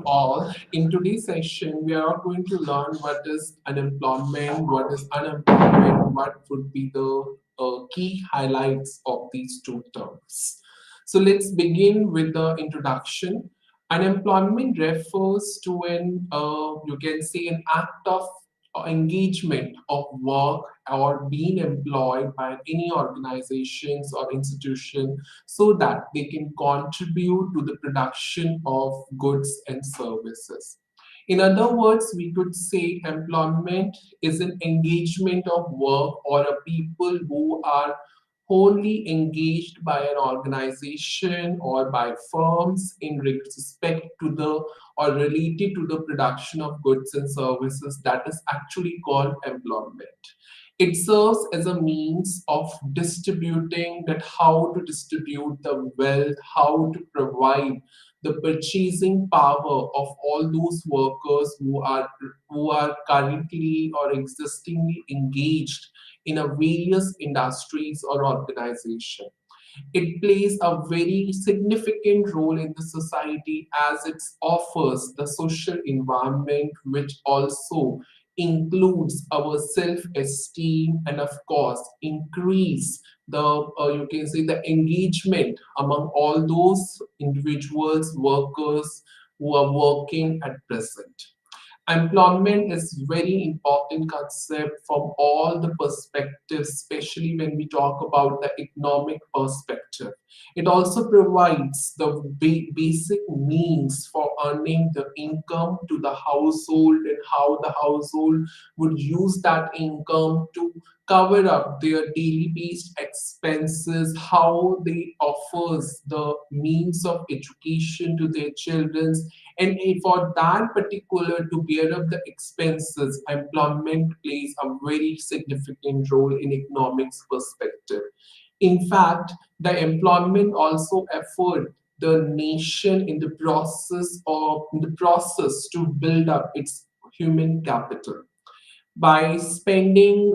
all. In today's session, we are going to learn what is unemployment, what is unemployment, what would be the key highlights of these two terms. So let's begin with the introduction. Unemployment refers to you can say, an act of engagement of work or being employed by any organizations or institution so that they can contribute to the production of goods and services. In other words, we could say employment is an engagement of work or a people who are wholly engaged by an organization or by firms in respect to the or related to the production of goods and services that is actually called employment. It serves as a means of distributing that how to distribute the wealth, how to provide the purchasing power of all those workers who are currently or existingly engaged in a various industries or organization. It plays a very significant role in the society as it offers the social environment which also includes our self-esteem and of course increase the you can say the engagement among all those individuals workers who are working at present. Employment is very important concept from all the perspectives, especially when we talk about the economic perspective. It also provides the basic means for earning the income to the household and how the household would use that income to cover up their daily based expenses, how they offers the means of education to their children, and for that particular to bear up the expenses, employment plays a very significant role in economics perspective. In fact, the employment also afford the nation in the process to build up its human capital by spending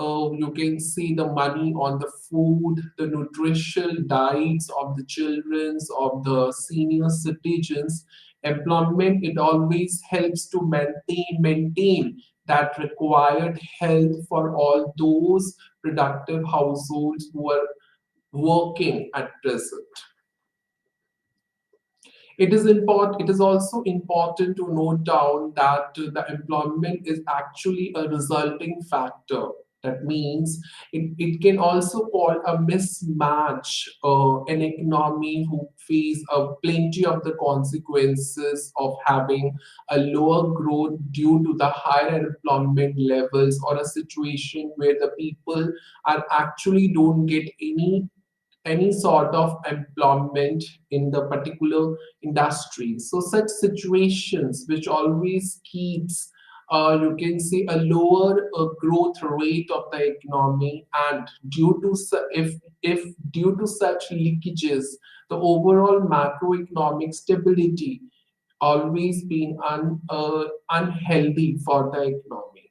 you can see the money on the food, the nutritional diets of the childrens of the senior citizens. Employment it always helps to maintain that required health for all those productive households who are working at present. It is also important to note down that the employment is actually a resulting factor. That means it can also call a mismatch an economy who face plenty of the consequences of having a lower growth due to the higher employment levels or a situation where the people are actually don't get any sort of employment in the particular industry. So such situations which always keeps you can say a lower growth rate of the economy, and if due to such leakages the overall macroeconomic stability always been unhealthy for the economy.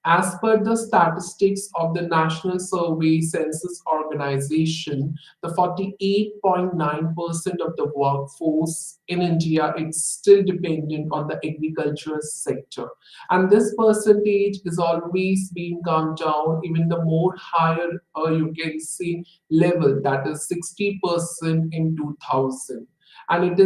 As per the statistics of the National Survey Census Organization, the 48.9% of the workforce in India is still dependent on the agricultural sector. And this percentage is always being come down, even the more higher you can see level, that is 60% in 2000, and it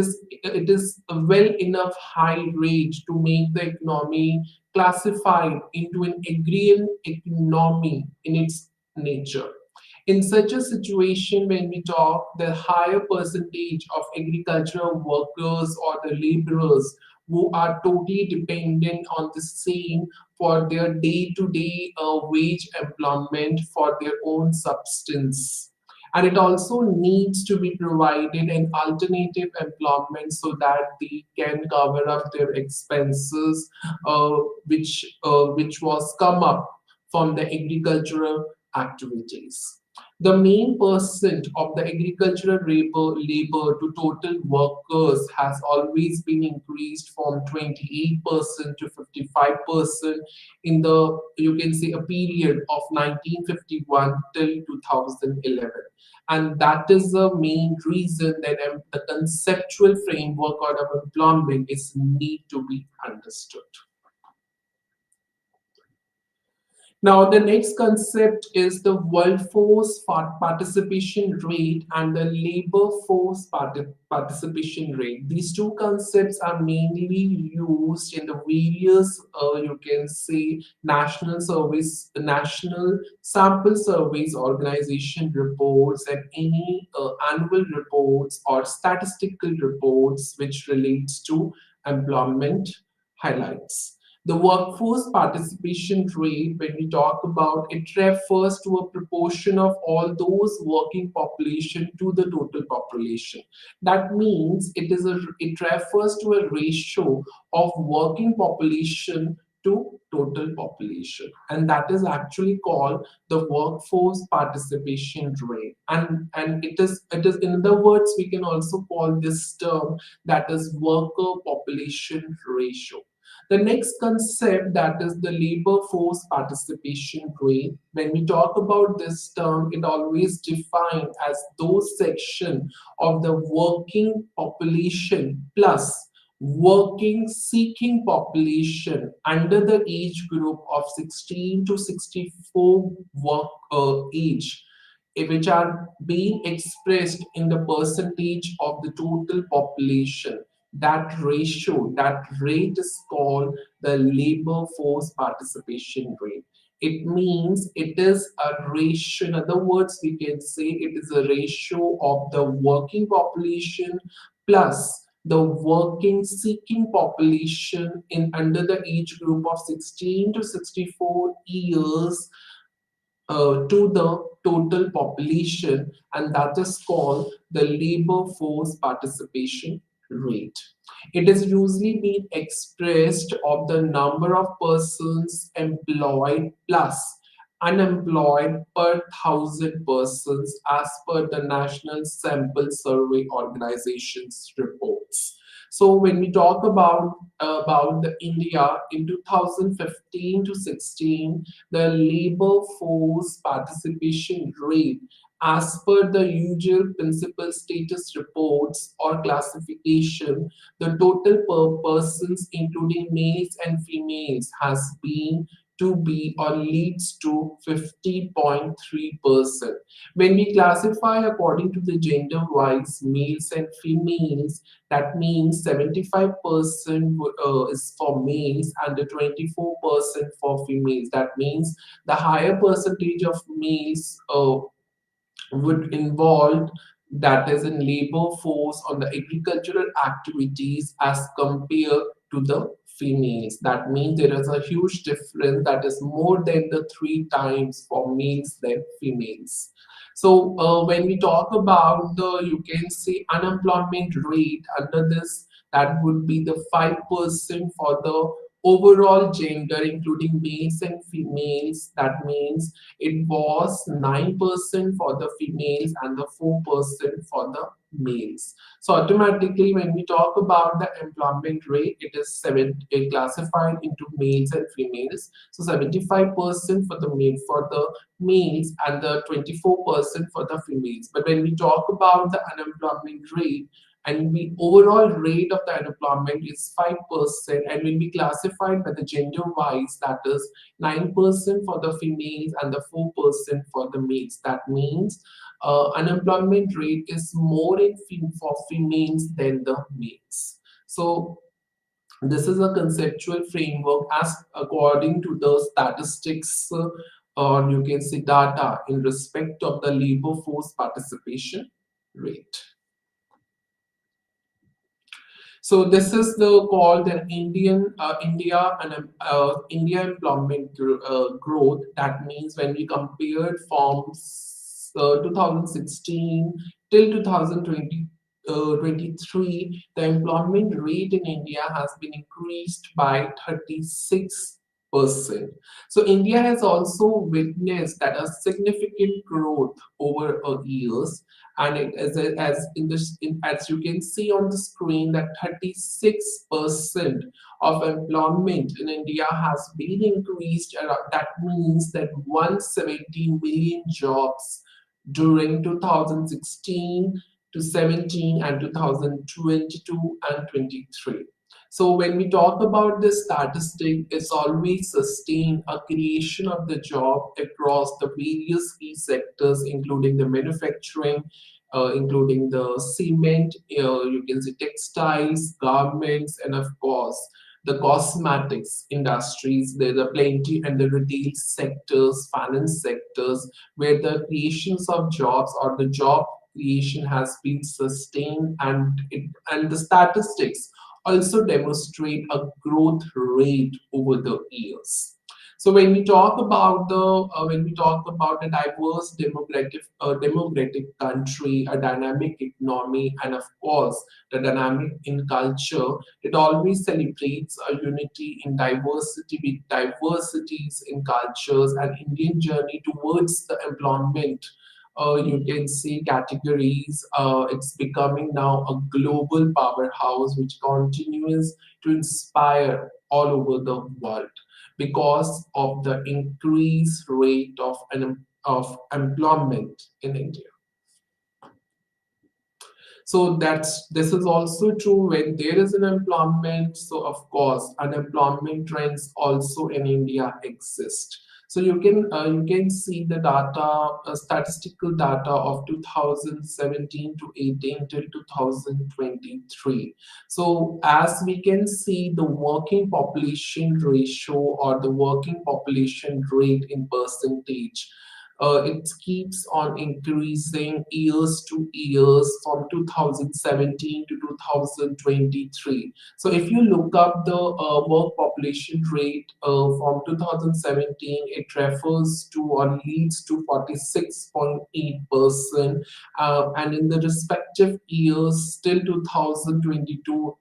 is a well enough high rate to make the economy classified into an agrarian economy in its nature. In such a situation, when we talk the higher percentage of agricultural workers or the laborers who are totally dependent on the same for their day-to-day wage employment for their own substance, and it also needs to be provided an alternative employment so that they can cover up their expenses uh, which was come up from the agricultural activities. The main percent of the agricultural labor to total workers has always been increased from 28% to 55% in the, you can say, a period of 1951 till 2011. And that is the main reason that the conceptual framework of employment is need to be understood. Now, the next concept is the workforce participation rate and the labor force participation rate. These two concepts are mainly used in the various, you can say, national sample surveys, organization reports, and any annual reports or statistical reports which relates to employment highlights. The workforce participation rate, when we talk about it, refers to a proportion of all those working population to the total population. That means it refers to a ratio of working population to total population, and that is actually called the workforce participation rate. And it is in other words, we can also call this term that is worker population ratio. The next concept, that is the labor force participation rate. When we talk about this term, it always defined as those section of the working population plus working seeking population under the age group of 16 to 64 work age, which are being expressed in the percentage of the total population. That ratio, that rate is called the labor force participation rate. It means it is a ratio. In other words, we can say it is a ratio of the working population plus the working seeking population in under the age group of 16 to 64 years to the total population, and that is called the labor force participation rate. It is usually being expressed of the number of persons employed plus unemployed per thousand persons as per the National Sample Survey Organization's reports. So when we talk about the India in 2015 to 16, the labor force participation rate as per the usual principal status reports or classification, the total per persons including males and females has been to be or leads to 50.3%. When we classify according to the gender wise males and females, that means 75% is for males and the 24% for females. That means the higher percentage of males would involve, that is in labor force on the agricultural activities as compared to the females. That means there is a huge difference, that is more than the three times for males than females. So when we talk about the, you can say, unemployment rate under this, that would be the 5% for the overall gender including males and females. That means it was 9% for the females and the 4% for the males. So automatically, when we talk about the employment rate, it classified into males and females. So 75% for the males and the 24% for the females. But when we talk about the unemployment rate, and the overall rate of the unemployment is 5%, and will be classified by the gender wise, that is 9% for the females and the 4% for the males. That means unemployment rate is more for females than the males. So this is a conceptual framework as according to the statistics or you can say data in respect of the labor force participation rate. So this is the called an India employment growth. That means when we compared from 2016 till 2020. 23, the employment rate in India has been increased by 36%. So India has also witnessed that a significant growth over years, and it as in this as you can see on the screen that 36% of employment in India has been increased. That means that 170 million jobs during 2016 to 17 and 2022 and 23. So when we talk about this statistic, it's always sustained a creation of the job across the various key sectors, including the manufacturing, including the cement, you can say textiles, garments, and of course the cosmetics industries. There's a plenty, and the retail sectors, finance sectors, where the creations of jobs or the job creation has been sustained, and the statistics also demonstrate a growth rate over the years. So when we talk about a diverse democratic country, a dynamic economy, and of course the dynamic in culture, it always celebrates a unity in diversity with diversities in cultures and Indian journey towards the employment. You can see categories. It's becoming now a global powerhouse which continues to inspire all over the world because of the increased rate of employment in India. So this is also true when there is an employment. So of course, unemployment trends also in India exist. So you can see the data, statistical data of 2017 to 18 till 2023. So as we can see, the working population ratio or the working population rate in percentage, it keeps on increasing years to years from 2017 to 2023. So if you look up the work population rate from 2017, it refers to or leads to 46.8%, and in the respective years till 2022,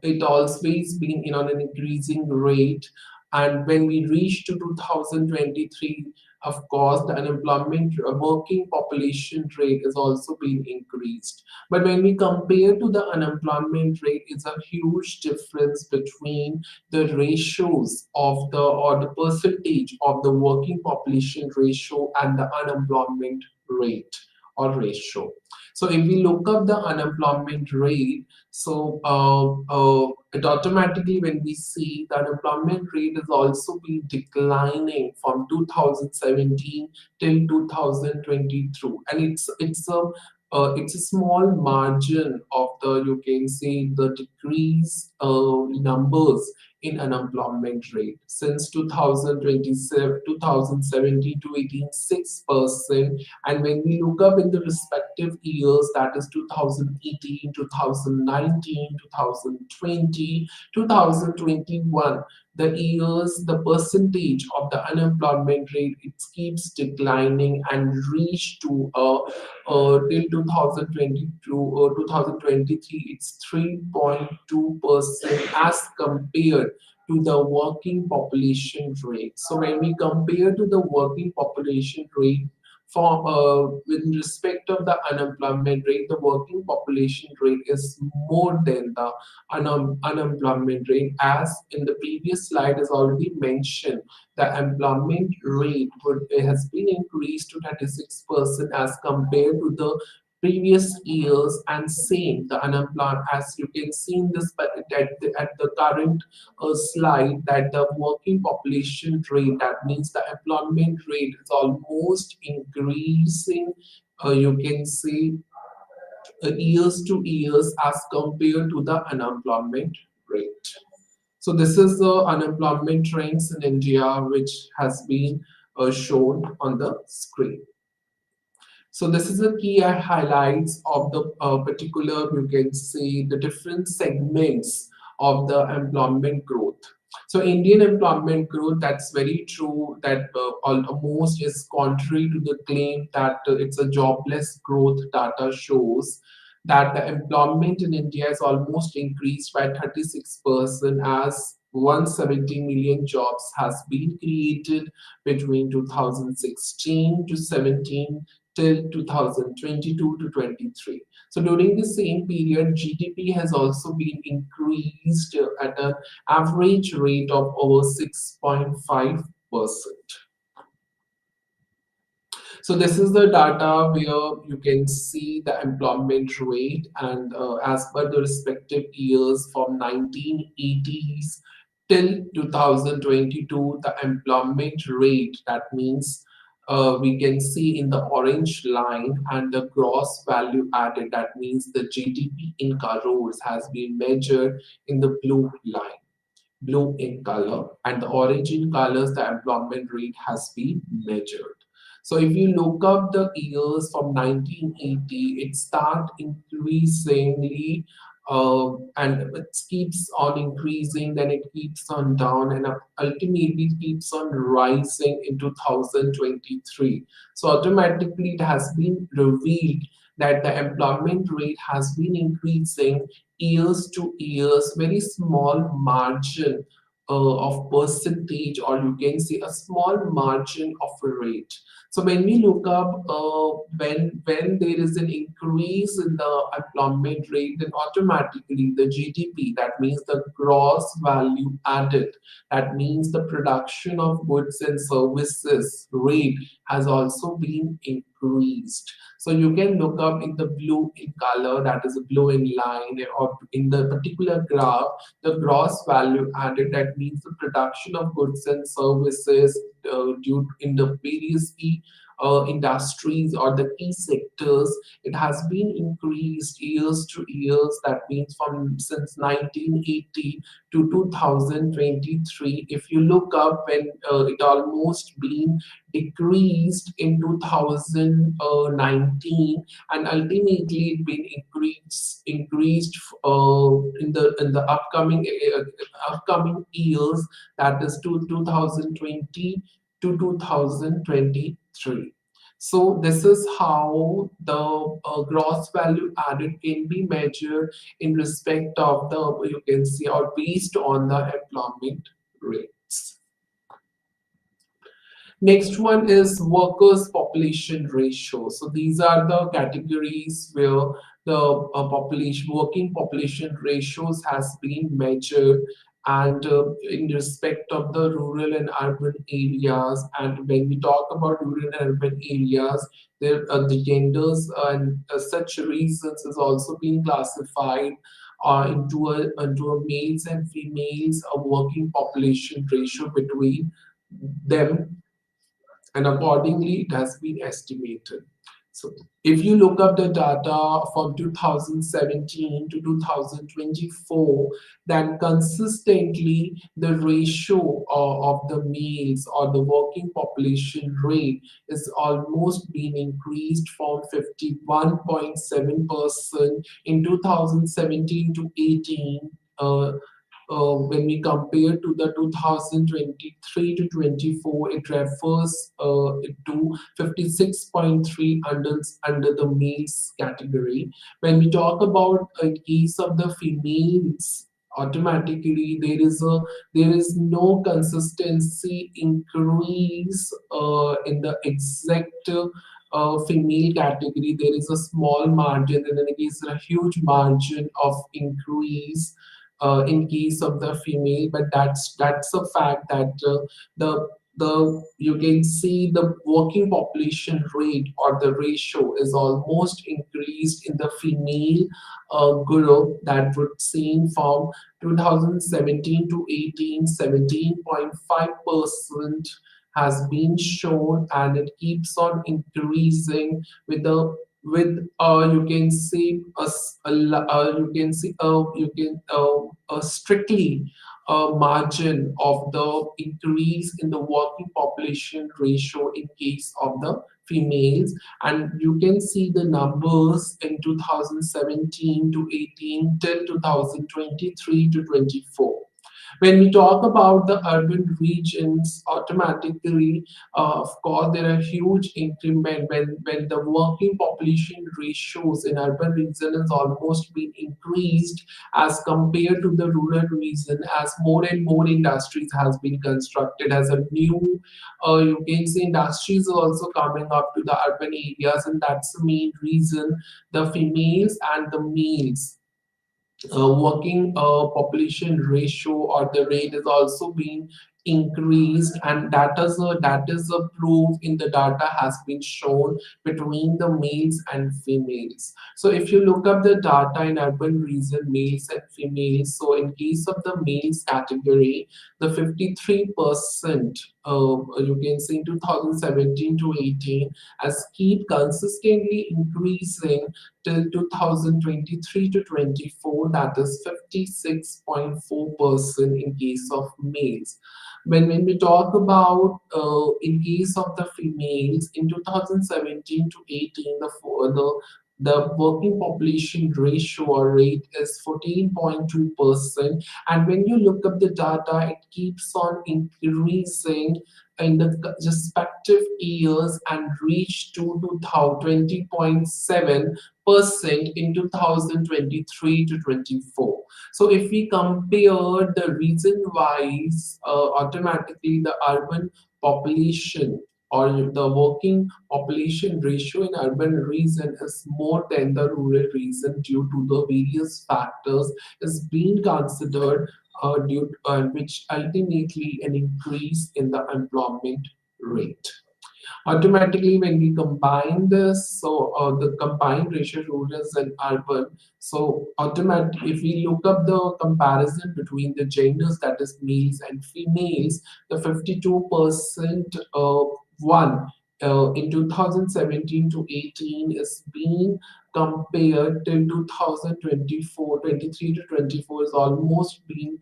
it always been on an increasing rate. And when we reach to 2023, of course, the unemployment working population rate is also being increased. But when we compare to the unemployment rate, it's a huge difference between the ratios of the or the percentage of the working population ratio and the unemployment rate or ratio. So if we look up the unemployment rate, so it automatically, when we see the unemployment rate is also been declining from 2017 till 2022, and it's a small margin of the, you can say, the decrease numbers in unemployment rate since 2027 2017 to 18 6%. And when we look up in the respective years, that is 2018, 2019, 2020, 2021, the years, the percentage of the unemployment rate, it keeps declining and reach to till 2022 or 2023, it's 3.2% as compared to the working population rate. So when we compare to the working population rate, for with respect of the unemployment rate, the working population rate is more than the unemployment rate. As in the previous slide is already mentioned, the employment rate has been increased to 36% as compared to the previous years, and same the unemployment, as you can see in this, but at the current slide, that the working population rate, that means the employment rate, is almost increasing, you can see, years to years as compared to the unemployment rate. So this is the unemployment trends in India which has been shown on the screen. So this is the key highlights of the particular, you can see, the different segments of the employment growth. So Indian employment growth, that's very true, that almost is contrary to the claim that it's a jobless growth. Data shows that the employment in India is almost increased by 36% as 170 million jobs has been created between 2016 to 17 till 2022 to 23. So during the same period, GDP has also been increased at an average rate of over 6.5%. So this is the data where you can see the employment rate, and as per the respective years from 1980s till 2022, the employment rate, that means we can see in the orange line, and the gross value added, that means the GDP in crores, has been measured in the blue line, blue in color, and the orange in colors, the employment rate has been measured. So if you look up the years from 1980, it start increasingly, and it keeps on increasing, then it keeps on down, and ultimately keeps on rising in 2023. So automatically it has been revealed that the employment rate has been increasing years to years, very small margin of percentage, or you can say a small margin of a rate. So when we look up, when there is an increase in the employment rate, then automatically the GDP, that means the gross value added, that means the production of goods and services rate, has also been increased. So you can look up in the blue in color, that is a blue in line, or in the particular graph, the gross value added, that means the production of goods and services due in the various key industries or the key sectors, it has been increased years to years. That means from since 1980 to 2023. If you look up, when it almost been decreased in 2019, and ultimately it been increased in the upcoming years, that is to 2020 to 2023. So this is how the gross value added can be measured in respect of the, you can see, or based on the employment rates. Next one is workers population ratio. So these are the categories where the working population ratios has been measured, and in respect of the rural and urban areas. And when we talk about rural and urban areas, there the genders and such reasons is also being classified into a males and females, a working population ratio between them, and accordingly it has been estimated. So if you look up the data from 2017 to 2024, then consistently the ratio of the males, or the working population rate, is almost been increased from 51.7% in 2017 to 18, when we compare to the 2023 to 24, it refers to 56.3 under the males category. When we talk about a case of the females, automatically there is no consistency increase in the exact female category. There is a small margin, and then there is a huge margin of increase in case of the female. But that's a fact that the you can see the working population rate, or the ratio, is almost increased in the female group, that would seen from 2017 to 18, 17.5% has been shown, and it keeps on increasing with the with you can see you can see you can strictly margin of the increase in the working population ratio in case of the females. And you can see the numbers in 2017 to 18 till 2023 to 24. When we talk about the urban regions, automatically, of course, there are huge increment when the working population ratios in urban region has almost been increased as compared to the rural region, as more and more industries has been constructed, as a new, you can say, industries are also coming up to the urban areas, and that's the main reason the females and the males working population ratio or the rate is also being increased, and that is a proof in the data has been shown between the males and females. So if you look up the data in urban region, males and females, so in case of the males category, the 53%, you can see in 2017 to 18 has keep consistently increasing till 2023 to 24, that is 56.4% in case of males. When we talk about in case of the females in 2017 to 18, the working population ratio or rate is 14.2%, and when you look up the data, it keeps on increasing in the respective years and reach to 20.7% in 2023 to 24. So if we compare the region wise, automatically the urban population or the working population ratio in urban region is more than the rural region due to the various factors is being considered, which ultimately an increase in the employment rate. Automatically, when we combine this, so the combined ratio rural and urban, so automatically, if we look up the comparison between the genders, that is males and females, the 52% one in 2017 to 18 is being compared till 2024, 23 to 24 is almost being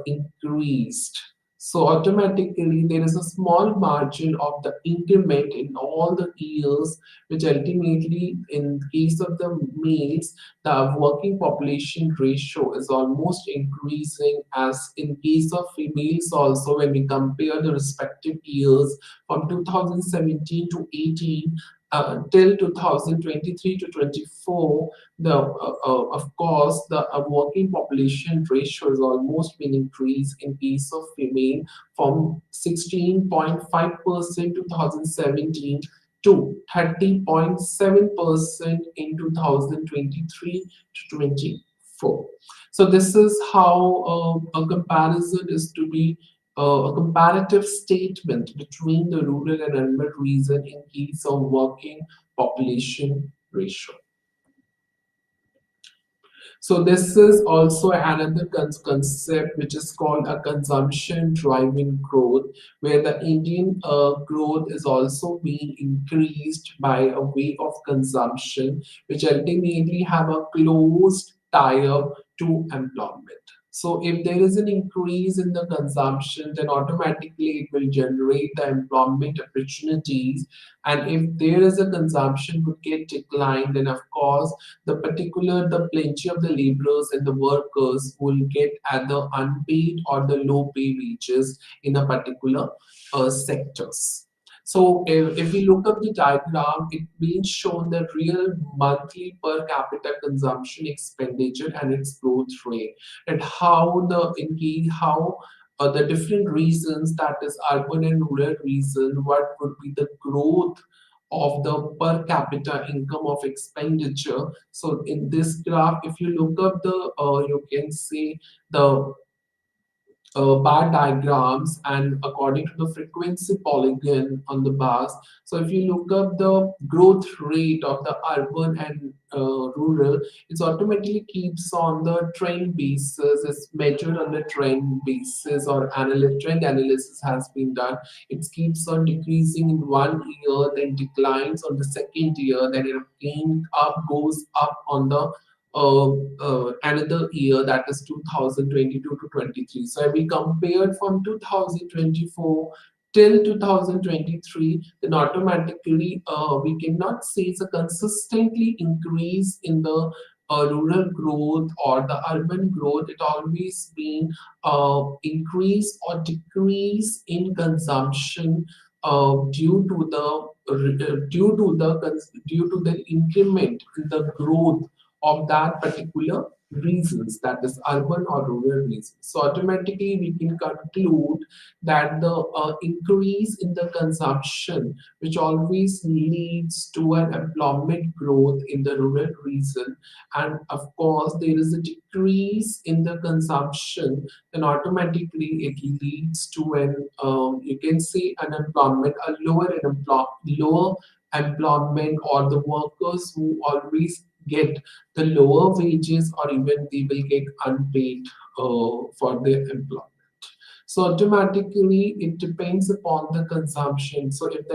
increased. So automatically there is a small margin of the increment in all the years, which ultimately in case of the males, the working population ratio is almost increasing, as in case of females also when we compare the respective years from 2017 to 18 till 2023 to 24, the of course the working population ratio has almost been increased in case of female from 16.5% 2017 to 30.7% in 2023 to 24. So this is how a comparison is to be, a comparative statement between the rural and urban region in case of working population ratio. So this is also another concept which is called a consumption driving growth, where the Indian growth is also being increased by a way of consumption, which ultimately have a closed tie-up to employment. So if there is an increase in the consumption, then automatically it will generate the employment opportunities. And if there is a consumption would get declined, then of course the plenty of the laborers and the workers will get either unpaid or the low pay wages in a particular sectors. So if we look up the diagram, it means shown the real monthly per capita consumption expenditure and its growth rate, and how the different reasons, that is urban and rural reason, what would be the growth of the per capita income of expenditure. So in this graph, if you look up the you can see the bar diagrams and according to the frequency polygon on the bars. So if you look up the growth rate of the urban and rural, it automatically keeps on the trend basis. It's measured on the trend basis, or trend analysis has been done. It keeps on decreasing in one year, then declines on the second year, then it again goes up on the another year, that is 2022 to 23. So we compared from 2024 till 2023, then automatically we cannot say it's a consistently increase in the rural growth or the urban growth, it always been increase or decrease in consumption due to the increment in the growth of that particular reasons, that is urban or rural reasons. So automatically we can conclude that the increase in the consumption, which always leads to an employment growth in the rural region, and of course there is a decrease in the consumption, then automatically it leads to an you can say unemployment, a lower employment, or the workers who always get the lower wages, or even they will get unpaid for their employment. So automatically it depends upon the consumption. So if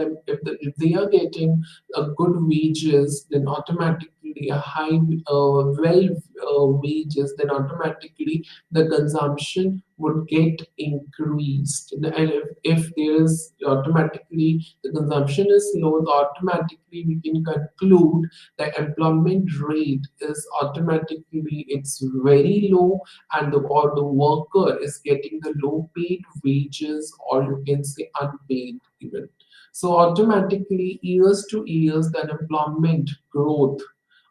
they are getting a good wages, then automatically a high well wages, then automatically the consumption would get increased. And if there is automatically the consumption is low, then automatically we can conclude the employment rate is automatically it's very low, and the worker is getting the low paid wages, or you can say unpaid even. So automatically years to years the employment growth,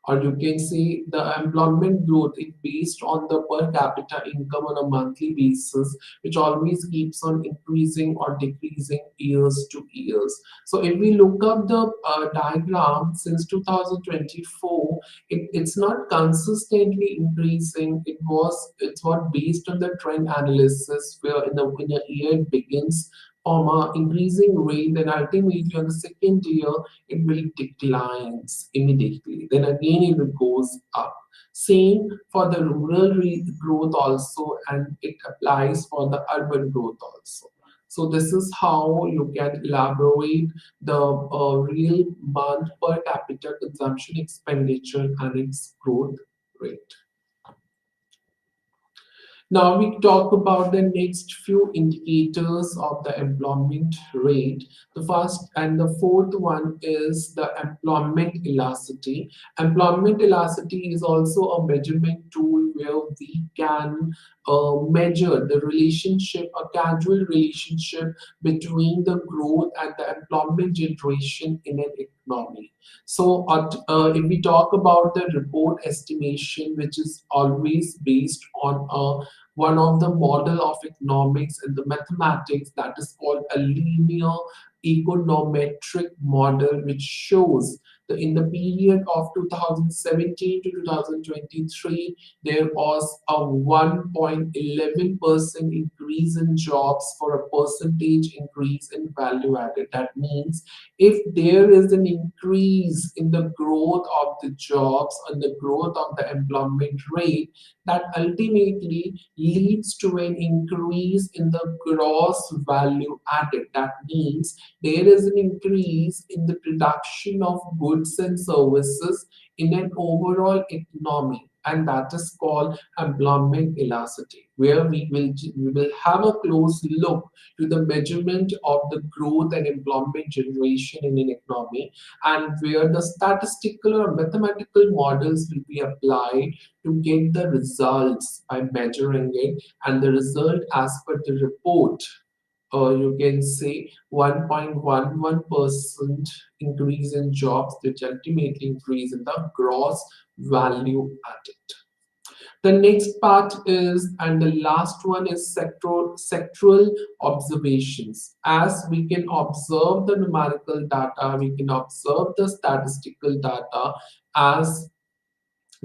or you can say the employment growth is based on the per capita income on a monthly basis, which always keeps on increasing or decreasing years to years. So if we look up the diagram since 2024, it's not consistently increasing. It's what based on the trend analysis, where in a year it begins from a increasing rate, then ultimately on the second year it will declines immediately. Then again it will goes up. Same for the rural growth also, and it applies for the urban growth also. So this is how you can elaborate the real month per capita consumption expenditure and its growth rate. Now we talk about the next few indicators of the employment rate. The first and the fourth one is the employment elasticity. Employment elasticity is also a measurement tool where we can measure the relationship, a causal relationship between the growth and the employment generation in an economy. So, if we talk about the report estimation, which is always based on one of the model of economics and the mathematics, that is called a linear econometric model, which shows that in the period of 2017 to 2023, there was a 1.11% increase in jobs for a percentage increase in value added. That means if there is an increase in the growth of the jobs and the growth of the employment rate, that ultimately leads to an increase in the gross value added. That means there is an increase in the production of goods and services in an overall economy, and that is called employment elasticity, where we will have a close look to the measurement of the growth and employment generation in an economy, and where the statistical or mathematical models will be applied to get the results by measuring it, and the result as per the report, you can say 1.11% increase in jobs, which ultimately increase in the gross value added. The next part is, and the last one is sectoral observations. As we can observe the numerical data, we can observe the statistical data as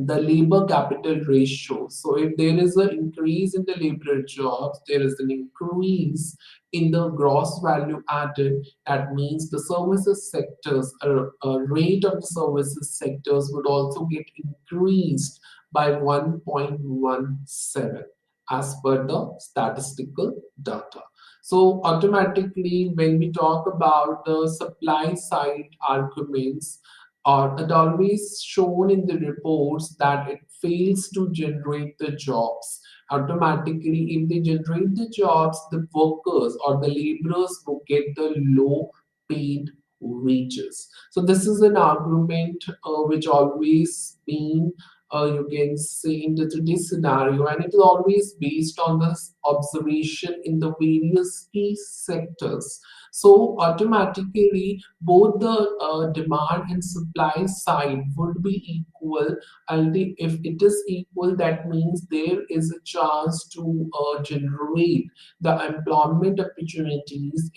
the labor capital ratio. So if there is an increase in the labor jobs, there is an increase in the gross value added. That means the services sectors, a rate of the services sectors would also get increased by 1.17 as per the statistical data. So automatically, when we talk about the supply side arguments, it always shown in the reports that it fails to generate the jobs. Automatically, if they generate the jobs, the workers or the laborers will get the low paid wages. So this is an argument which always been you can say into today's scenario, and it is always based on this observation in the various key sectors. So automatically, both the demand and supply side would be equal, and if it is equal, that means there is a chance to generate the employment opportunities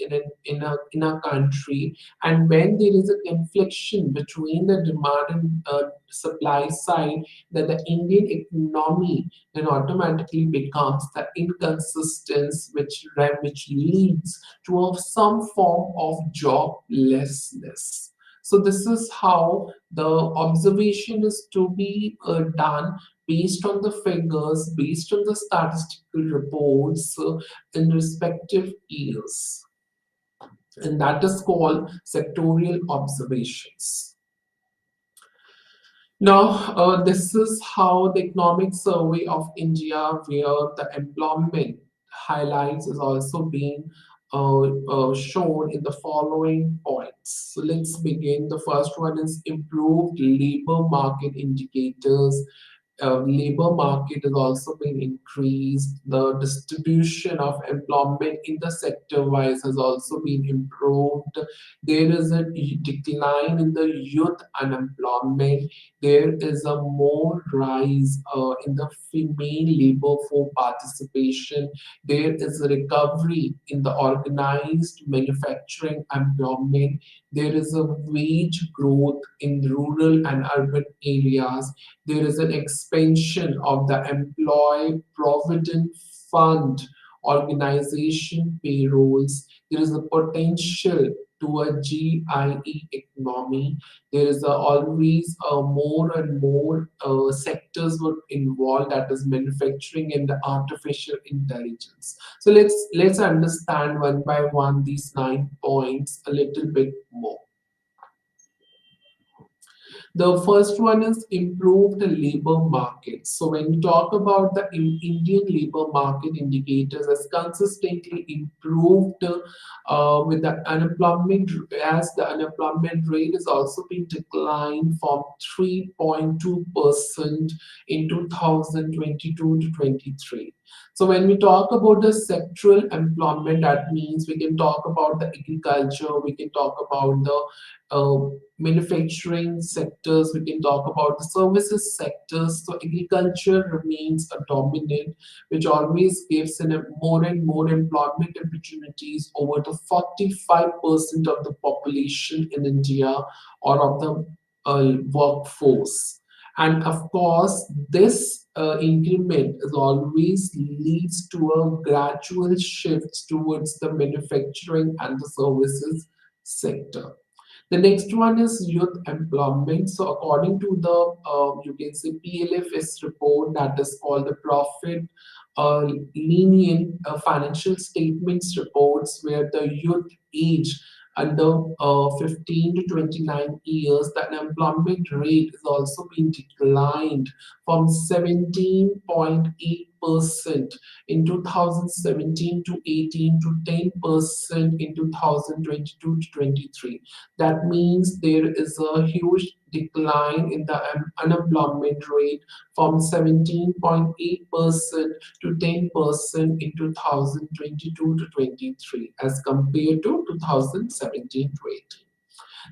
in a country. And when there is a confliction between the demand and supply side, that the Indian economy then automatically becomes the inconsistence, which leads to some form of joblessness. So this is how the observation is to be done based on the figures, based on the statistical reports in respective years, and that is called sectorial observations. Now, this is how the Economic Survey of India, where the employment highlights is also being shown in the following points. So let's begin. The first one is improved labor market indicators. Labor market has also been increased. The distribution of employment in the sector wise has also been improved. There is a decline in the youth unemployment. There is a more rise in the female labor force participation. There is a recovery in the organized manufacturing employment. There is a wage growth in rural and urban areas. There is an expansion of the employee provident fund organization payrolls. There is a potential to a GIE economy. There is always more and more sectors would involve, that is manufacturing and the artificial intelligence. So let's understand one by one these 9 points a little bit more. The first one is improved labor market. So when we talk about the Indian labor market indicators has consistently improved with the unemployment, as the unemployment rate has also been declined from 3.2% in 2022 to 23. So when we talk about the sectoral employment, that means we can talk about the agriculture, we can talk about the manufacturing sectors, we can talk about the services sectors. So agriculture remains a dominant, which always gives more and more employment opportunities over the 45% of the population in India, or of the workforce. And of course, this increment is always leads to a gradual shift towards the manufacturing and the services sector. The next one is youth employment. So according to the you can say PLFS report, that is called the Profit Lenient Financial Statements reports, where the youth age under 15 to 29 years, the unemployment rate is also being declined from 17.8% in 2017 to 18 to 10% in 2022 to 23. That means there is a huge decline in the unemployment rate from 17.8% to 10% in 2022 to 23 as compared to 2017 to 18.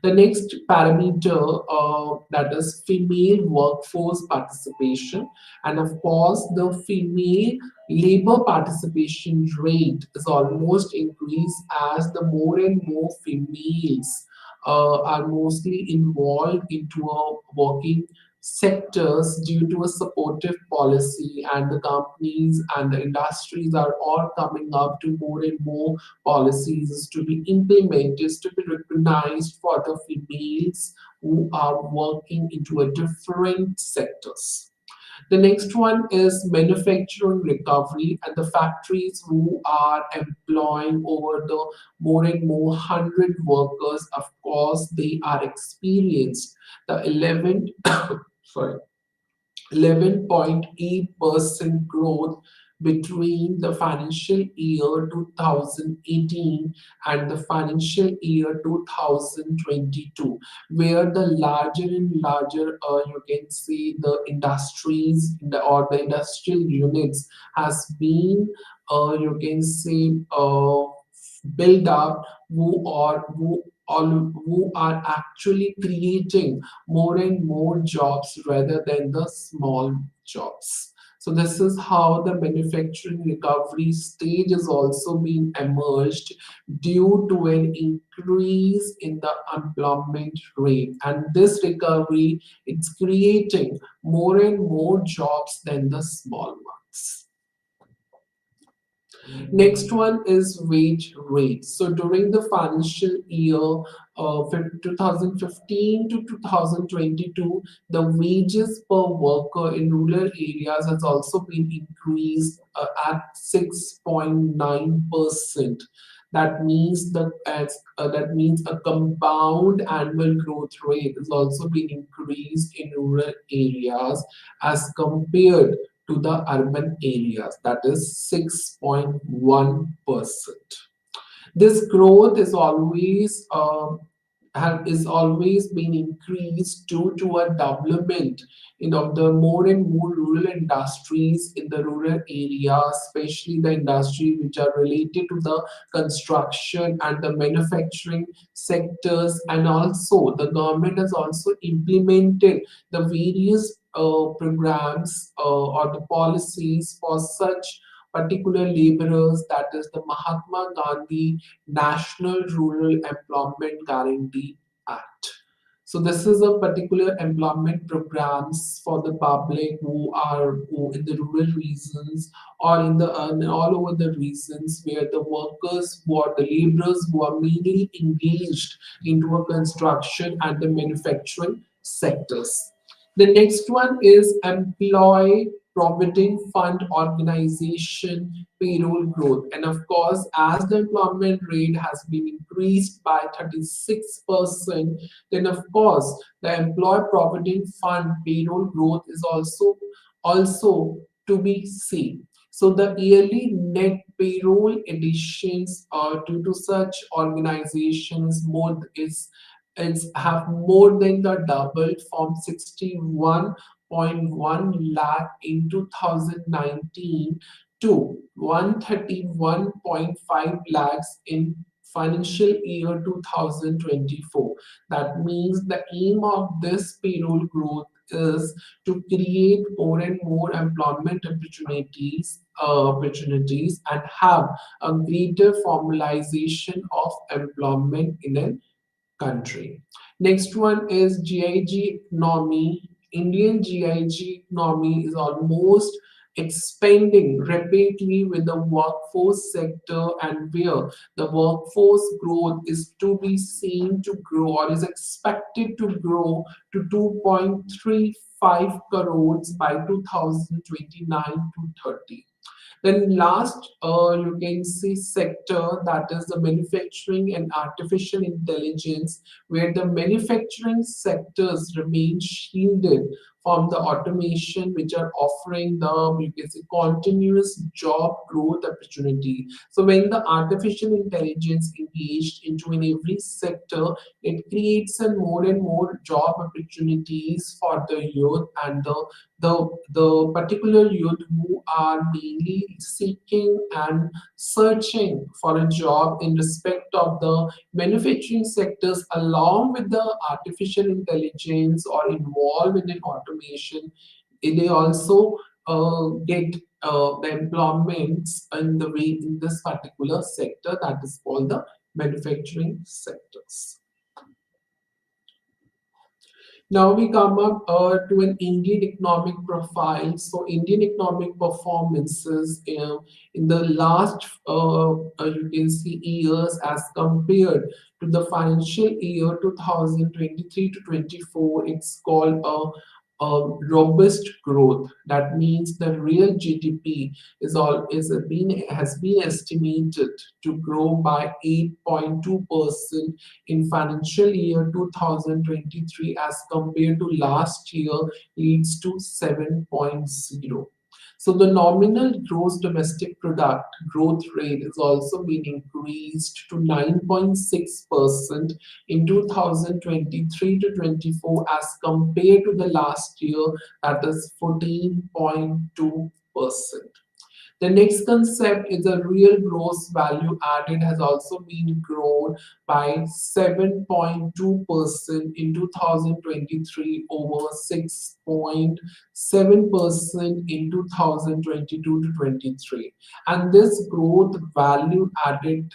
The next parameter, that is female workforce participation, and of course the female labor participation rate is almost increased as the more and more females are mostly involved into a working sectors due to a supportive policy, and the companies and the industries are all coming up to more and more policies to be implemented, to be recognized for the females who are working into a different sectors. The next one is manufacturing recovery, and the factories who are employing over the more and more 100 workers, of course they are experienced the 11 sorry 11.8% growth between the financial year 2018 and the financial year 2022, where the larger and larger, you can see the industries or the industrial units has been, you can see, build up, who are actually creating more and more jobs rather than the small jobs. So this is how the manufacturing recovery stage is also being emerged due to an increase in the employment rate. And this recovery, it's creating more and more jobs than the small ones. Next one is wage rates. So during the financial year 2015 to 2022, the wages per worker in rural areas has also been increased at 6.9%. That means a compound annual growth rate is also being increased in rural areas as compared to the urban areas, that is 6.1%. This growth is always been increased due to a development of the more and more rural industries in the rural areas, especially the industry which are related to the construction and the manufacturing sectors. And also the government has also implemented the various programs or the policies for such particular laborers, that is the Mahatma Gandhi National Rural Employment Guarantee Act. So this is a particular employment programs for the public who in the rural regions or in the all over the regions where the workers who are the laborers who are mainly engaged into a construction and the manufacturing sectors. The next one is Employee Provident Fund Organization payroll growth. And of course, as the employment rate has been increased by 36%, then of course the Employee Provident Fund payroll growth is also to be seen. So the yearly net payroll additions due to such organizations more is have more than the doubled from 61.1 lakh in 2019 to 131.5 lakhs in financial year 2024. That means the aim of this payroll growth is to create more and more employment opportunities and have a greater formalization of employment in an country. Next one is GIG economy. Indian GIG economy is almost expanding rapidly with the workforce sector, and where the workforce growth is to be seen to grow or is expected to grow to 2.35 crores by 2029 to 30. Then last, you can see sector, that is the manufacturing and artificial intelligence, where the manufacturing sectors remain shielded from the automation, which are offering the, you can say, continuous job growth opportunity. So when the artificial intelligence engaged into in every sector, it creates a more and more job opportunities for the youth and the particular youth who are mainly seeking and searching for a job in respect of the manufacturing sectors along with the artificial intelligence or involved in an automation. They also get the employments in the way in this particular sector, that is called the manufacturing sectors. Now we come up to an Indian economic profile. So Indian economic performances in the last, you can see, years as compared to the financial year 2023 to 24, it's called robust growth. That means the real GDP has been estimated to grow by 8.2% in financial year 2023 as compared to last year, leads to 7.0. So the nominal gross domestic product growth rate is also being increased to 9.6% in 2023 to 24 as compared to the last year, that is 14.2%. The next concept is the real gross value added has also been grown by 7.2% in 2023 over 6.7% in 2022 to 23. And this growth value added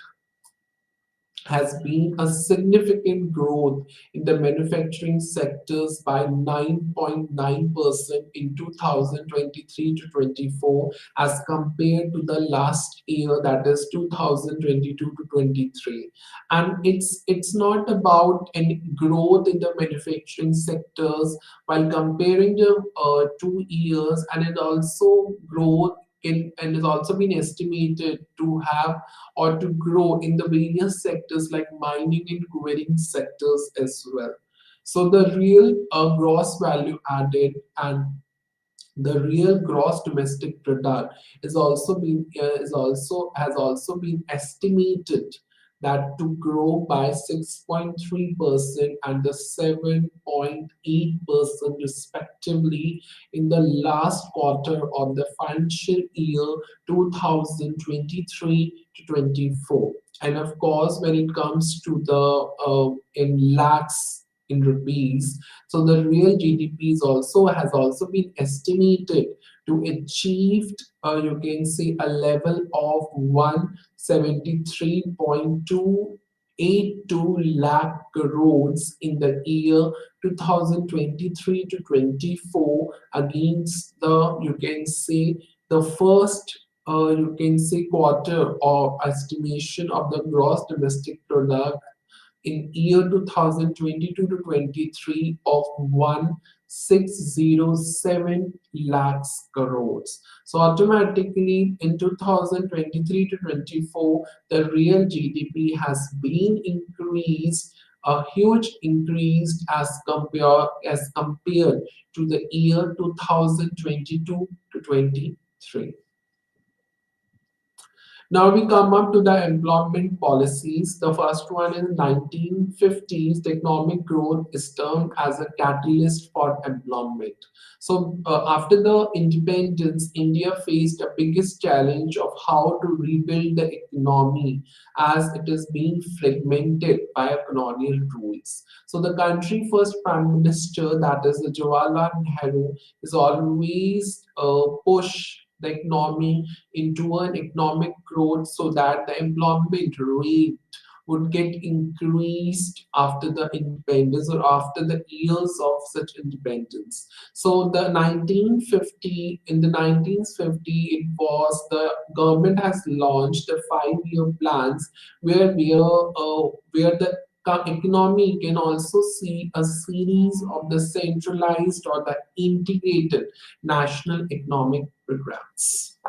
has been a significant growth in the manufacturing sectors by 9.9% in 2023 to 24 as compared to the last year, that is 2022 to 23. And it's not about any growth in the manufacturing sectors while comparing the 2 years, and it also growth and is also been estimated to have or to grow in the various sectors like mining and quarrying sectors as well. So the real gross value added and the real gross domestic product has also been estimated that to grow by 6.3% and the 7.8% respectively in the last quarter of the financial year 2023 to 24. And of course, when it comes to the in lakhs in rupees, so the real GDP is also has also been estimated to achieved you can say a level of 173.282 lakh crores in the year 2023 to 24 against the you can say the first you can say quarter of estimation of the gross domestic product in year 2022 to 23 of 1607 lakhs crores. So automatically in 2023 to 24, the real GDP has been increased, a huge increase as compared to the year 2022 to 23. Now we come up to the employment policies. The first one is 1950s. The economic growth is termed as a catalyst for employment. So after the independence, India faced the biggest challenge of how to rebuild the economy as it is being fragmented by colonial rules. So the country first prime minister, that is the Jawaharlal Nehru, is always push the economy into an economic growth so that the employment rate would get increased after the independence or after the years of such independence. So the 1950 in the 1950 it was the government has launched the 5 year plans where the economy can also see a series of the centralized or the integrated national economic programs.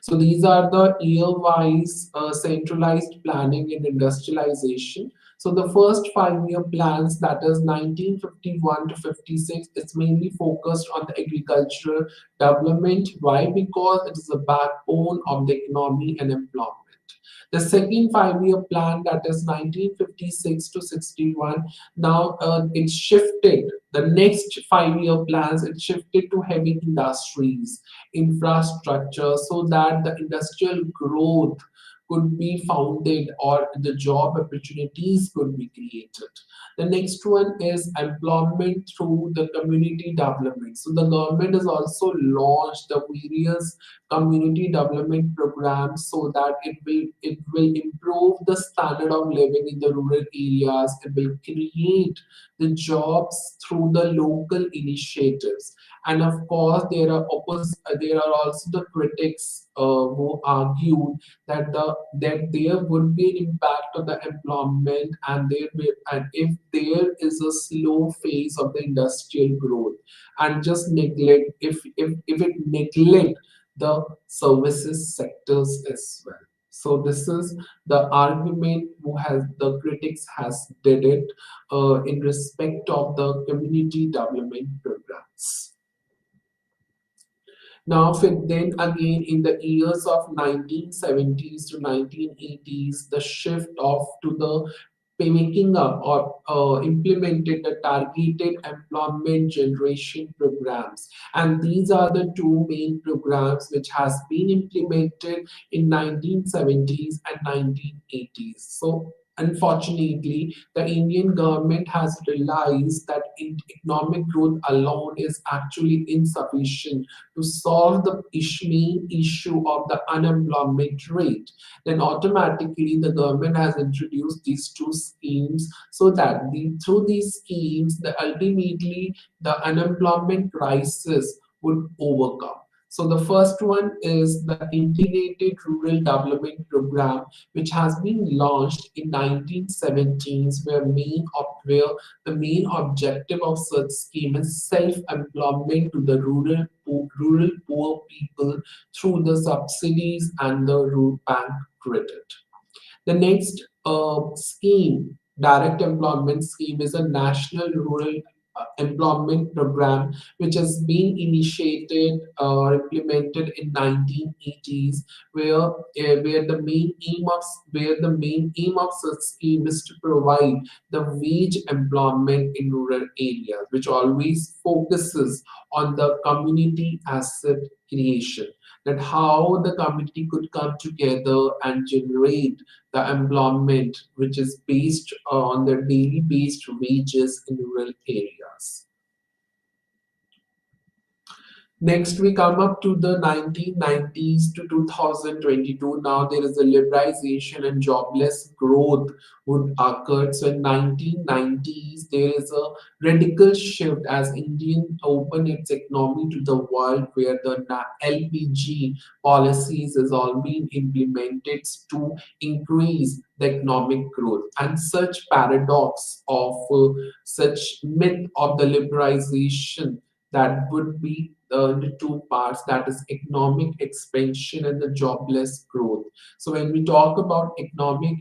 So these are the year-wise centralized planning and industrialization. So the first 5 year plans, that is 1951 to 56, is mainly focused on the agricultural development. Why? Because it is the backbone of the economy and employment. The second 5 year plan, that is 1956 to 61, now it shifted. The next 5 year plans, it shifted to heavy industries, infrastructure, so that the industrial growth could be founded or the job opportunities could be created. The next one is employment through the community development. So the government has also launched the various community development programs so that it will improve the standard of living in the rural areas. It will create the jobs through the local initiatives. And of course, there are also the critics who argue that there would be an impact on the employment and if there is a slow phase of the industrial growth and just neglect if it neglect the services sectors as well. So this is the argument who has the critics has did it in respect of the community development programs. Now, then again, in the years of 1970s to 1980s, the shift of to the making up or implemented the targeted employment generation programs, and these are the two main programs which has been implemented in 1970s and 1980s. So unfortunately, the Indian government has realized that economic growth alone is actually insufficient to solve the main issue of the unemployment rate. Then automatically the government has introduced these two schemes so that through these schemes, ultimately the unemployment crisis would overcome. So the first one is the Integrated Rural Development Program, which has been launched in 1917s, where the main objective of such scheme is self-employment to the rural poor people through the subsidies and the root bank credit. The next scheme, direct employment scheme, is a national rural employment program which has been initiated or implemented in 1980s, where the main aim of such scheme is to provide the wage employment in rural areas, which always focuses on the community asset creation, that how the community could come together and generate the employment which is based on the daily based wages in rural areas. Next, we come up to the 1990s to 2022. Now there is a liberalization and jobless growth would occur. So in 1990s, there is a radical shift as Indian opened its economy to the world, where the LPG policies is all being implemented to increase the economic growth. And such paradox of such myth of the liberalization, that would be the two parts, that is economic expansion and the jobless growth. So when we talk about economic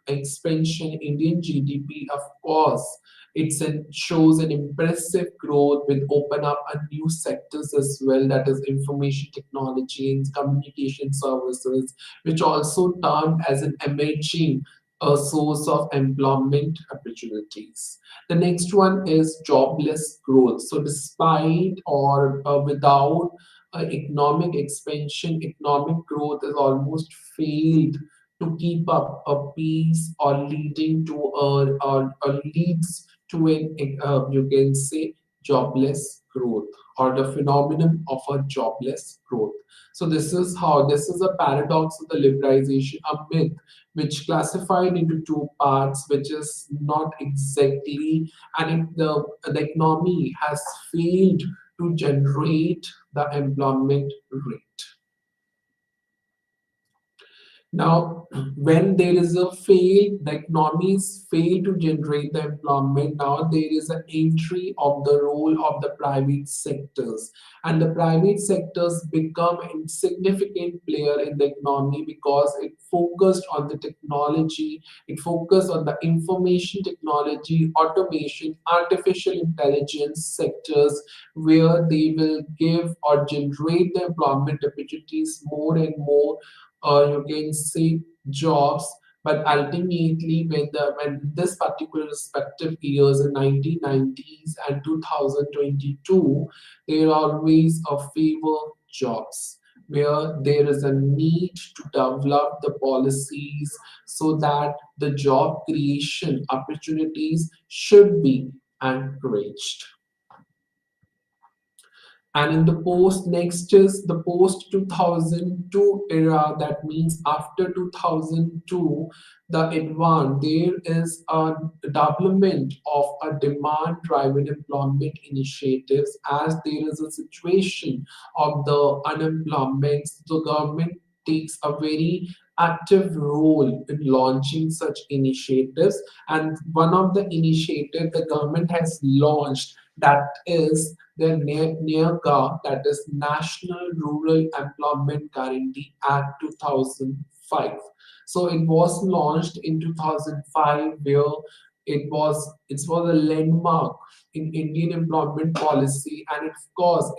expansion, Indian GDP, of course, shows an impressive growth with open up a new sectors as well, that is information technology and communication services, which also termed as an emerging source of employment opportunities. The next one is jobless growth. So, despite or without economic expansion, economic growth has almost failed to keep up a pace, or leading to or leads to an you can say jobless growth, or the phenomenon of a jobless growth. So this is a paradox of the liberalization, a myth which classified into two parts, which is not exactly, and the economy has failed to generate the employment rate. Now, when there is a fail, the economies fail to generate the employment. Now there is an entry of the role of the private sectors, and the private sectors become a significant player in the economy because it focused on the technology, it focused on the information technology, automation, artificial intelligence sectors, where they will give or generate the employment opportunities more and more, or you can say jobs. But ultimately, when this particular respective years in 1990s and 2022, there are always a favor jobs, where there is a need to develop the policies so that the job creation opportunities should be encouraged. And in the post, next is the post 2002 era, that means after 2002, there is a development of a demand driven employment initiatives. As there is a situation of the unemployment, the government takes a very active role in launching such initiatives, and one of the initiatives the government has launched, that is the NERGA, that is National Rural Employment Guarantee Act 2005. So it was launched in 2005, where It was a landmark in Indian employment policy, and of course,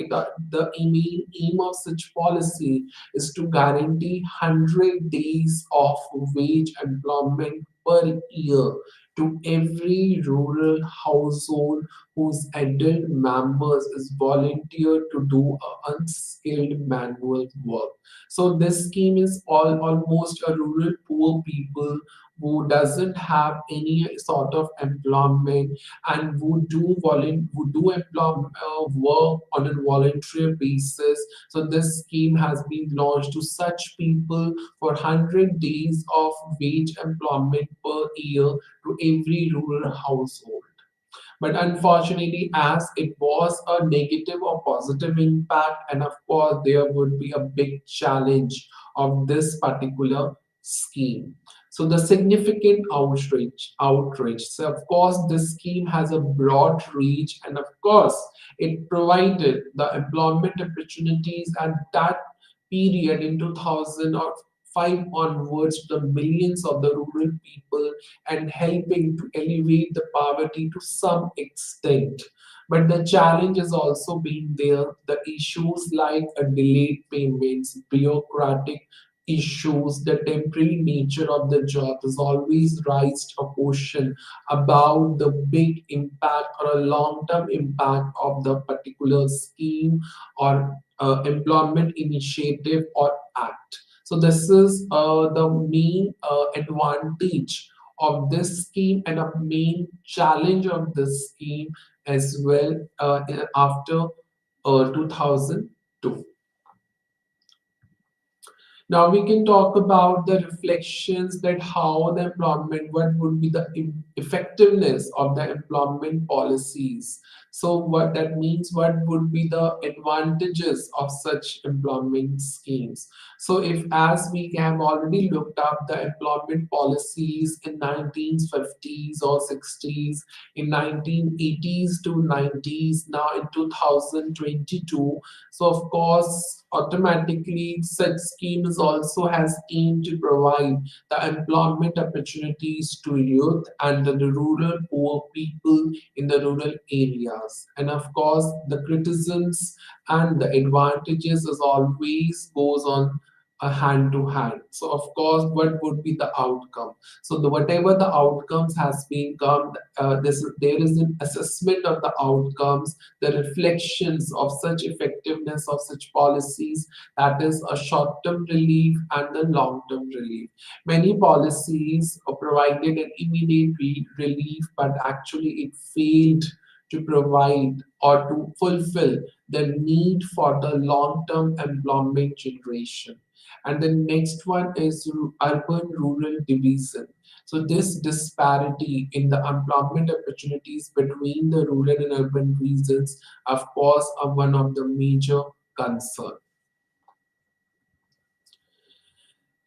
the aim of such policy is to guarantee 100 days of wage employment per year to every rural household whose adult members is volunteered to do unskilled manual work. So this scheme is almost a rural poor people who doesn't have any sort of employment and who do work on a voluntary basis. So this scheme has been launched to such people for 100 days of wage employment per year to every rural household. But unfortunately, as it was a negative or positive impact, and of course, there would be a big challenge of this particular scheme. So the significant outreach. So of course, this scheme has a broad reach, and of course, it provided the employment opportunities at that period in 2005 onwards to the millions of the rural people and helping to elevate the poverty to some extent. But the challenge has also been there. The issues like delayed payments, bureaucratic issues, the temporary nature of the job has always raised a question about the big impact or a long-term impact of the particular scheme or employment initiative or act. So this is the main advantage of this scheme and a main challenge of this scheme as well after 2002. Now we can talk about the reflections that how the employment, what would be the effectiveness of the employment policies. So what that means, what would be the advantages of such employment schemes. So if as we have already looked up the employment policies in 1950s or 60s, in 1980s to 90s, now in 2022, so of course, automatically such schemes also has aimed to provide the employment opportunities to youth and the rural poor people in the rural areas. And of course, the criticisms and the advantages as always goes on a hand to hand. So of course, what would be the outcome? So whatever the outcomes has been come, there is an assessment of the outcomes, the reflections of such effectiveness of such policies, that is a short-term relief and the long-term relief. Many policies provided an immediate relief, but actually it failed to provide or to fulfill the need for the long-term employment generation. And the next one is urban rural division. So this disparity in the employment opportunities between the rural and urban regions, of course, are one of the major concerns.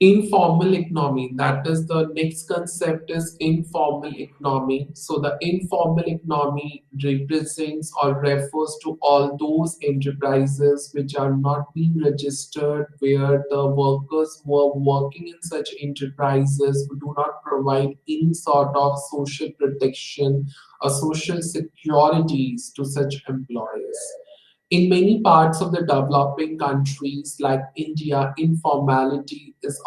Informal economy, that is the next concept is informal economy. So the informal economy represents or refers to all those enterprises which are not being registered, where the workers who are working in such enterprises who do not provide any sort of social protection or social securities to such employees. In many parts of the developing countries like India, informality is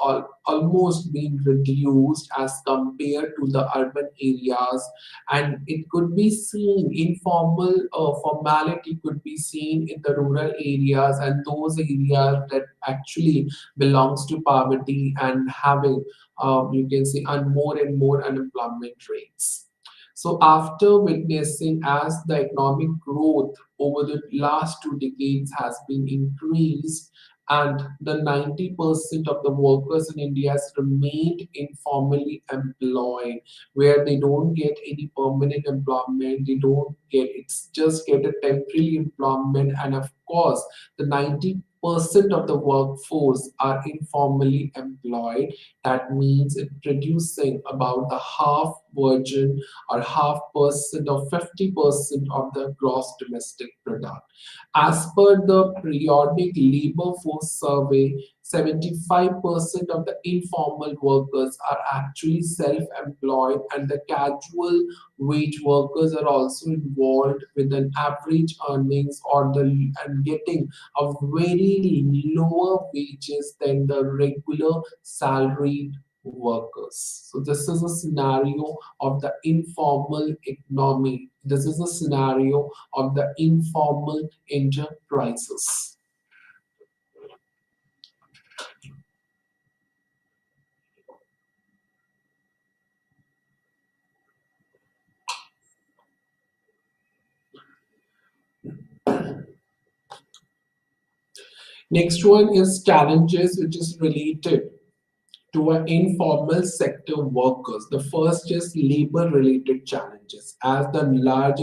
almost being reduced as compared to the urban areas, and it could be seen informal formality could be seen in the rural areas and those areas that actually belongs to poverty and having you can say more and more unemployment rates. So after witnessing as the economic growth over the last 2 decades has been increased and the 90% of the workers in India has remained informally employed, where they don't get any permanent employment, they don't get it's just get a temporary employment, and of course the 90% of the workforce are informally employed. That means it producing about the half virgin or half percent or 50% of the gross domestic product. As per the periodic labor force survey, 75% of the informal workers are actually self-employed, and the casual wage workers are also involved with an average earnings or the and getting a very lower wages than the regular salaried workers. So this is a scenario of the informal economy. This is a scenario of the informal enterprises. Next one is challenges which is related to our informal sector workers. The first is labor related challenges. As the large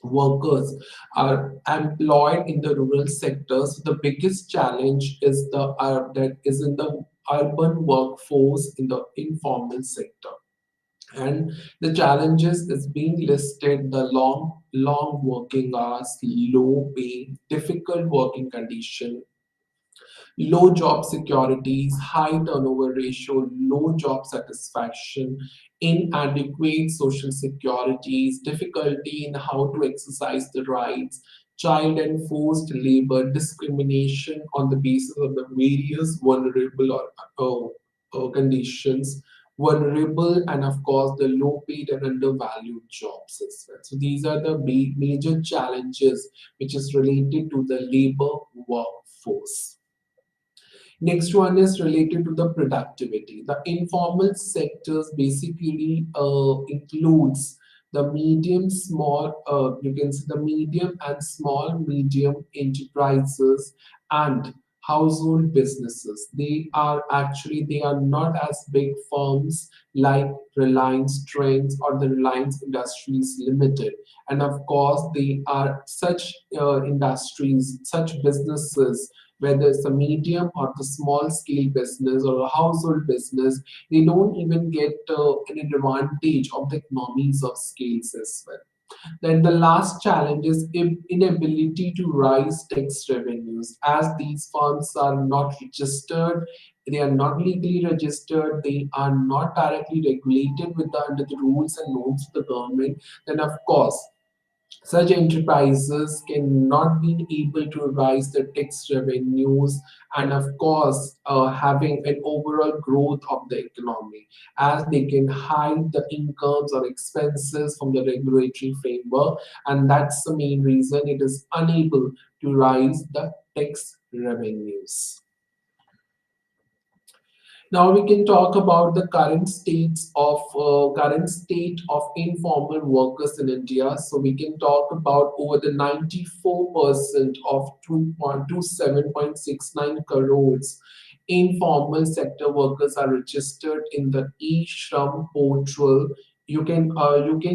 workers are employed in the rural sectors, the biggest challenge is that is in the urban workforce in the informal sector. And the challenges is being listed: the long working hours, low pay, difficult working condition, low job securities, high turnover ratio, low job satisfaction, inadequate social securities, difficulty in how to exercise the rights, child and forced labor, discrimination on the basis of the various vulnerable conditions, vulnerable, and of course the low paid and undervalued jobs as well. So these are the major challenges which is related to the labor workforce. Next one is related to the productivity. The informal sectors basically includes the medium, small, you can see the medium and small, medium enterprises and household businesses. They are not as big firms like Reliance Trends or the Reliance Industries Limited. And of course, they are such industries, such businesses, whether it's a medium or the small scale business or a household business, they don't even get an advantage of the economies of scales as well. Then the last challenge is inability to rise tax revenues, as these firms are not registered, they are not legally registered, they are not directly regulated with the under the rules and norms of the government. Then of course such enterprises cannot be able to rise the tax revenues, and of course having an overall growth of the economy, as they can hide the incomes or expenses from the regulatory framework, and that's the main reason it is unable to rise the tax revenues. Now we can talk about the current state of informal workers in India. So we can talk about over the 94% of 227.69 crores informal sector workers are registered in the e-Shram portal. You can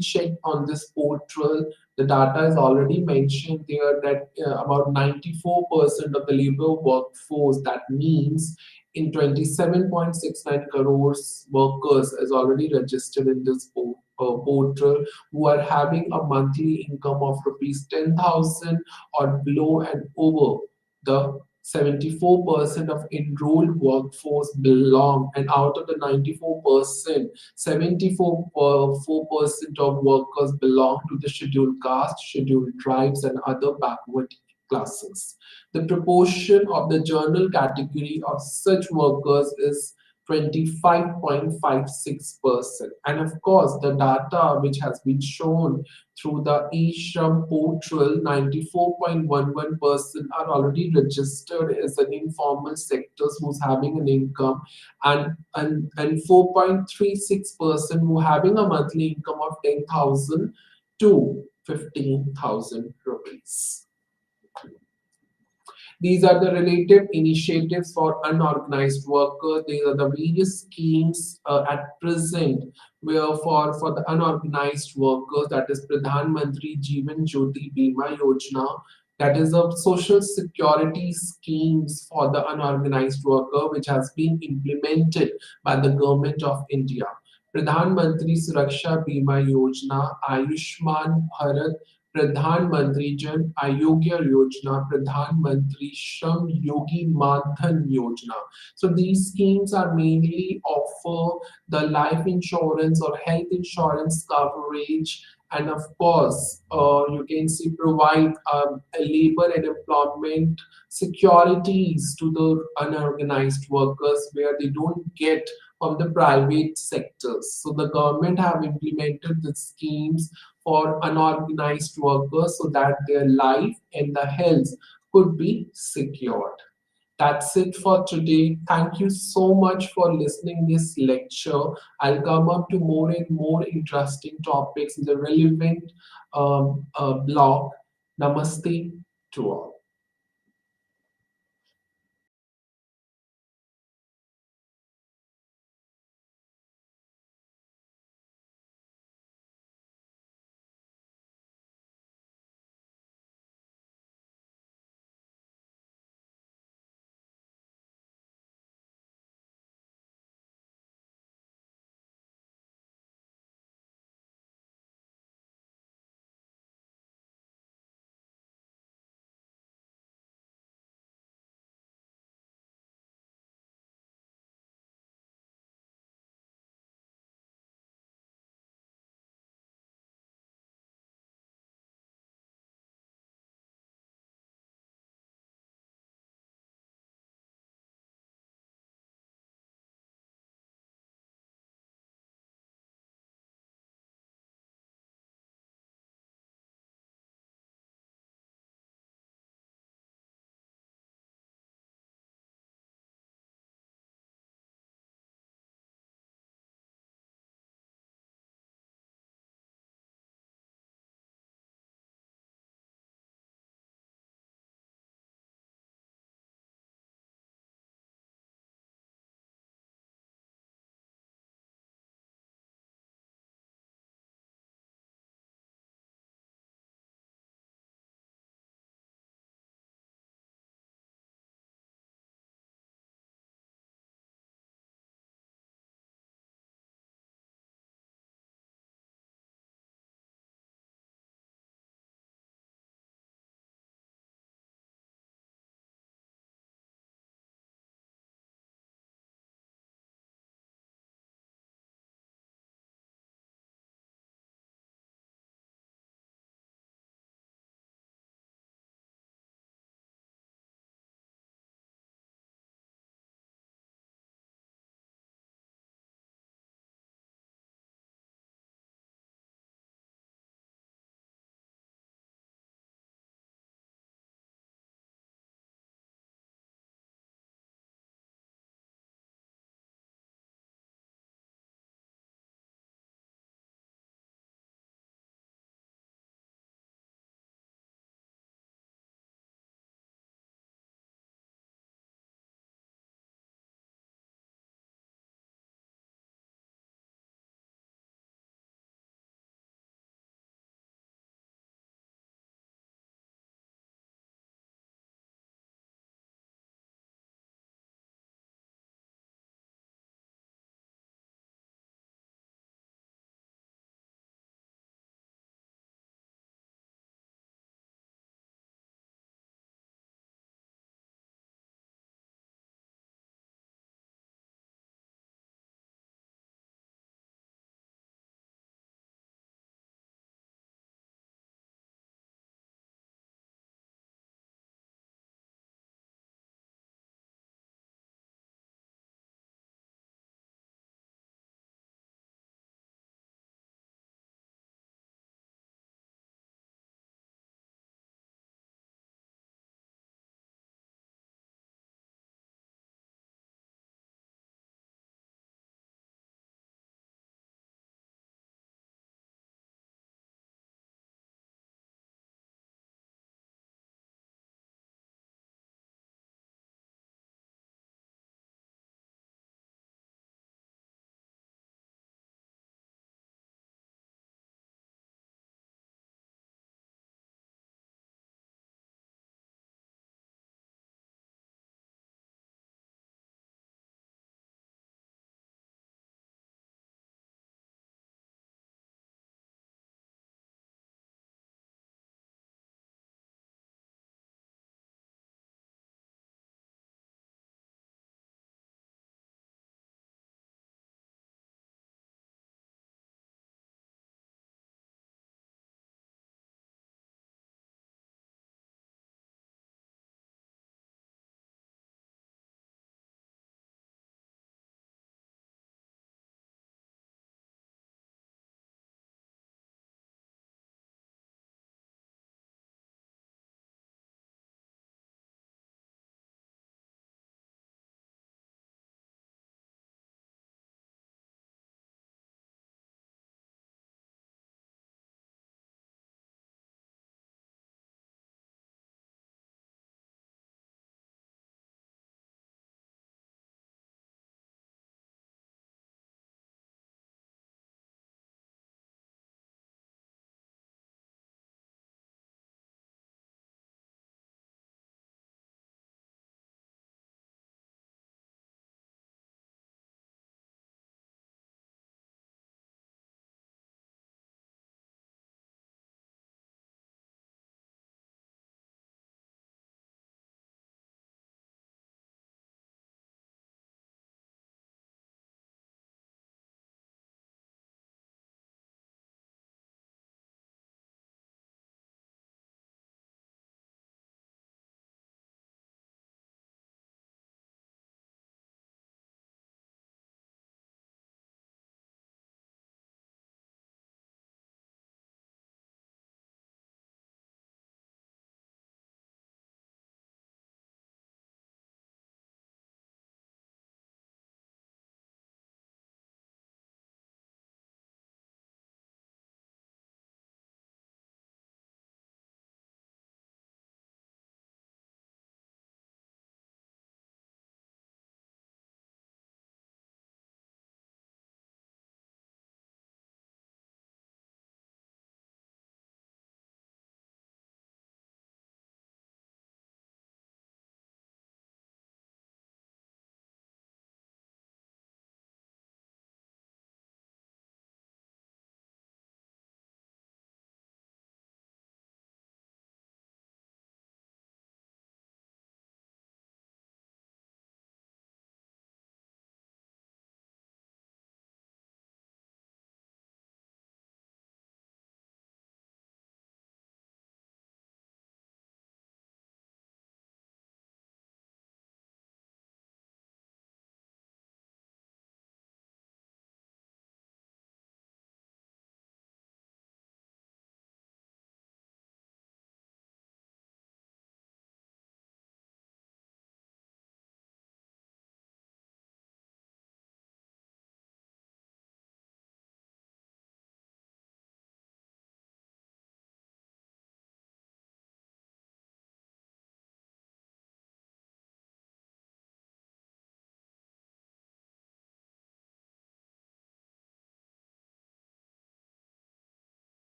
check on this portal. The data is already mentioned there that about 94% of the labor workforce, that means in 27.69 crores workers is already registered in this portal, who are having a monthly income of rupees 10,000 or below and over. The 74% of enrolled workforce belong, and out of the 94%, 74% of workers belong to the scheduled caste, scheduled tribes, and other backward classes. The proportion of the general category of such workers is 25.56%. And of course, the data which has been shown through the eShram portal, 94.11% are already registered as an informal sectors who's having an income, and 4.36% who having a monthly income of 10,000 to 15,000 rupees. These are the related initiatives for unorganized workers. These are the various schemes at present where for the unorganized workers, that is Pradhan Mantri Jeevan Jyoti Bima Yojana, that is a social security schemes for the unorganized worker which has been implemented by the government of India. Pradhan Mantri Suraksha Bima Yojana, Ayushman Bharat Pradhan Mantri Jan Ayogya Yojana, Pradhan Mantri Shram Yogi Manthan Yojana. So these schemes are mainly offer the life insurance or health insurance coverage, and of course you can see provide a labor and employment securities to the unorganized workers where they don't get from the private sectors. So the government have implemented the schemes for unorganized workers so that their life and the health could be secured. That's it for today. Thank you so much for listening this lecture. I'll come up to more and more interesting topics in the relevant blog. Namaste to all.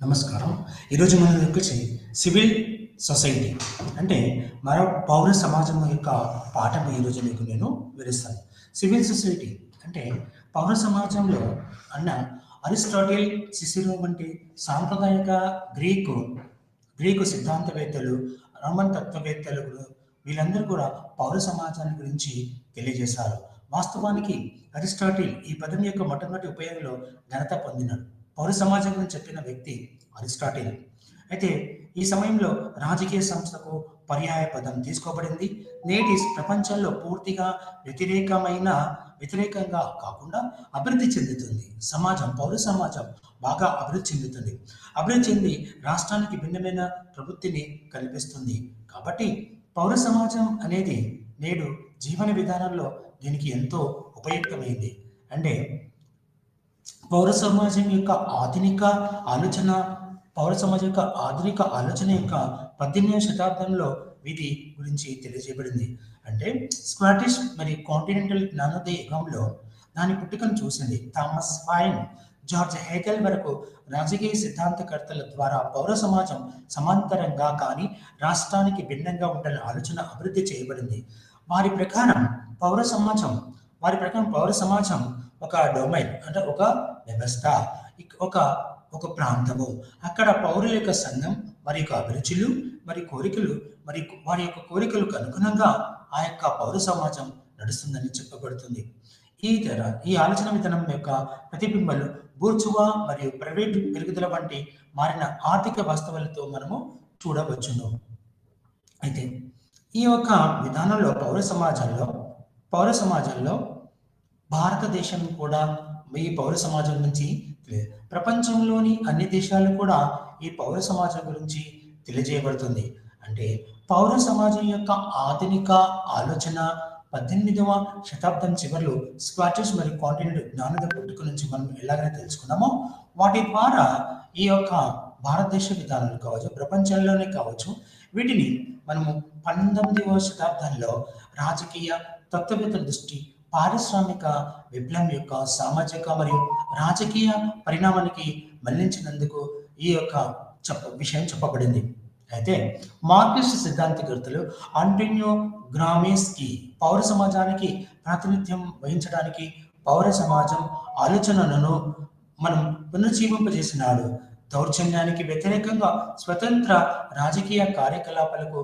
నమస్కారం. ఈరోజు మనం వచ్చి civil society అంటే మన పౌర సమాజం యొక్క పాఠం ఈరోజు మీకు నేను వివరిస్తాను. సివిల్ సొసైటీ అంటే పౌర సమాజంలో అన్న అరిస్టాటిల్, సిసిరో వంటి సాంప్రదాయక గ్రీకు గ్రీకు సిద్ధాంతవేత్తలు, రోమన్ తత్వవేత్తలు వీళ్ళందరూ కూడా పౌర సమాజాన్ని గురించి తెలియజేశారు. వాస్తవానికి అరిస్టాటిల్ ఈ పదం యొక్క మొట్టమొదటి ఉపయోగంలో ఘనత పొందినాడు. పౌర సమాజం గురించి చెప్పిన వ్యక్తి అరిస్టాటిల్. అయితే ఈ సమయంలో రాజకీయ సంస్థకు పర్యాయ పదం తీసుకోబడింది. నేటి ప్రపంచంలో పూర్తిగా వ్యతిరేకంగా కాకుండా అభివృద్ధి చెందుతుంది. సమాజం, పౌర సమాజం బాగా అభివృద్ధి చెందుతుంది. అభివృద్ధి చెంది రాష్ట్రానికి భిన్నమైన ప్రవృత్తిని కల్పిస్తుంది. కాబట్టి పౌర సమాజం అనేది నేడు జీవన విధానంలో దీనికి ఎంతో ఉపయుక్తమైంది. అంటే పౌర సమాజం యొక్క ఆధునిక ఆలోచన పౌర సమాజం యొక్క ఆధునిక ఆలోచన యొక్క 18వ శతాబ్దంలో వీటి గురించి తెలియజేయబడింది. అంటే స్కాటిష్ మరియు కాంటినెంటల్ జ్ఞానోదయ యుగంలో దాని పుట్టుకను చూసింది. థామస్ ఫైన్, జార్జ్ హెగెల్ వరకు రాజకీయ సిద్ధాంతకర్తల ద్వారా పౌర సమాజం సమాంతరంగా కానీ రాష్ట్రానికి భిన్నంగా ఉండాలని ఆలోచన అభివృద్ధి చేయబడింది. వారి ప్రకారం పౌర సమాజం పౌర సమాజం ఒక డొమైన్ అంటే ఒక వ్యవస్థ, ఒక ఒక ప్రాంతము. అక్కడ పౌరుల యొక్క సంఘం వారి యొక్క అభిరుచులు మరి కోరికలు మరి వారి యొక్క కోరికలకు అనుగుణంగా ఆ యొక్క పౌర సమాజం నడుస్తుందని చెప్పబడుతుంది. ఈ ఆలోచన విధానం యొక్క ప్రతిబింబాలు బూర్జువా మరియు ప్రైవేట్ పెరుగుదల వంటి మారిన ఆర్థిక వాస్తవాలతో మనము చూడవచ్చును. అయితే ఈ యొక్క విధానంలో పౌర సమాజంలో భారతదేశం కూడా ఈ పౌర సమాజం నుంచి ప్రపంచంలోని అన్ని దేశాలు కూడా ఈ పౌర సమాజం గురించి తెలియజేయబడుతుంది. అంటే పౌర సమాజం యొక్క ఆధునిక ఆలోచన 18వ శతాబ్దం చివరిలో స్కాటిష్ మరియు కాంటినెంటల్ జ్ఞానోదయ పుట్టుక నుంచి మనం ఎలాగైనా తెలుసుకున్నామో వాటి ద్వారా ఈ యొక్క భారతదేశ విధానాలు కావచ్చు, ప్రపంచంలోనే కావచ్చు, వీటిని మనము 19వ శతాబ్దంలో రాజకీయ తత్వవేత్తల దృష్టి పారిశ్రామిక విప్లవం యొక్క సామాజిక మరియు రాజకీయ పరిణామానికి మళ్లించినందుకు ఈ యొక్క విషయం చెప్పబడింది. అయితే మార్క్సిస్ట్ సిద్ధాంతకర్తలు ఆంటోనియో గ్రామేస్కి పౌర సమాజానికి ప్రాతినిధ్యం వహించడానికి పౌర సమాజం ఆలోచనలను మనం పునరుజ్జీవింపజేసినాడు. దౌర్జన్యానికి వ్యతిరేకంగా స్వతంత్ర రాజకీయ కార్యకలాపాలకు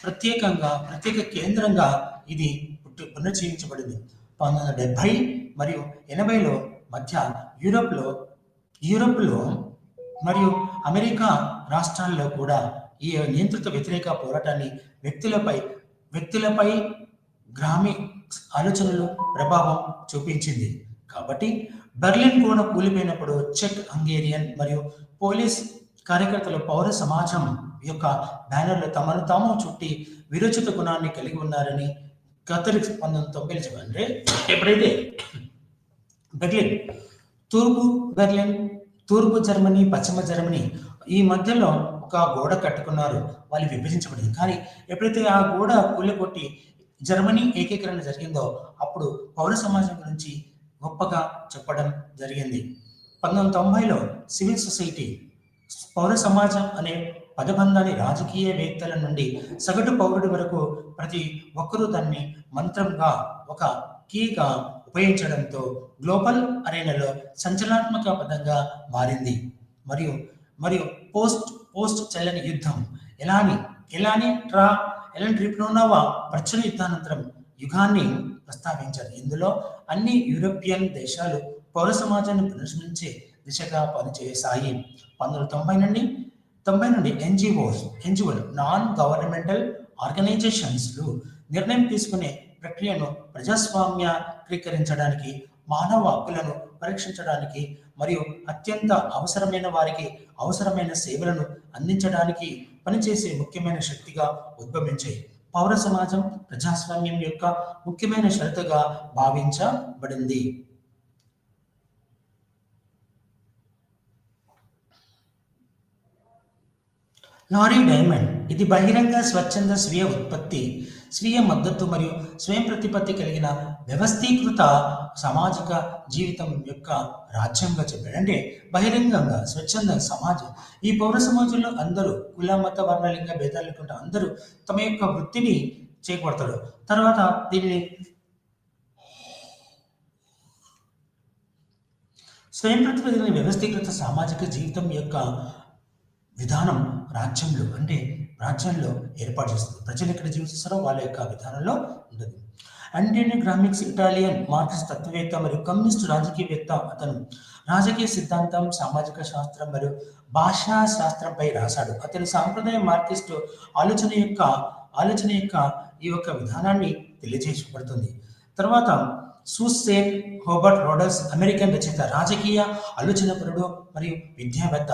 ప్రత్యేక కేంద్రంగా ఇది పునరుజ్జీవించబడింది. 1970 మరియు 80లో మధ్య యూరోప్లో మరియు అమెరికా రాష్ట్రాల్లో కూడా ఈ నియంత్రిత వ్యతిరేక పోరాటాన్ని వ్యక్తులపై గ్రామీ ఆలోచనలు ప్రభావం చూపించింది. కాబట్టి బెర్లిన్ కూడా కూలిపోయినప్పుడు చెక్, హంగేరియన్ మరియు పోలీస్ కార్యకర్తలు పౌర సమాజం యొక్క బ్యానర్లు తమను తాము చుట్టి విరోచిత గుణాన్ని కలిగి ఉన్నారని 1990 అంటే ఎప్పుడైతే తూర్పు జర్మనీ, పశ్చిమ జర్మనీ ఈ మధ్యలో ఒక గోడ కట్టుకున్నారు. వాళ్ళు విభజించబడింది. కానీ ఎప్పుడైతే ఆ గోడ కూలగొట్టి జర్మనీ ఏకీకరణ జరిగిందో అప్పుడు పౌర సమాజం గురించి గొప్పగా చెప్పడం జరిగింది. 1990లో సివిల్ సొసైటీ పౌర సమాజం అనే పదబంధాన్ని రాజకీయవేత్తల నుండి సగటు పౌరుడి వరకు ప్రతి ఒక్కరూ దాన్ని మంత్రంగా ఒక కీగా ఉపయోగించడంతో గ్లోబల్ అరేనాలో సంచలనాత్మక పదంగా మారింది. మరియు పోస్ట్ చల్లని యుద్ధం ఎలాని ట్రిప్నోవా ప్రచురణ యుద్ధానంతరం యుగాన్ని ప్రస్తావించారు. ఇందులో అన్ని యూరోపియన్ దేశాలు పౌర సమాజాన్ని పునరుద్ధరించే దిశగా పనిచేశాయి. 1990 నుండి ఎన్జిఓలు నాన్ గవర్నమెంటల్ ఆర్గనైజేషన్స్లు నిర్ణయం తీసుకునే ప్రక్రియను ప్రజాస్వామ్యీకరించడానికి, మానవ హక్కులను పరీక్షించడానికి మరియు అత్యంత అవసరమైన వారికి అవసరమైన సేవలను అందించడానికి పనిచేసే ముఖ్యమైన శక్తిగా ఉద్భవించాయి. పౌర సమాజం ప్రజాస్వామ్యం యొక్క ముఖ్యమైన షరతుగా భావించబడింది. లారీ డైమండ్ ఇది బహిరంగ, స్వచ్ఛంద, స్వీయ ఉత్పత్తి, స్వీయ మద్దతు మరియు స్వయం ప్రతిపత్తి కలిగిన వ్యవస్థీకృత సామాజిక జీవితం యొక్క రాజ్యంగా చెప్పాడు. అంటే బహిరంగంగా స్వచ్ఛంద సమాజం. ఈ పౌర సమాజంలో అందరూ కుల మత వర్ణ లింగ భేదాలు లేకుండా అందరూ తమ యొక్క వృత్తిని చేపడతారు. తర్వాత దీనిని స్వయం ప్రతిపదిన వ్యవస్థీకృత సామాజిక జీవితం యొక్క విధానం రాజ్యంలో ఏర్పాటు చేస్తుంది. ప్రజలు ఎక్కడ జీవిస్తారో వాళ్ళ యొక్క విధానంలో ఉంటుంది. అంటోనియో గ్రామిక్స్ ఇటాలియన్ మార్క్సిస్ట్ తత్వవేత్త మరియు కమ్యూనిస్టు రాజకీయవేత్త. అతను రాజకీయ సిద్ధాంతం, సామాజిక శాస్త్రం మరియు భాషా శాస్త్రంపై రాశాడు. అతని సాంప్రదాయ మార్క్సిస్టు ఆలోచన యొక్క ఈ యొక్క విధానాన్ని తెలియజేయబడుతుంది. తర్వాత సూసేన్ హోబర్ట్ రోడర్స్ అమెరికన్ రచయిత, రాజకీయ ఆలోచనపరుడు మరియు విద్యావేత్త.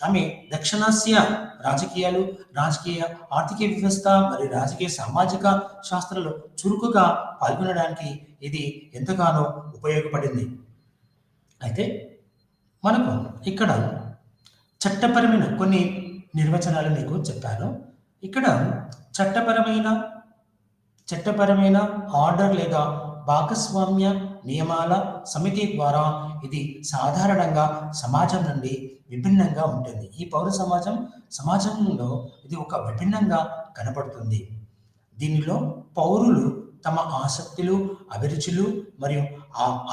ఆమె దక్షిణాసియా రాజకీయ ఆర్థిక వ్యవస్థ మరియు రాజకీయ సామాజిక శాస్త్రంలో చురుకుగా పాల్గొనడానికి ఇది ఎంతగానో ఉపయోగపడింది. అయితే మనకు ఇక్కడ చట్టపరమైన కొన్ని నిర్వచనాలు మీకు చెప్పాను. ఇక్కడ చట్టపరమైన ఆర్డర్ లేదా భాగస్వామ్య నియమాల సమితి ద్వారా ఇది సాధారణంగా సమాజం నుండి విభిన్నంగా ఉంటుంది. ఈ పౌర సమాజంలో ఇది ఒక విభిన్నంగా కనపడుతుంది. దీనిలో పౌరులు తమ ఆసక్తులు, అభిరుచులు మరియు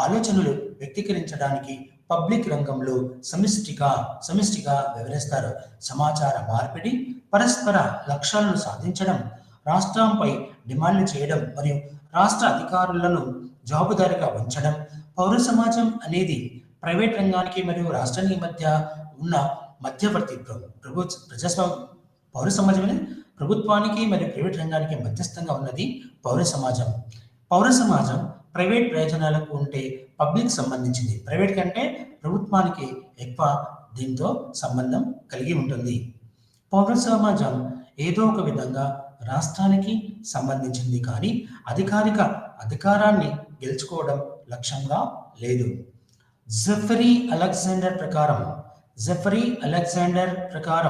ఆలోచనలు వ్యక్తీకరించడానికి పబ్లిక్ రంగంలో సమిష్టిగా వివరిస్తారు. సమాచార మార్పిడి, పరస్పర లక్ష్యాలను సాధించడం, రాష్ట్రంపై డిమాండ్లు చేయడం మరియు రాష్ట్ర అధికారులను జవాబుదారీగా ఉంచడం. పౌర సమాజం అనేది ప్రైవేట్ రంగానికి మరియు రాష్ట్రానికి మధ్య ఉన్న మధ్యవర్తిత్వం. పౌర సమాజం అనేది ప్రభుత్వానికి మరియు ప్రైవేట్ రంగానికి మధ్యస్థంగా ఉన్నది పౌర సమాజం ప్రైవేట్ ప్రయోజనాలకు ఉంటే పబ్లిక్ సంబంధించింది. ప్రైవేట్ కంటే ప్రభుత్వానికి ఎక్కువ దీంతో సంబంధం కలిగి ఉంటుంది. పౌర సమాజం ఏదో ఒక విధంగా రాష్ట్రానికి సంబంధించింది, కానీ అధికారాన్ని గెలుచుకోవడం లక్ష్యంగా లేదు. జెఫరీ అలెగ్జాండర్ ప్రకారం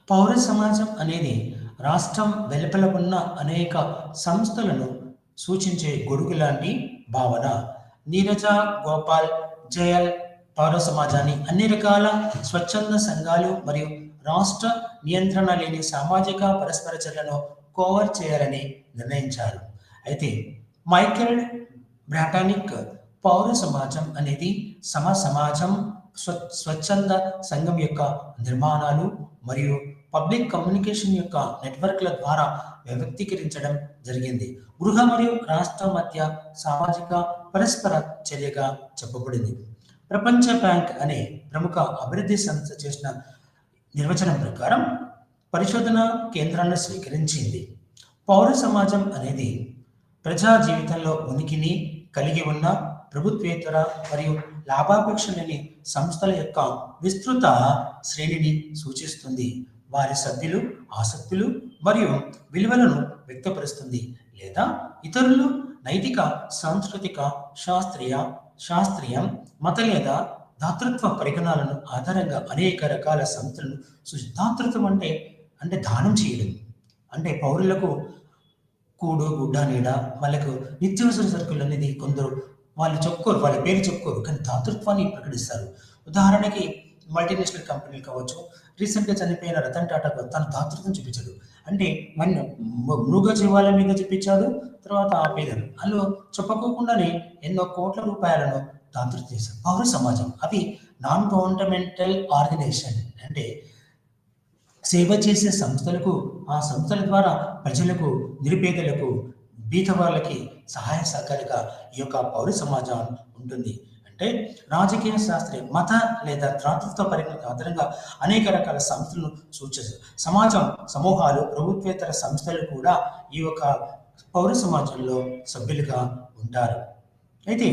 పౌర సమాజం అనేది రాష్ట్రం వెలుపల ఉన్న అనేక సంస్థలను సూచించే గొడుగు లాంటి భావన. నీరజ గోపాల్ జయల్ పౌర సమాజాన్ని అన్ని రకాల స్వచ్ఛంద సంఘాలు మరియు రాష్ట్ర నియంత్రణ లేని సామాజిక పరస్పర చర్యలను కవర్ చేయాలని నిర్ణయించారు. అయితే మైకేల్ బ్రాటానిక్ పౌర సమాజం అనేది సమాజం స్వచ్ఛంద సంఘం యొక్క నిర్మాణాలు మరియు పబ్లిక్ కమ్యూనికేషన్ యొక్క నెట్వర్క్ల ద్వారా వ్యక్తీకరించడం జరిగింది. గృహ మరియు రాష్ట్ర మధ్య సామాజిక పరస్పర చర్యగా చెప్పబడింది. ప్రపంచ బ్యాంక్ అనే ప్రముఖ అభివృద్ధి సంస్థ చేసిన నిర్వచనం ప్రకారం పరిశోధన కేంద్రాలను స్వీకరించింది. పౌర సమాజం అనేది ప్రజా జీవితంలో ఉనికిని కలిగి ఉన్న ప్రభుత్వేతర మరియు లాభాపేక్ష లేని సంస్థల యొక్క విస్తృత శ్రేణిని సూచిస్తుంది. వారి సభ్యులు ఆసక్తులు మరియు విలువలను వ్యక్తపరుస్తుంది లేదా ఇతరులు నైతిక, సాంస్కృతిక, శాస్త్రీయ, మత లేదా దాతృత్వ పరిగణాలను ఆధారంగా అనేక రకాల సంస్థలను దాతృత్వం అంటే దానం చేయడం. అంటే పౌరులకు కూడు గుడ్డ నీడ, వాళ్ళకు నిత్యావసర సరుకులు అనేది కొందరు వాళ్ళు చెప్పుకోరు, వాళ్ళ పేరు చెప్పుకోరు, కానీ దాతృత్వాన్ని ప్రకటిస్తారు. ఉదాహరణకి మల్టీనేషనల్ కంపెనీలు కావచ్చు. రీసెంట్గా చనిపోయిన రతన్ టాటా తన దాతృత్వం చూపించాడు. అంటే మృగ జీవాల మీద చూపించాడు. తర్వాత ఆ పేదలు వాళ్ళు చెప్పుకోకుండానే ఎన్నో కోట్ల రూపాయలను దాతృత్వం చేశారు. పౌర సమాజం అవి నాన్ గవర్నమెంటల్ ఆర్గనైజేషన్, అంటే సేవ చేసే సంస్థలకు, ఆ సంస్థల ద్వారా ప్రజలకు, నిరుపేదలకు, బీద వాళ్ళకి సహాయ సహకారిగా ఈ యొక్క పౌర సమాజం ఉంటుంది. అంటే రాజకీయ శాస్త్రీయ, మత లేదా దాతృత్వ పరిగణన ఆధారంగా అనేక రకాల సంస్థలను సూచిస్తారు. సమూహాలు, ప్రభుత్వేతర సంస్థలు కూడా ఈ యొక్క పౌర సమాజంలో సభ్యులుగా ఉంటారు. అయితే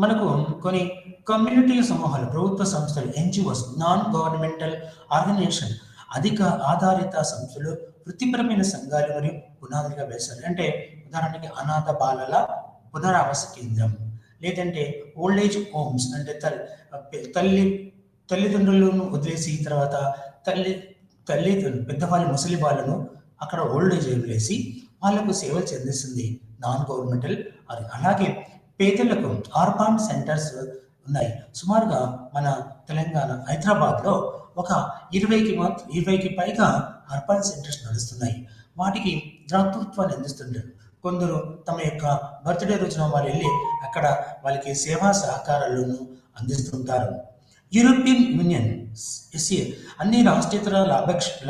మనకు కొన్ని కమ్యూనిటీ సమూహాలు, ప్రభుత్వ సంస్థలు, ఎన్జిఓస్, నాన్ గవర్నమెంటల్ ఆర్గనైజేషన్, అధిక ఆధారిత సంస్థలు, వృత్తిపరమైన సంఘాలు మరియు పునాదులుగా వేశారు. అంటే ఉదాహరణకి అనాథ బాలల పునరావాస కేంద్రం, లేదంటే ఓల్డ్ ఏజ్ హోమ్స్, అంటే తల్లిదండ్రులను వదిలేసి తర్వాత పెద్దవాళ్ళ ముసలి వాళ్ళను అక్కడ ఓల్డ్ ఏజ్ వదిలేసి వాళ్ళకు సేవలు చెందిస్తుంది నాన్ గవర్నమెంటల్. అలాగే పేదలకు ఆర్ఫాన్ సెంటర్స్ ఉన్నాయి. సుమారుగా మన తెలంగాణ హైదరాబాద్లో ఒక 20కి పైగా అర్బన్ సెంటర్స్ నడుస్తున్నాయి. వాటికి దాతృత్వాన్ని అందిస్తుంటారు. కొందరు తమ యొక్క బర్త్డే రోజున వారు వెళ్ళి అక్కడ వాళ్ళకి సేవా సహకారాలను అందిస్తుంటారు. యూరోపియన్ యూనియన్ ఎస్ఏ అన్ని రాష్ట్రేతర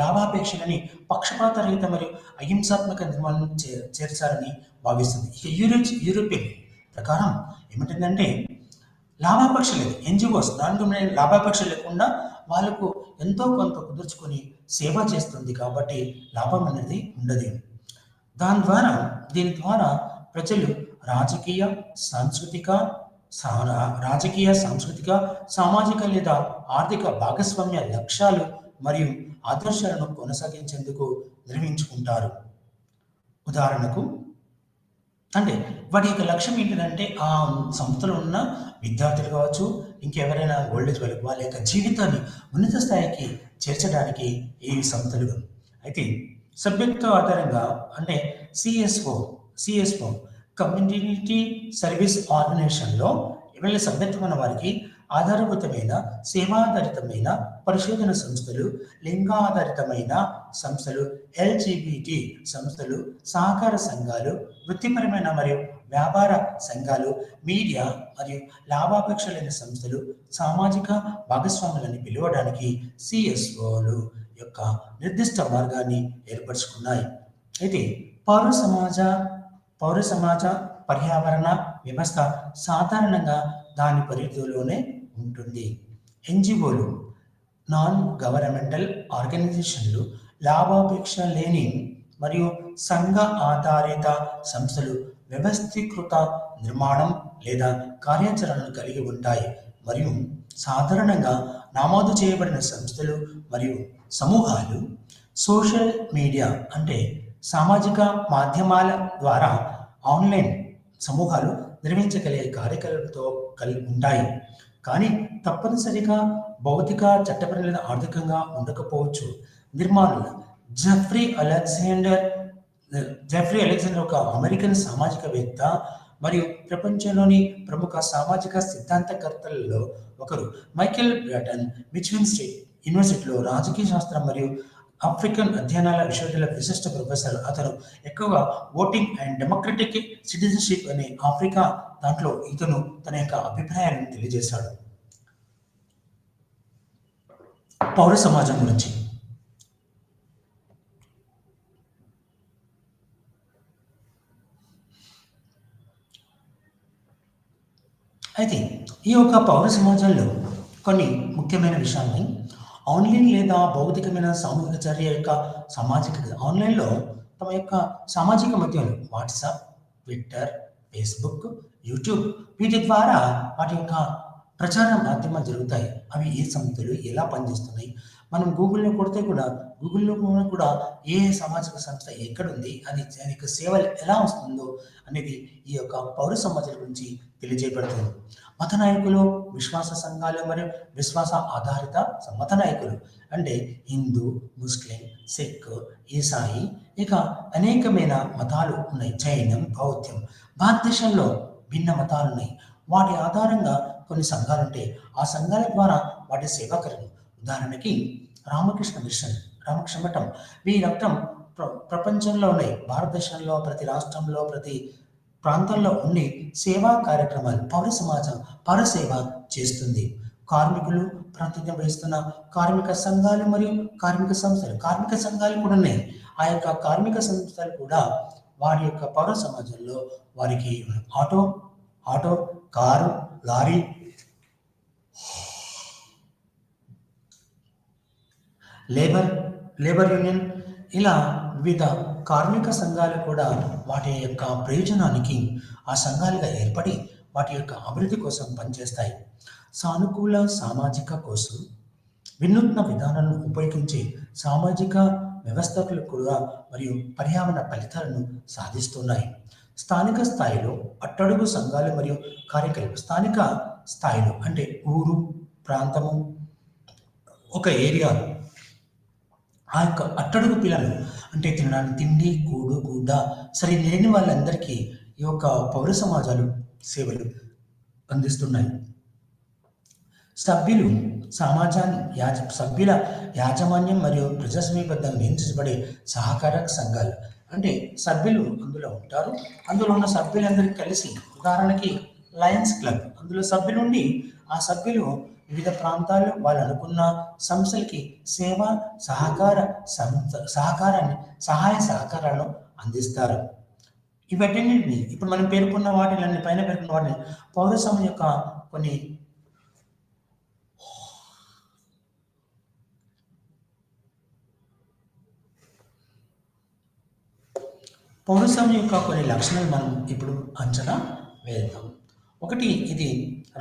లాభాపేక్షలని పక్షపాతరహిత మరియు అహింసాత్మక నిర్మాణం చేర్చాలని భావిస్తుంది. ఇక యూరోపియన్ ప్రకారం ఏమిటంటే లాభాపేక్ష లేదు. ఎన్జిఓస్ దాంట్లో లాభాపేక్ష లేకుండా వాళ్ళకు ఎంతో కొంత కుదుర్చుకొని సేవ చేస్తుంది కాబట్టి లాభం అనేది ఉండదు. దీని ద్వారా ప్రజలు రాజకీయ సాంస్కృతిక సామాజిక లేదా ఆర్థిక భాగస్వామ్య లక్ష్యాలు మరియు ఆదర్శాలను కొనసాగించేందుకు నిర్వహించుకుంటారు. ఉదాహరణకు అంటే వాటి యొక్క లక్ష్యం ఏంటంటే ఆ సంస్థలో ఉన్న విద్యార్థులు కావచ్చు, ఇంకెవరైనా ఓల్డ్ ఏజ్ వాళ్ళ యొక్క జీవితాన్ని ఉన్నత స్థాయికి చేర్చడానికి ఈ సంస్థలు. అయితే సభ్యత్వ ఆధారంగా అంటే సిఎస్ఓ కమ్యూనిటీ సర్వీస్ ఆర్గనైజేషన్లో వీళ్ళ సభ్యత్వమైన వారికి ఆధారభూతమైన సేవాధారితమైన పరిశోధన సంస్థలు, లింగాధారితమైన సంస్థలు, ఎల్జిబిటి సంస్థలు, సహకార సంఘాలు, వృత్తిపరమైన మరియు వ్యాపార సంఘాలు, మీడియా మరియు లాభాపేక్ష లేని సంస్థలు, సామాజిక భాగస్వాములని పిలవడానికి సిఎస్ఓలు యొక్క నిర్దిష్ట మార్గాన్ని ఏర్పరచుకున్నాయి. అయితే పౌర సమాజ పర్యావరణ వ్యవస్థ సాధారణంగా దాని పరిధిలోనే ఉంటుంది. ఎన్జిఓలు నాన్ గవర్నమెంటల్ ఆర్గనైజేషన్లు, లాభాపేక్ష లేని మరియు సంఘ ఆధారిత సంస్థలు వ్యవస్థీకృత నిర్మాణం లేదా కార్యాచరణను కలిగి ఉంటాయి మరియు సాధారణంగా నమోదు చేయబడిన సంస్థలు మరియు సమూహాలు సోషల్ మీడియా అంటే సామాజిక మాధ్యమాల ద్వారా ఆన్లైన్ సమూహాలు నిర్వహించగలిగే కార్యకలాపాలతో కలిగి ఉంటాయి. కానీ తప్పనిసరిగా భౌతిక, చట్టపరమైన లేదా ఆర్థికంగా ఉండకపోవచ్చు. నిర్మాణాలు జెఫ్రీ అలెగ్జాండర్ ఒక అమెరికన్ సామాజికవేత్త మరియు ప్రపంచంలోని ప్రముఖ సామాజిక సిద్ధాంతకర్తలలో ఒకరు. మైకేల్ బ్రాటన్ మిచిగన్ స్టేట్ యూనివర్సిటీలో రాజకీయ శాస్త్రం మరియు ఆఫ్రికన్ అధ్యయనాల విశ్వవిద్యాలయ విశిష్ట ప్రొఫెసర్. అతను ఎక్కువగా ఓటింగ్ అండ్ డెమోక్రటిక్ సిటిజన్షిప్ అనే ఆఫ్రికా దాంట్లో ఇతను తన యొక్క అభిప్రాయాలను తెలియజేశాడు. పౌర సమాజం గురించి అయితే ఈ యొక్క పౌర సమాజంలో కొన్ని ముఖ్యమైన విషయాల్ని ఆన్లైన్ లేదా భౌతికమైన సామూహిక చర్య యొక్క ఆన్లైన్లో తమ యొక్క సామాజిక మాధ్యమాలు వాట్సాప్, ట్విట్టర్, ఫేస్బుక్, యూట్యూబ్ వీటి ద్వారా వాటి యొక్క ప్రచార మాధ్యమాలు జరుగుతాయి. అవి ఏ సంస్థలు ఎలా పనిచేస్తున్నాయి, మనం గూగుల్లో కూడా ఏ సామాజిక సంస్థ ఎక్కడుంది, అది దాని యొక్క సేవలు ఎలా వస్తుందో అనేది ఈ యొక్క పౌర సమాజం గురించి తెలియజేయబడుతుంది. మత నాయకులు, విశ్వాస సంఘాలు మరియు విశ్వాస ఆధారిత మత నాయకులు అంటే హిందూ, ముస్లిం, సిక్, ఈసాయి, ఇక అనేకమైన మతాలు ఉన్నాయి. జైనం, బౌద్ధం. భారతదేశంలో భిన్న మతాలు ఉన్నాయి. వాటి ఆధారంగా కొన్ని సంఘాలు ఉంటాయి. ఆ సంఘాల ద్వారా వాటి సేవాకరణ. ఉదాహరణకి రామకృష్ణ మిషన్, రామకృష్ణ మఠం. వీరంతా ప్రపంచంలో ఉన్నాయి. భారతదేశంలో ప్రతి రాష్ట్రంలో ప్రతి ప్రాంతాల్లో ఉండి సేవా కార్యక్రమాలు పౌర సేవ చేస్తుంది. కార్మికులు ప్రాతినిధ్యం వహిస్తున్న కార్మిక సంఘాలు మరియు కార్మిక సంఘాలు కూడా ఉన్నాయి. ఆ యొక్క కార్మిక సంస్థలు కూడా వారి యొక్క పౌర సమాజంలో వారికి auto, car, lorry, labour union ఇలా వివిధ కార్మిక సంఘాలు కూడా వాటి యొక్క ప్రయోజనానికి ఆ సంఘాలుగా ఏర్పడి వాటి యొక్క అభివృద్ధి కోసం పనిచేస్తాయి. సానుకూల సామాజిక కోసం వినూత్న విధానాలను ఉపయోగించి సామాజిక వ్యవస్థలు కూడా మరియు పర్యావరణ ఫలితాలను సాధిస్తున్నాయి. స్థానిక స్థాయిలో అట్టడుగు సంఘాలు మరియు కార్యకలాపాలు. స్థానిక స్థాయిలో అంటే ఊరు, ప్రాంతము, ఒక ఏరియా ఆ యొక్క అట్టడుగు పిల్లలు అంటే తినడానికి తిండి, కూడు, గుడ్డ సరి లేని వాళ్ళందరికీ ఈ యొక్క పౌర సమాజాలు సేవలు అందిస్తున్నాయి. సభ్యులు సభ్యుల యాజమాన్యం మరియు ప్రజాస్వామ్యబద్ధంగా నియంత్రించబడే సహకార సంఘాలు. అంటే సభ్యులు అందులో ఉంటారు. అందులో ఉన్న సభ్యులందరూ కలిసి ఉదాహరణకి లయన్స్ క్లబ్ అందులో సభ్యులుండి ఆ సభ్యులు వివిధ ప్రాంతాల్లో వాళ్ళు అనుకున్న సంస్థలకి సేవ సహకారాన్ని సహాయ సహకారాలను అందిస్తారు. ఇవన్నింటిని ఇప్పుడు మనం పేర్కొన్న వాటిని పైన పేర్కొన్న వాటిని పౌర సంఘం యొక్క కొన్ని పౌరస్వామ్యం యొక్క కొన్ని లక్షణాలు మనం ఇప్పుడు అంచనా వేద్దాం. ఒకటి, ఇది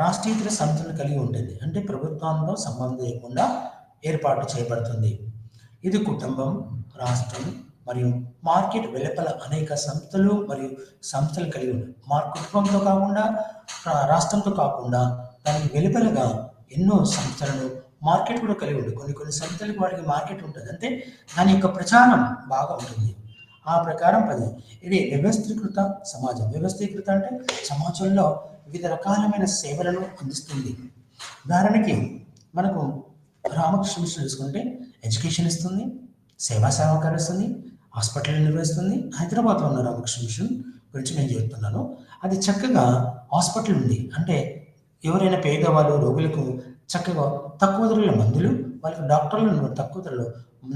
రాష్ట్రీయతర సంస్థలను కలిగి ఉంటుంది. అంటే ప్రభుత్వంలో సంబంధం లేకుండా ఏర్పాటు చేయబడుతుంది. ఇది కుటుంబం, రాష్ట్రం మరియు మార్కెట్ వెలుపల అనేక సంస్థలు మరియు సంస్థలు కలిగి ఉంది. కుటుంబంతో కాకుండా రాష్ట్రంతో కాకుండా దానికి వెలుపలగా ఎన్నో సంస్థలను మార్కెట్ కూడా కలిగి ఉంటుంది. కొన్ని సంస్థలకు వాటికి మార్కెట్ ఉంటుంది, అంటే దాని యొక్క ప్రచారం బాగా ఉంటుంది. ఆ ప్రకారం ఇది వ్యవస్థీకృత సమాజం. వ్యవస్థీకృత అంటే సమాజంలో వివిధ రకాలమైన సేవలను అందిస్తుంది. ఉదాహరణకి మనకు రామకృష్ణ మిషన్ తీసుకుంటే ఎడ్యుకేషన్ ఇస్తుంది, సేవా సహకారం ఇస్తుంది, హాస్పిటల్ నిర్వహిస్తుంది. హైదరాబాద్లో ఉన్న రామకృష్ణ మిషన్ గురించి నేను చెప్తున్నాను. అది చక్కగా హాస్పిటల్ ఉంది, అంటే ఎవరైనా పేదవాళ్ళు రోగులకు చక్కగా తక్కువ ధరల మందులు, వాళ్ళకి డాక్టర్లను తక్కువ ధరలో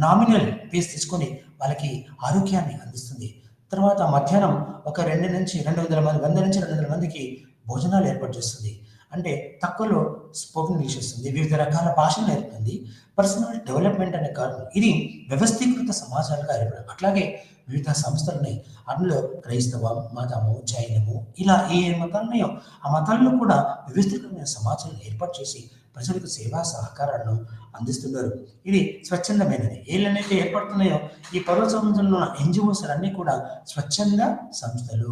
నామినల్ ఫీజు తీసుకొని వాళ్ళకి ఆరోగ్యాన్ని అందిస్తుంది. తర్వాత మధ్యాహ్నం ఒక 200 మంది 100 నుంచి 200 మందికి భోజనాలు ఏర్పాటు చేస్తుంది. అంటే తక్కువలో స్పోకెన్ ఇంగ్లీష్ ఇస్తుంది, వివిధ రకాల భాషలు నేర్పుతుంది. పర్సనల్ డెవలప్మెంట్ అనే కారణం ఇది వ్యవస్థీకృత సమాజాలుగా ఏర్పడదు. అట్లాగే వివిధ సంస్థలు ఉన్నాయి. అందులో క్రైస్తవ మతము, జైనము, ఇలా ఏ మతాలు ఉన్నాయో ఆ మతాల్లో కూడా వ్యవస్థీకృతమైన సమాజాలను ఏర్పాటు చేసి ప్రజలకు సేవా సహకారాలను అందిస్తున్నారు. ఇది స్వచ్ఛందమైనది. ఏళ్ళనైతే ఏర్పడుతున్నాయో ఈ పౌర సమాజంలో ఉన్న ఎన్జిఓస్ అన్నీ కూడా స్వచ్ఛంద సంస్థలు.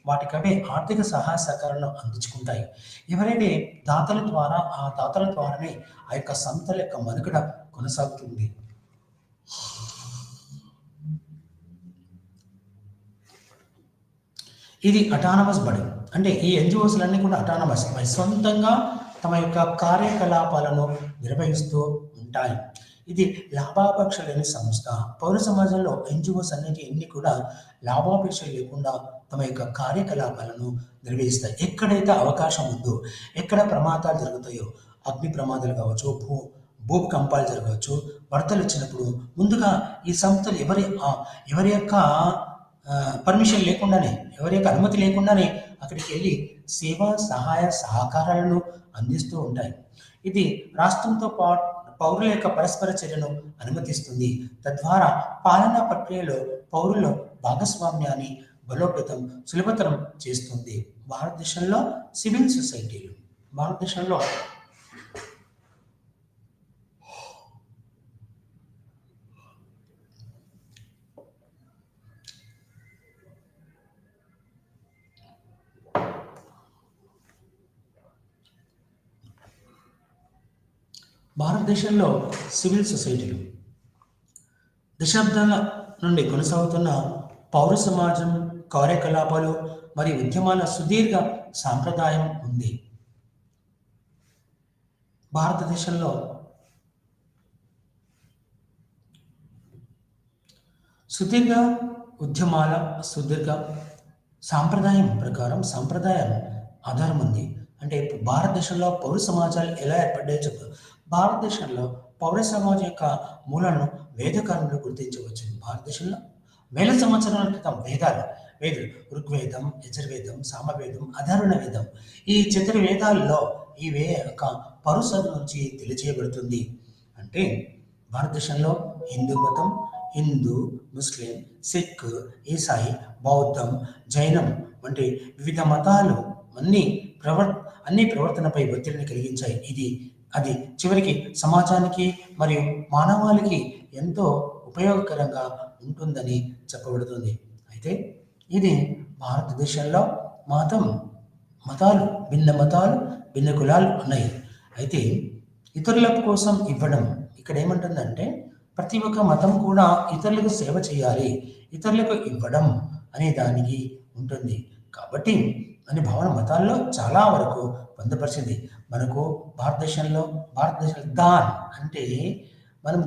వాటికవే ఆర్థిక సహాయ సహకారాలను అందించుకుంటాయి. ఎవరైతే దాతల ద్వారా ఆ దాతల ద్వారానే ఆ యొక్క సంస్థల యొక్క మనుగడ కొనసాగుతుంది. ఇది అటానమస్ బడి, అంటే ఈ ఎన్జిఓస్లన్నీ కూడా అటానమస్, సొంతంగా తమ యొక్క కార్యకలాపాలను నిర్వహిస్తూ ఉంటాయి. ఇది లాభాపేక్ష లేని సంస్థ. పౌర సమాజంలో ఎన్జిఓస్ అన్నిటి కూడా లాభాపేక్ష లేకుండా తమ యొక్క కార్యకలాపాలను నిర్వహిస్తాయి. ఎక్కడైతే అవకాశం ఉందో, ఎక్కడ ప్రమాదాలు జరుగుతాయో, అగ్ని ప్రమాదాలు కావచ్చు, భూకంపాలు జరగవచ్చు, వరదలు వచ్చినప్పుడు ముందుగా ఈ సంస్థలు ఎవరి యొక్క పర్మిషన్ లేకుండానే, ఎవరి యొక్క అనుమతి లేకుండానే అక్కడికి వెళ్ళి సేవా సహాయ సహకారాలను అందిస్తూ ఉంటాయి. ఇది రాష్ట్రంతో పాటు పౌరుల యొక్క పరస్పర చర్యను అనుమతిస్తుంది. తద్వారా పాలనా ప్రక్రియలో పౌరుల భాగస్వామ్యాన్ని బలోపేతం సులభతరం చేస్తుంది. భారతదేశంలో సివిల్ సొసైటీలు భారతదేశంలో సివిల్ సొసైటీలు దశాబ్దాల నుండి కొనసాగుతున్న పౌర సమాజం కార్యకలాపాలు మరియు ఉద్యమాల సుదీర్ఘ సాంప్రదాయం ఉంది. భారతదేశంలో సుదీర్ఘ సాంప్రదాయం ఆధారం ఉంది. అంటే భారతదేశంలో పౌర సమాజాలు ఎలా ఏర్పడ్డాయో చెప్తారు. భారతదేశంలో పౌర సమాజం యొక్క మూలాలను వేదకాలంలో గుర్తించవచ్చు. భారతదేశంలో వేల సంవత్సరాల క్రితం వేదాలు ఋగ్వేదం, యజుర్వేదం, సామవేదం, అధర్వణ వేదం, ఈ చతుర్వేదాల్లో ఈ యొక్క పౌరసత్వం నుంచి తెలియజేయబడుతుంది. అంటే భారతదేశంలో హిందూ, ముస్లిం, సిక్, ఈసాయి, బౌద్ధం, జైనం వంటి వివిధ మతాలు అన్ని ప్రవర్తనపై ఒత్తిడిని కలిగించాయి. అది చివరికి సమాజానికి మరియు మానవాళికి ఎంతో ఉపయోగకరంగా ఉంటుందని చెప్పబడుతుంది. అయితే ఇది భారతదేశంలో భిన్న కులాలు ఉన్నాయి. అయితే ఇతరుల కోసం ఇవ్వడం, ఇక్కడ ఏమంటుందంటే ప్రతి ఒక్క మతం కూడా ఇతరులకు సేవ చేయాలి, ఇతరులకు ఇవ్వడం అనే దానికి ఉంటుంది. కాబట్టి అనే భావన మతాల్లో చాలా వరకు పొందుపరిచింది. మనకు భారతదేశంలో దాన్ అంటే మనం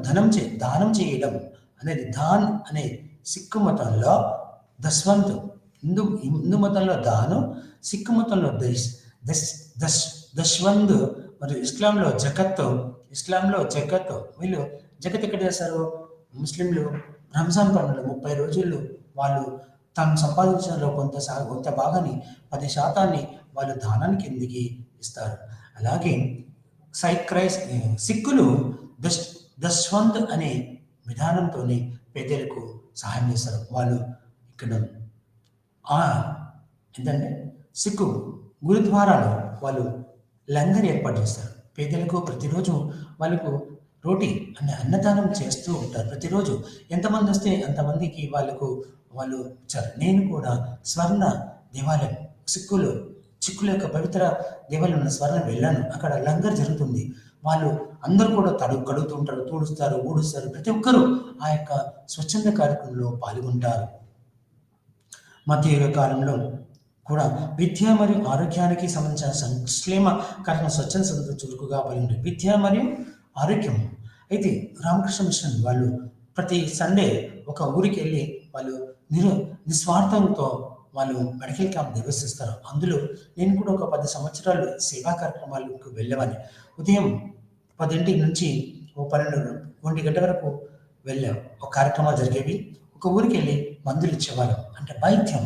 దానం చేయడం అనేది దాన్ అనే సిక్కు మతంలో దస్వంత్, హిందూ మతంలో దానం, సిక్కు మతంలో దస్ దశ్ దశ్వంత్ మరియు ఇస్లాంలో జకత్. వీళ్ళు జకత్ ఎక్కడ చేస్తారు? ముస్లింలు రంజాన్ పండుగ 30 రోజులు వాళ్ళు తాము సంపాదించిన కొంత భాగాన్ని 10% వాళ్ళు దానానికి కిందికి ఇస్తారు. అలాగే సిక్కులు దశ్ దశ్వంత్ అనే విధానంతోనే పేదలకు సహాయం చేస్తారు. వాళ్ళు ఇక్కడ ఏంటంటే సిక్కు గురుద్వారాలో వాళ్ళు లంగర్ ఏర్పాటు చేస్తారు. పేదలకు ప్రతిరోజు వాళ్ళకు రోటీ అనే అన్నదానం చేస్తూ ఉంటారు. ప్రతిరోజు ఎంతమంది వస్తే అంతమందికి వాళ్ళు ఇచ్చారు. నేను కూడా స్వర్ణ దేవాలయం చిక్కుల యొక్క పవిత్ర దేవాలయం ఉన్న స్వర్ణ వెళ్ళాను. అక్కడ లంగర్ జరుగుతుంది. వాళ్ళు అందరూ కూడా కడుగుతుంటారు, తుడుస్తారు, ఊడుస్తారు. ప్రతి ఒక్కరూ ఆ యొక్క స్వచ్ఛంద కార్యక్రమంలో పాల్గొంటారు. మధ్యయుగ కాలంలో కూడా విద్య మరియు ఆరోగ్యానికి సంబంధించిన సంక్షేమ కార్యక్రమం స్వచ్ఛంద సంస్థ చురుకుగా పాల్గొంటారు. విద్య మరియు ఆరోగ్యం అయితే రామకృష్ణ మిషన్ వాళ్ళు ప్రతి సండే ఒక ఊరికి వెళ్ళి వాళ్ళు నిస్వార్థంతో వాళ్ళు మెడికల్ క్యాంప్ నిర్వహిస్తారు. అందులో నేను కూడా ఒక 10 సంవత్సరాలు సేవా కార్యక్రమాలకు వెళ్ళేవాడిని. ఉదయం 10 నుంచి 1 గంట వరకు వెళ్ళాం. ఒక కార్యక్రమాలు జరిగేవి. ఒక ఊరికి వెళ్ళి మందులు ఇచ్చేవాళ్ళం. అంటే వైద్యం,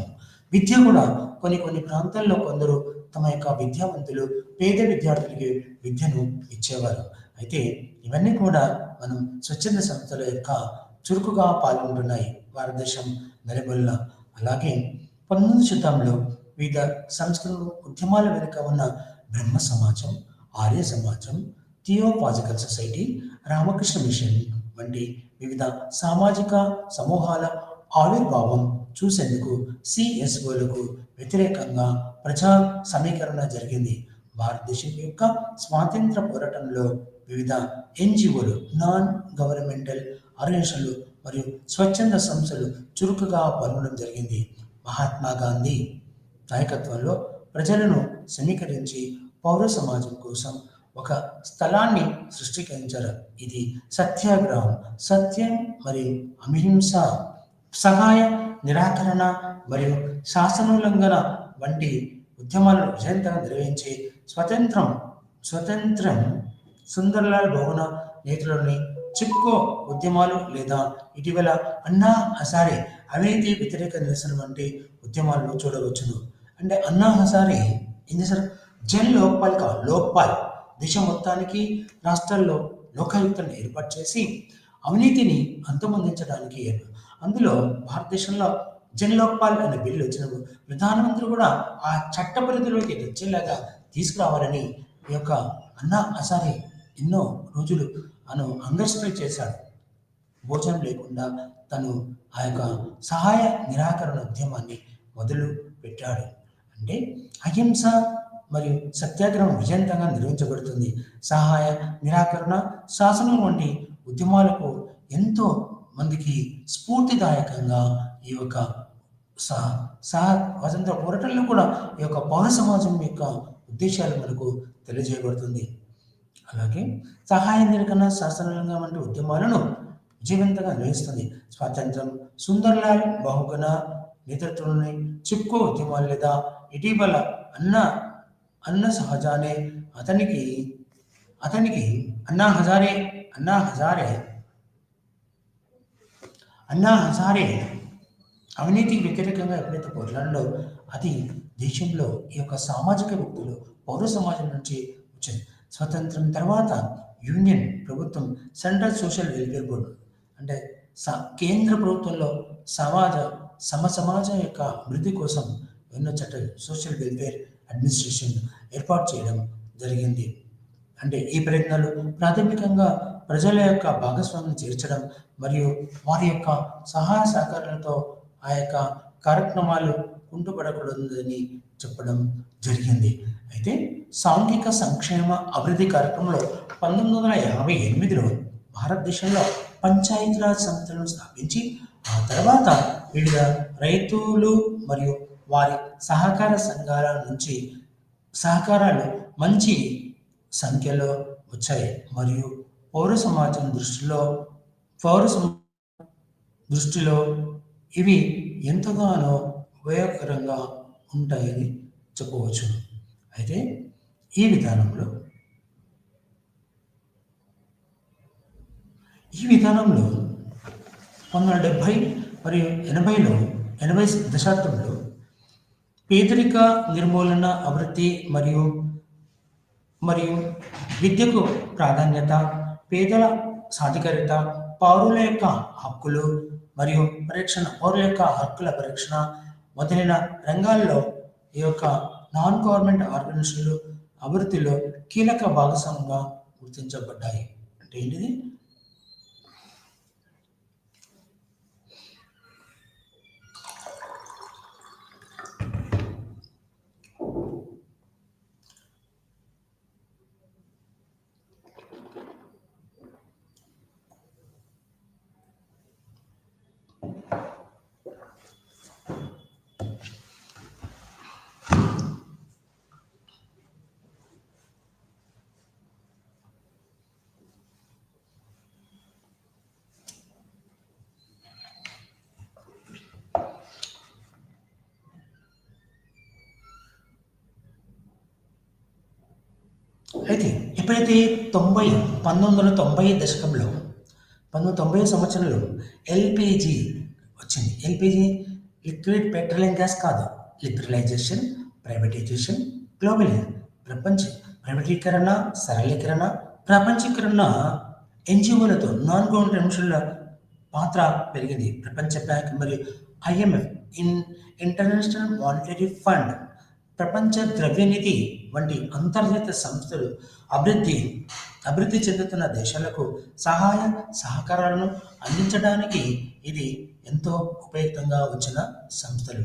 విద్య కూడా కొన్ని ప్రాంతాల్లో కొందరు తమ యొక్క విద్యావంతులు పేద విద్యార్థులకి విద్యను ఇచ్చేవారు. అయితే ఇవన్నీ కూడా మనం స్వచ్ఛంద సంస్థల యొక్క చురుకుగా పాల్గొంటున్నాయి భారతదేశం నలుమూలలా. అలాగే 19వ శతాబ్దంలో వివిధ సంస్కృతులు ఉద్యమాల వెనుక ఉన్న బ్రహ్మ సమాజం, ఆర్య సమాజం, థియోపాజికల్ సొసైటీ, రామకృష్ణ మిషన్ వంటి వివిధ సామాజిక సమూహాల ఆవిర్భావం చూసేందుకు సిఎస్ఓలకు వ్యతిరేకంగా ప్రజా సమీకరణ జరిగింది. భారతదేశం యొక్క స్వాతంత్ర పోరాటంలో వివిధ ఎన్జిఓలు, నాన్ గవర్నమెంటల్ ఆర్గనైజేషన్లు మరియు స్వచ్ఛంద సంస్థలు చురుకుగా పాల్గొనడం జరిగింది. మహాత్మా గాంధీ నాయకత్వంలో ప్రజలను సమీకరించి పౌర సమాజం కోసం ఒక స్థలాన్ని సృష్టించారు. ఇది సత్యాగ్రహం, సత్యం మరియు అహింస, సహాయ నిరాకరణ మరియు శాసనోల్లంఘన వంటి ఉద్యమాలను విజయంతంగా నిర్వహించి స్వతంత్రం సుందర్లాల్ బహునా నేతలోని చిప్కో ఉద్యమాలు లేదా ఇటీవల అన్నా హజారే అవినీతి వ్యతిరేక నిరసన వంటి ఉద్యమాలను చూడవచ్చును. అంటే అన్నా హజారే ఏం చేశారు? లోక్పాల్ దేశం మొత్తానికి రాష్ట్రాల్లో లోకాయుక్తలను ఏర్పాటు చేసి అవినీతిని అంతమొందించడానికి అందులో భారతదేశంలో జన్ లోక్పాల్ అనే బిల్లు వచ్చినప్పుడు ప్రధానమంత్రి కూడా ఆ చట్ట పరిధిలోకి వచ్చేలాగా తీసుకురావాలని ఈ యొక్క అన్నా హజారే ఎన్నో రోజులు హంగర్ స్ట్రైక్ చేశాడు. భోజనం లేకుండా తను ఆ యొక్క సహాయ నిరాకరణ ఉద్యమాన్ని మొదలు పెట్టాడు. అంటే అహింస మరియు సత్యాగ్రహం విజయంతంగా నిర్వహించబడుతుంది. సహాయ నిరాకరణ శాసనం వంటి ఉద్యమాలకు ఎంతో మందికి స్ఫూర్తిదాయకంగా ఈ యొక్క స్వాతంత్ర పోరాటంలో కూడా ఈ యొక్క పౌర సమాజం యొక్క ఉద్దేశాలు మనకు తెలియజేయబడుతుంది. అలాగే సహాయ నిరాకరణ శాసనంగా వంటి ఉద్యమాలను విజయవంతంగా నిర్వహిస్తుంది. స్వాతంత్రం సుందర్లాల్ బహుగుణ నేతృత్వంలోని చిప్కో ఉద్యమాలు లేదా ఇటీవల అన్నా హజారే అవినీతికి వ్యతిరేకంగా ఎప్పుడైతే పోరాడో అది దేశంలో ఈ యొక్క సామాజిక వ్యక్తులు పౌర సమాజం నుంచి వచ్చింది. స్వతంత్రం తర్వాత యూనియన్ ప్రభుత్వం సెంట్రల్ సోషల్ వెల్ఫేర్ బోర్డు అంటే కేంద్ర ప్రభుత్వంలో సమాజం యొక్క అభివృద్ధి కోసం ఎన్నో చట్టాలు సోషల్ వెల్ఫేర్ అడ్మినిస్ట్రేషన్ ఏర్పాటు చేయడం జరిగింది. అంటే ఈ ప్రయత్నాలు ప్రాథమికంగా ప్రజల యొక్క భాగస్వామ్యం చేర్చడం మరియు వారి యొక్క సహాయ సహకారాలతో ఆ యొక్క కార్యక్రమాలు కుంటుపడకూడదని చెప్పడం జరిగింది. అయితే సాంఘిక సంక్షేమ అభివృద్ధి కార్యక్రమంలో 1958లో భారతదేశంలో పంచాయతీరాజ్ సంస్థలను స్థాపించి ఆ తర్వాత వివిధ రైతులు మరియు వారి సహకార సంఘాల నుంచి సహకారాలు మంచి సంఖ్యలో వచ్చాయి మరియు పౌర సమాజం పౌర సమ- దృష్టిలో ఇవి ఎంతగానో ఉపయోగకరంగా ఉంటాయని చెప్పవచ్చు. అయితే ఈ విధానంలో ఈ విధానంలో 1970 మరియు 80 దశాబ్దంలో పేదరిక నిర్మూలన, అభివృద్ధి మరియు విద్యకు ప్రాధాన్యత, పేదల సాధికారిత, పౌరుల యొక్క హక్కులు మరియు పౌరుల యొక్క హక్కుల పరిరక్షణ మొదలైన రంగాల్లో ఈ యొక్క నాన్ గవర్నమెంట్ ఆర్గనైజేషన్లు అభివృద్ధిలో కీలక భాగస్వామ్యంగా గుర్తించబడ్డాయి. అంటే ఏంటిది? అయితే ఎప్పుడైతే 1990 దశకంలో 1990 సంవత్సరంలో ఎల్పిజి వచ్చింది. ఎల్పిజి లిక్విడ్ పెట్రోలియం గ్యాస్ కాదు, లిబరలైజేషన్, ప్రైవేటైజేషన్, గ్లోబలైజేషన్, ప్రైవేటీకరణ, సరళీకరణ, ప్రపంచీకరణ, ఎన్జిఓలతో నాన్ గవర్నమెంట్ అంశాల పాత్ర పెరిగింది. ప్రపంచ బ్యాంక్ మరియు ఐఎంఎఫ్, ఇంటర్నేషనల్ మానిటరీ ఫండ్, ప్రపంచ ద్రవ్యనిధి వంటి అంతర్జాతీయ సంస్థలు అభివృద్ధి చెందుతున్న దేశాలకు సహకారాలను అందించడానికి ఇది ఎంతో ఉపయుక్తంగా వచ్చిన సంస్థలు.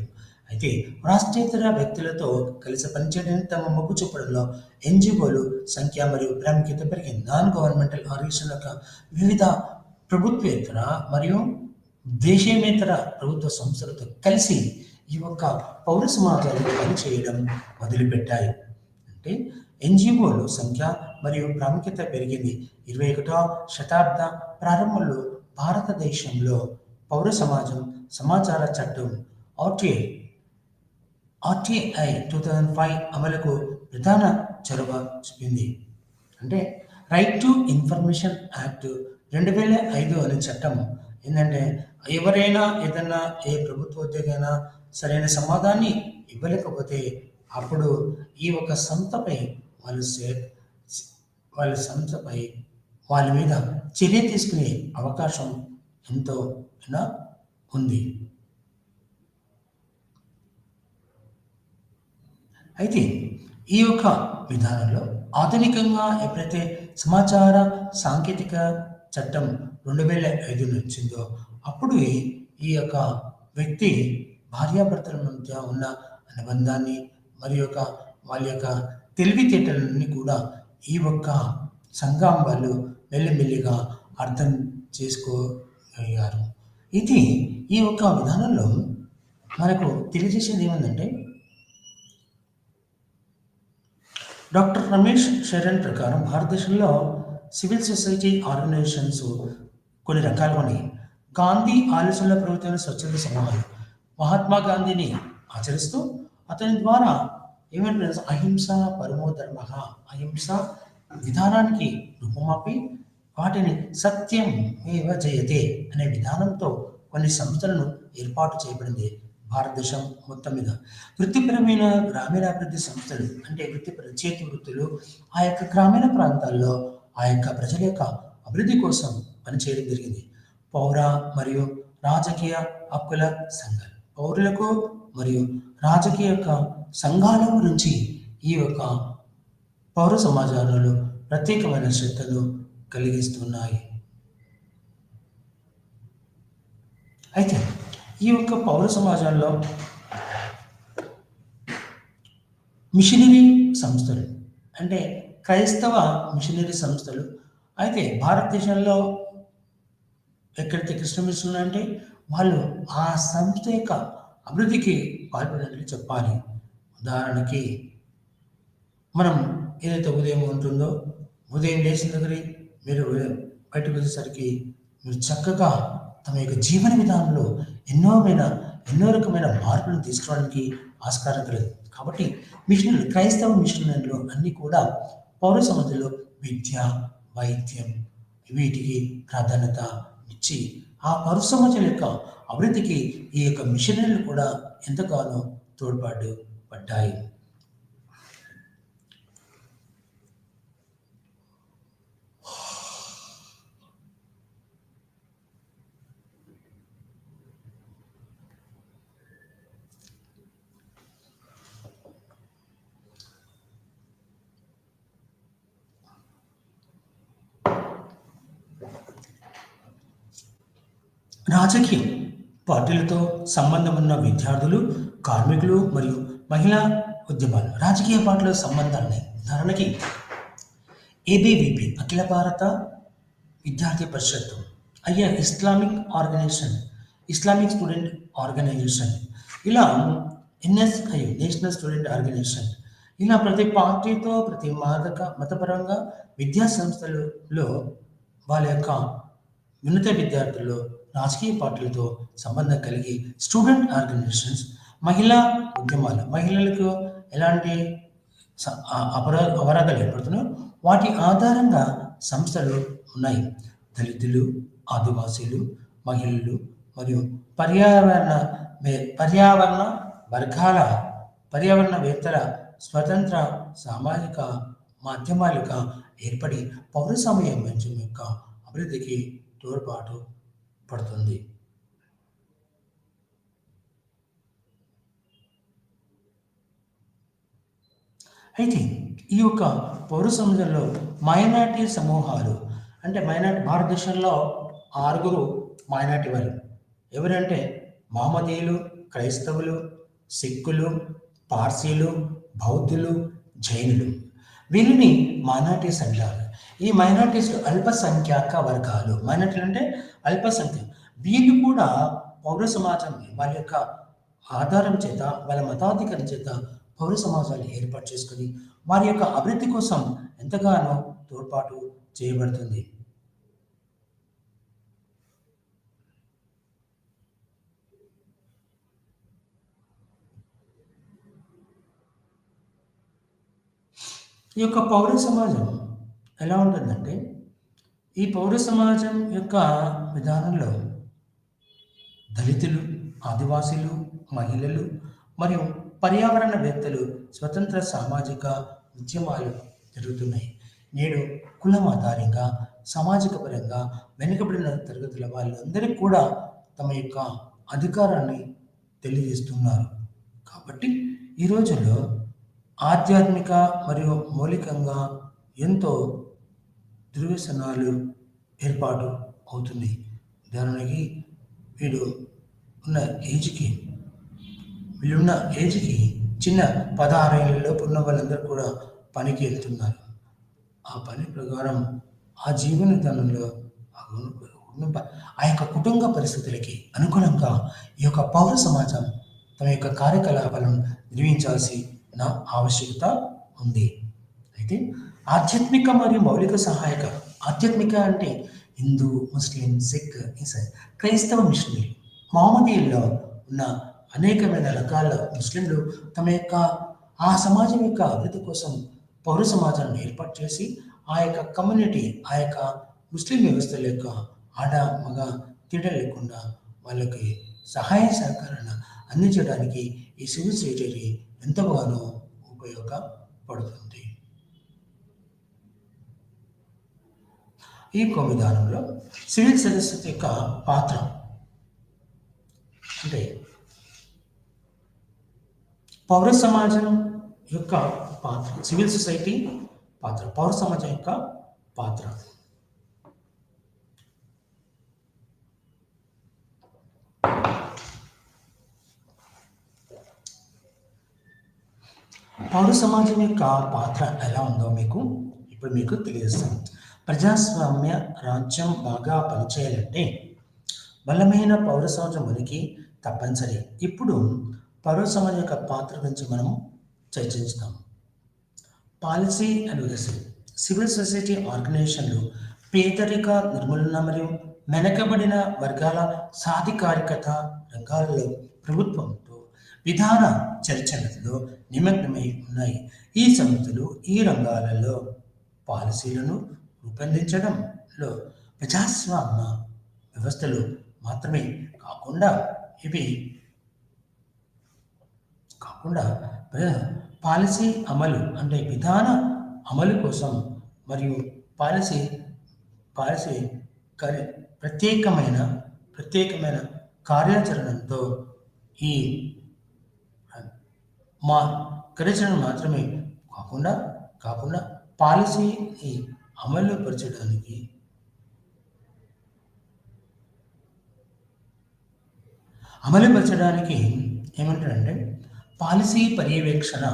అయితే రాష్ట్రేతర వ్యక్తులతో కలిసి పనిచేయడానికి తమ మొగ్గు చూపడంలో ఎన్జిఓలు సంఖ్య మరియు ప్రాముఖ్యత పెరిగింది. నాన్ గవర్నమెంటల్ ఆర్గనైజేషన్ యొక్క వివిధ ప్రభుత్వేతర మరియు దేశీయేతర ప్రభుత్వ సంస్థలతో కలిసి ఈ యొక్క పౌర సమాజాలు పనిచేయడం మొదలుపెట్టాయి. అంటే ఎన్జిఓలు సంఖ్య మరియు ప్రాముఖ్యత పెరిగింది. 21వ శతాబ్ద ప్రారంభంలో భారతదేశంలో పౌర సమాచార చట్టం ఆర్టీఐ 2005 అమలుకు ప్రధాన చొరవ చూపింది. అంటే రైట్ టు ఇన్ఫర్మేషన్ యాక్ట్ 2005 అనే చట్టం ఏంటంటే ఎవరైనా ఏదన్నా ఏ ప్రభుత్వ ఉద్యోగైనా సరైన సమాధానాన్ని ఇవ్వలేకపోతే అప్పుడు ఈ ఒక సంస్థపై వాళ్ళ మీద చర్య తీసుకునే అవకాశం ఎంతో ఉంది. అయితే ఈ యొక్క విధానంలో ఆధునికంగా ఎప్పుడైతే సమాచార సాంకేతిక చట్టం 2005 వచ్చిందో అప్పుడు ఈ యొక్క వ్యక్తి భార్యాభర్తల మధ్య ఉన్న అనుబంధాన్ని మరియు వాళ్ళ యొక్క తెలివితేటలన్నీ కూడా ఈ ఒక్క సంఘం వాళ్ళు మెల్లిమెల్లిగా అర్థం చేసుకోగలిగారు. ఇది ఈ యొక్క విధానంలో మనకు తెలియజేసేది ఏమందంటే డాక్టర్ రమేష్ శరణ్ ప్రకారం భారతదేశంలో సివిల్ సొసైటీ ఆర్గనైజేషన్స్ కొన్ని రకాలుగా ఉన్నాయి. గాంధీ ఆలోచనల ప్రభుత్వం స్వచ్ఛంద సమూహాలు మహాత్మా గాంధీని ఆచరిస్తూ అతని ద్వారా ఏమంటే అహింస పరమో ధర్మ, అహింస విధానానికి రూపమాపి వాటిని సత్యం ఏవ జయతే అనే విధానంతో కొన్ని సంస్థలను ఏర్పాటు చేయబడింది భారతదేశం మొత్తం మీద. వృత్తిపరమైన గ్రామీణాభివృద్ధి సంస్థలు అంటే చేతి వృత్తులు ఆ యొక్క గ్రామీణ ప్రాంతాల్లో ఆ యొక్క ప్రజల యొక్క అభివృద్ధి కోసం పనిచేయడం జరిగింది. పౌర మరియు రాజకీయ హక్కుల సంఘాలు పౌరులకు మరియు రాజకీయ యొక్క సంఘాల గురించి ఈ యొక్క పౌర సమాజాలలో ప్రత్యేకమైన శ్రద్ధను కలిగిస్తున్నాయి. అయితే ఈ యొక్క పౌర సమాజంలో మిషనరీ సంస్థలు అంటే క్రైస్తవ మిషనరీ సంస్థలు అయితే భారతదేశంలో ఎక్కడైతే కృష్ణ మిషన్ ఉన్నాయంటే వాళ్ళు ఆ సంస్థ యొక్క అభివృద్ధికి పాల్పడినట్లు చెప్పాలి. ఉదాహరణకి మనం ఏదైతే ఉదయం ఉంటుందో, ఉదయం లేచిన దగ్గర మీరు బయటకు వచ్చేసరికి మీరు చక్కగా తమ యొక్క జీవన విధానంలో ఎన్నో రకమైన మార్పులను తీసుకురావడానికి ఆస్కారం కలదు. కాబట్టి మిషనరీలు, క్రైస్తవ మిషనరీలు అన్నీ కూడా పౌర సమాజంలో విద్య, వైద్యం వీటికి ప్రాధాన్యత ఇచ్చి ఆ పౌర సమాజం యొక్క అభివృద్ధికి ఈ యొక్క మిషనరీలు కూడా ఎంతగానో తోడ్పాటు పడ్డాయి. రాజకీయం పార్టీలతో సంబంధం ఉన్న విద్యార్థులు, కార్మికులు మరియు మహిళా ఉద్యమాలు రాజకీయ పార్టీల సంబంధాన్ని ఉదాహరణకి ఏబీవీపీ అఖిల భారత విద్యార్థి పరిషత్, ఇస్లామిక్ స్టూడెంట్ ఆర్గనైజేషన్, ఇలా ఎన్ఎస్ఐ నేషనల్ స్టూడెంట్ ఆర్గనైజేషన్, ఇలా ప్రతి పార్టీతో ప్రతి మతపరంగా విద్యా సంస్థలలో వాళ్ళ యొక్క ఉన్నత విద్యార్థుల్లో రాజకీయ పార్టీలతో సంబంధం కలిగి స్టూడెంట్ ఆర్గనైజేషన్స్, మహిళా ఉద్యమాలు, మహిళలకు ఎలాంటి అపరాధాలు ఏర్పడుతున్నాయో వాటి ఆధారంగా సంస్థలు ఉన్నాయి. దళితులు, ఆదివాసీలు, మహిళలు మరియు పర్యావరణ వర్గాల పర్యావరణవేత్తల స్వతంత్ర సామాజిక మాధ్యమాలుగా ఏర్పడి పౌర సమాజం యొక్క అభివృద్ధికి తోడ్పాటు పడుతుంది. అయితే ఈ యొక్క పౌర సమాజంలో మైనారిటీ సమూహాలు అంటే భారతదేశంలో 6 మైనారిటీ వారు ఎవరంటే మహమ్మదీయులు, క్రైస్తవులు, సిక్కులు, పార్సీలు, బౌద్ధులు, జైనులు. వీళ్ళని మైనారిటీస్ అంటారు. ఈ మైనారిటీస్ అల్పసంఖ్యాక వర్గాలు. మైనారిటీలు అంటే అల్పసంఖ్య. వీళ్ళు కూడా పౌర సమాజాన్ని వాళ్ళ యొక్క ఆధారం చేత, వాళ్ళ మతాధికారం చేత పౌర సమాజాన్ని ఏర్పాటు చేసుకుని వారి యొక్క అభివృద్ధి కోసం ఎంతగానో తోడ్పాటు చేయబడుతుంది. ఈ యొక్క పౌర సమాజం ఎలా ఉంటుందంటే ఈ పౌర సమాజం యొక్క విధానంలో దళితులు, ఆదివాసీలు, మహిళలు మరియు పర్యావరణవేత్తలు స్వతంత్ర సామాజిక ఉద్యమాలు జరుగుతున్నాయి. నేడు కులం ఆధారంగా సామాజిక పరంగా వెనుకబడిన తరగతుల వాళ్ళందరికీ కూడా తమ యొక్క అధికారాన్ని తెలియజేస్తున్నారు. కాబట్టి ఈ రోజుల్లో ఆధ్యాత్మిక మరియు మౌలికంగా ఎంతో దుర్వ్యసనాలు ఏర్పాటు అవుతుంది. ఉదాహరణకి వీళ్ళున్న ఏజ్కి చిన్న 16 ఏళ్ళలోపు ఉన్న వాళ్ళందరూ కూడా పనికి వెళ్తున్నారు. ఆ పని ప్రకారం ఆ జీవన విధానంలో ఆ యొక్క కుటుంబ పరిస్థితులకి అనుగుణంగా ఈ యొక్క పౌర సమాజం తమ యొక్క కార్యకలాపాలను నిర్వహించాల్సిన ఆవశ్యకత ఉంది. అయితే ఆధ్యాత్మిక మరియు మౌలిక సహాయక ఆధ్యాత్మిక అంటే హిందూ, ముస్లిం, సిక్, ఇసాయి, క్రైస్తవ మిషనరీలు, మహమ్మదీయుల్లో ఉన్న అనేకమైన రకాల ముస్లింలు తమ యొక్క ఆ సమాజం యొక్క అభివృద్ధి కోసం పౌర సమాజాన్ని ఏర్పాటు చేసి ఆ యొక్క కమ్యూనిటీ, ఆ యొక్క ముస్లిం వ్యవస్థల యొక్క ఆడ మగ తేడా లేకుండా వాళ్ళకి సహాయ సహకారాన్ని అందించడానికి ఈ సివిల్ సొసైటీ ఎంతగానో ఉపయోగపడుతుంది. ఈ విధానంలో సివిల్ సొసైటీ యొక్క పాత్ర అంటే పౌర సమాజం యొక్క పాత్ర, సివిల్ సొసైటీ పాత్ర, పౌర సమాజం యొక్క పాత్ర. పౌర సమాజం యొక్క పాత్ర ఎలా ఉందో ఇప్పుడు మీకు తెలియజేస్తాను. ప్రజాస్వామ్య రాజ్యం బాగా పనిచేయాలంటే బలమైన పౌర సమాజం ఉనికి తప్పనిసరి. ఇప్పుడు పౌర సమాజం యొక్క పాత్ర గురించి మనం చర్చిస్తాం. పాలసీ అడ్వకసీ సివిల్ సొసైటీ ఆర్గనైజేషన్లు పేదరిక నిర్మూలన మరియు వెనకబడిన వర్గాల సాధికారికత రంగాలలో ప్రభుత్వంతో విధాన చర్చలలో నిమగ్నమై ఉన్నాయి. ఈ సమితులు ఈ రంగాలలో పాలసీలను రూపొందించడంలో ప్రజాస్వామ్య వ్యవస్థలు మాత్రమే కాకుండా ఇవి కాకుండా పాలసీ అమలు అంటే విధాన అమలు కోసం మరియు పాలసీ పాలసీ కార్య ప్రత్యేకమైన కార్యాచరణతో ఈ మా కార్యాచరణ మాత్రమే కాకుండా కాకుండా పాలసీని అమలు పరచడానికి ఏమంటారంటే పాలసీ పర్యవేక్షణ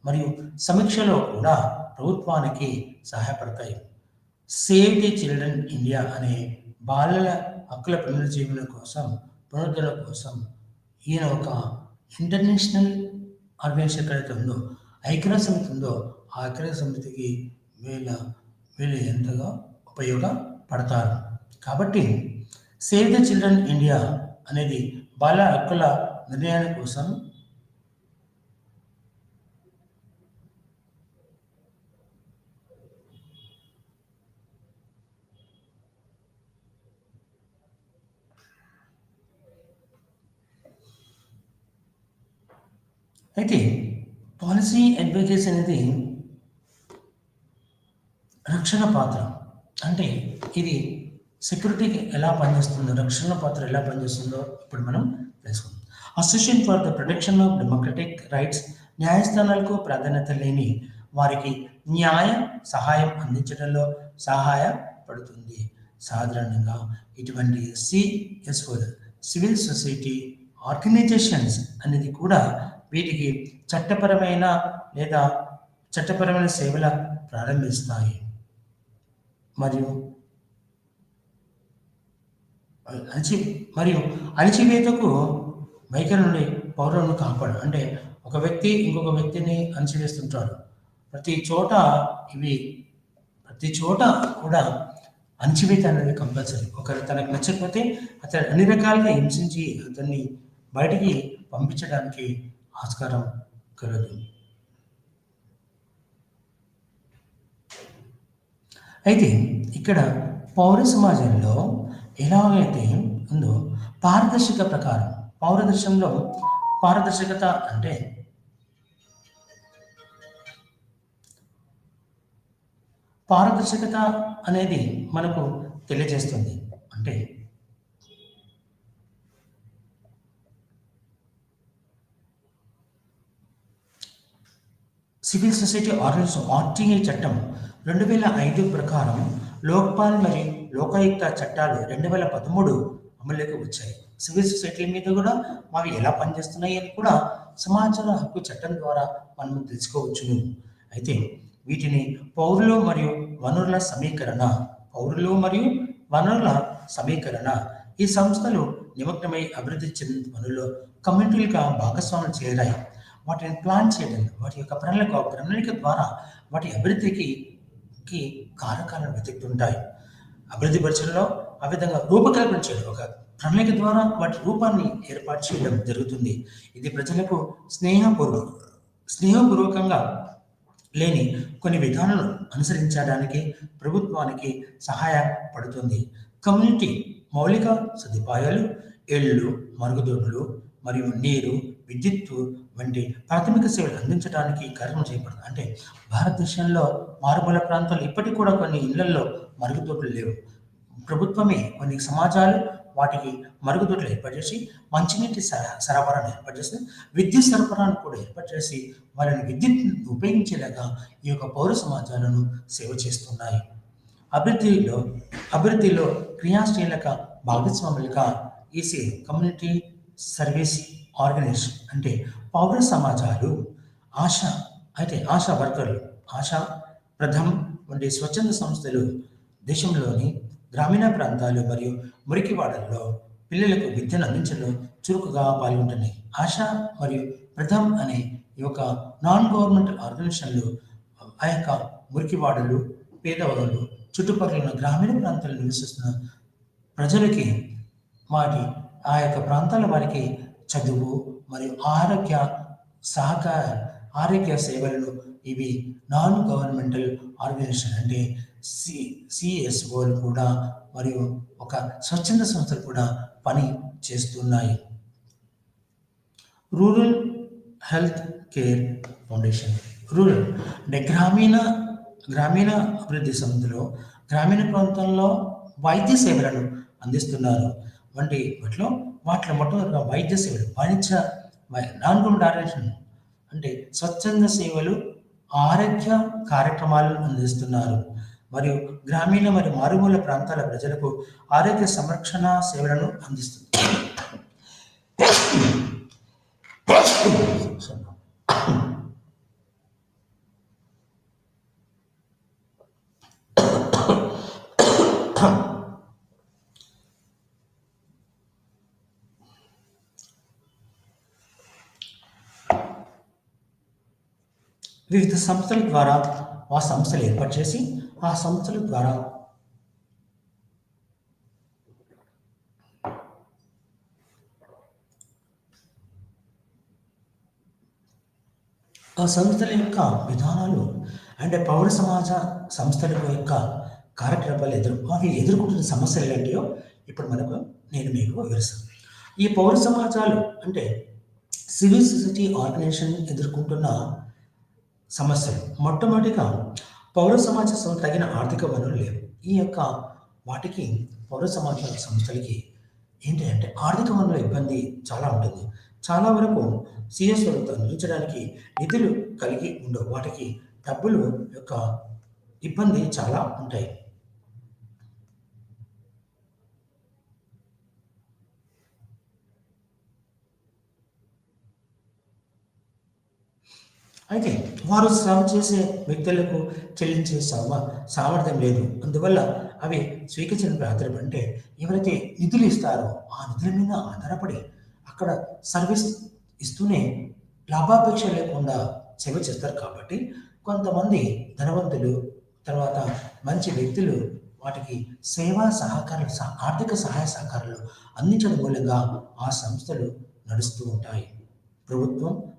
మరియు సమీక్షలో కూడా ప్రభుత్వానికి సహాయపడతాయి. సేవ్ ది చిల్డ్రన్ ఇండియా అనే బాలల హక్కుల పునరుద్ధరణ కోసం ఈయన ఒక ఇంటర్నేషనల్ ఆర్గనైజేషన్ ఎక్కడైతే ఉందో ఐక్యరాజ్య సమితి ఉందో ఆ ఐక్యరాజ్య సమితికి వీళ్ళు ఎంతగా ఉపయోగపడతారు. కాబట్టి సేవ్ ది చిల్డ్రన్ ఇండియా అనేది బాల హక్కుల నిర్ణయాల కోసం అయితే పాలసీ అడ్వకేసీ అనేది రక్షణ పాత్ర. అంటే ఇది సెక్యూరిటీకి ఎలా పనిచేస్తుందో రక్షణ పాత్ర ఎలా పనిచేస్తుందో ఇప్పుడు మనం తెలుసుకుందాం. Association for the protection of democratic rights న్యాయస్థానాలకు ప్రాధాన్యత లేని వారికి న్యాయ సహాయం అందించడంలో సహాయపడుతుంది. సాధారణంగా ఇటువంటి సిఎస్ఓ సివిల్ సొసైటీ ఆర్గనైజేషన్స్ అనేది కూడా వీటికి చట్టపరమైన సేవల ప్రారంభిస్తాయి మరియు అణచివేతకు వైఖరి నుండి పౌరులను కాపాడు. అంటే ఒక వ్యక్తి ఇంకొక వ్యక్తిని అణచివేస్తుంటాడు. ప్రతి చోట కూడా అణచివేత అనేది కంపల్సరీ. ఒకరు తనకు నచ్చకపోతే అతను అన్ని రకాలుగా హింసించి అతన్ని బయటికి పంపించడానికి ఆస్కారం కలదు. అయితే ఇక్కడ పౌర సమాజంలో ఎలాగైతే ఉందో పారదర్శకత అంటే పారదర్శకత అనేది మనకు తెలియజేస్తుంది. అంటే సివిల్ సొసైటీ ఆర్గనైజేషన్ ఆర్టీఐ చట్టం 2005 ప్రకారం లోక్పాల్ మరియు లోకాయుక్త చట్టాలు 2013 అమలులోకి వచ్చాయి. సివిల్ సొసైటీల మీద కూడా అవి ఎలా పనిచేస్తున్నాయి అని కూడా సమాచార హక్కు చట్టం ద్వారా మనం తెలుసుకోవచ్చును. అయితే వీటిని పౌరులు మరియు వనరుల సమీకరణ ఈ సంస్థలు నిమగ్నమై అభివృద్ధి చెందిన పనుల్లో కమ్యూనిటీలుగా భాగస్వాములు చేరాయి. వాటిని ప్లాన్ చేయడం వాటి యొక్క ప్రణాళిక ద్వారా వాటి అభివృద్ధికి కారకాలను వెతుకుతుంటాయి. అభివృద్ధి పరిచయంలో ఆ విధంగా రూపకల్పన చేయడం ఒక ప్రణాళిక ద్వారా వాటి రూపాన్ని ఏర్పాటు చేయడం జరుగుతుంది. ఇది ప్రజలకు స్నేహపూర్వకంగా లేని కొన్ని విధానాలను అనుసరించడానికి ప్రభుత్వానికి సహాయపడుతుంది. కమ్యూనిటీ మౌలిక సదుపాయాలు ఇళ్ళు, మరుగుదొడ్లు మరియు నీరు, విద్యుత్తు వంటి ప్రాథమిక సేవలు అందించడానికి కార్యక్రమం చేపడుతుంది. అంటే భారతదేశంలో మారుమూల ప్రాంతాలు ఇప్పటికి కూడా కొన్ని ఇళ్లలో మరుగుదొడ్లు లేవు. ప్రభుత్వమే కొన్ని సమాజాలు వాటికి మరుగుదొడ్లు ఏర్పాటు చేసి మంచినీటి సరఫరాను ఏర్పాటు చేసి విద్యుత్ సరఫరాను కూడా ఏర్పాటు చేసి వాళ్ళని విద్యుత్ ఉపయోగించేలాగా ఈ యొక్క పౌర సమాజాలను సేవ చేస్తున్నాయి. అభివృద్ధిలో క్రియాశీలక భాగస్వాములుగా ఈసీ కమ్యూనిటీ సర్వీస్ ఆర్గనైజేషన్ అంటే పౌర సమాజాలు ఆశా వర్కర్లు, ఆశా ప్రథమ్ వంటి స్వచ్ఛంద సంస్థలు దేశంలోని గ్రామీణ ప్రాంతాలు మరియు మురికివాడల్లో పిల్లలకు విద్యను అందించడంలో చురుకుగా పాల్గొంటున్నాయి. ఆశా మరియు ప్రథమ్ అనే ఈ యొక్క నాన్ గవర్నమెంటల్ ఆర్గనైజేషన్లు ఆ యొక్క మురికివాడలు, పేదవాళ్ళు, చుట్టుపక్కల ఉన్న గ్రామీణ ప్రాంతాల్లో నివసిస్తున్న ప్రజలకి వాటి ఆ యొక్క ప్రాంతాల వారికి చదువు మరియు సహకార ఆరోగ్య సేవలను ఇవి నాన్ గవర్నమెంటల్ ఆర్గనైజేషన్ అంటే సిఎస్ఓలు కూడా మరియు ఒక స్వచ్ఛంద సంస్థలు కూడా పని చేస్తున్నాయి. Rural health care foundation rural అంటే గ్రామీణ అభివృద్ధి సంస్థలో గ్రామీణ ప్రాంతంలో వైద్య సేవలను అందిస్తున్నారు. వాటిలో మొట్టమొదటిగా వైద్య సేవలు నాన్ గవర్నమెంట్ ఆర్గనైజేషన్ అంటే స్వచ్ఛంద సేవలు ఆరోగ్య కార్యక్రమాలను అందిస్తున్నారు మరియు గ్రామీణ మరియు మారుమూల ప్రాంతాల ప్రజలకు ఆరోగ్య సంరక్షణ సేవలను అందిస్తున్నారు. వివిధ సంస్థల ద్వారా ఆ సంస్థలు ఏర్పాటు చేసి ఆ సంస్థల ద్వారా ఆ సంస్థల యొక్క విధానాలు అంటే పౌర సమాజ సంస్థల యొక్క కార్యకలాపాలు అవి ఎదుర్కొంటున్న సమస్యలు ఏంటో ఇప్పుడు నేను మీకు వివరిస్తాను. ఈ పౌర సమాజాలు అంటే సివిల్ సొసైటీ ఆర్గనైజేషన్ ఎదుర్కొంటున్న సమస్యలు మొట్టమొదటిగా పౌర సమాజ సంస్థ తగిన ఆర్థిక వనరులు లేవు. ఈ యొక్క వాటికి పౌర సమాజ సంస్థలకి ఏంటంటే ఆర్థిక వనరుల ఇబ్బంది చాలా ఉంటుంది. చాలా వరకు సిఎస్ఓలతో అందించడానికి నిధులు కలిగి ఉండవు. వాటికి డబ్బులు యొక్క ఇబ్బంది చాలా ఉంటాయి. అయితే వారు సేవ చేసే వ్యక్తులకు చెల్లించే సామర్థ్యం లేదు. అందువల్ల అవి స్వీకరించిన ఆధారపడి అంటే ఎవరైతే నిధులు ఇస్తారో ఆ నిధుల మీద ఆధారపడి అక్కడ సర్వీస్ ఇస్తూనే లాభాపేక్ష లేకుండా సేవ చేస్తారు. కాబట్టి కొంతమంది ధనవంతులు తర్వాత మంచి వ్యక్తులు వాటికి సేవా సహకారాలు ఆర్థిక సహాయ సహకారాలు అందించడం మూలంగా ఆ సంస్థలు నడుస్తూ ఉంటాయి.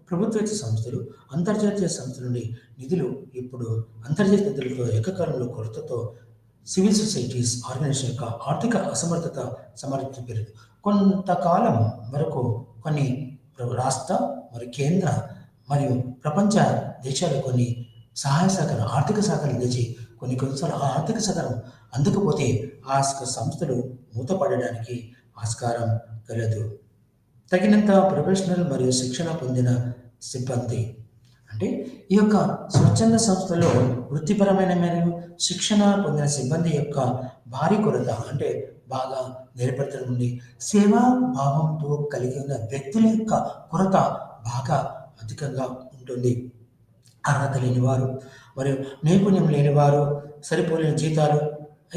ప్రభుత్వేతర సంస్థలు అంతర్జాతీయ సంస్థల నుండి నిధులు ఇప్పుడు అంతర్జాతీయ నిధులతో ఏకకాలంలో కొరతతో సివిల్ సొసైటీస్ ఆర్గనైజేషన్ యొక్క ఆర్థిక సమర్థత పెరిగింది. కొంతకాలం వరకు కొన్ని రాష్ట్ర మరియు కేంద్ర మరియు ప్రపంచ దేశాలు కొన్ని సహాయ సహకారం ఆర్థిక సహకారం తెచ్చి కొన్నిసార్లు ఆ ఆర్థిక సహకారం అందకపోతే ఆ సంస్థలు మూతపడడానికి ఆస్కారం కలదు. తగినంత ప్రొఫెషనల్ మరియు శిక్షణ పొందిన సిబ్బంది అంటే ఈ యొక్క స్వచ్ఛంద సంస్థలో వృత్తిపరమైన మరియు శిక్షణ పొందిన సిబ్బంది యొక్క భారీ కొరత అంటే బాగా నేర్పడతలు ఉండి సేవా భావంతో కలిగి ఉన్న వ్యక్తుల యొక్క కొరత బాగా అధికంగా ఉంటుంది. అర్హత లేనివారు మరియు నైపుణ్యం లేనివారు సరిపోలిన జీతాలు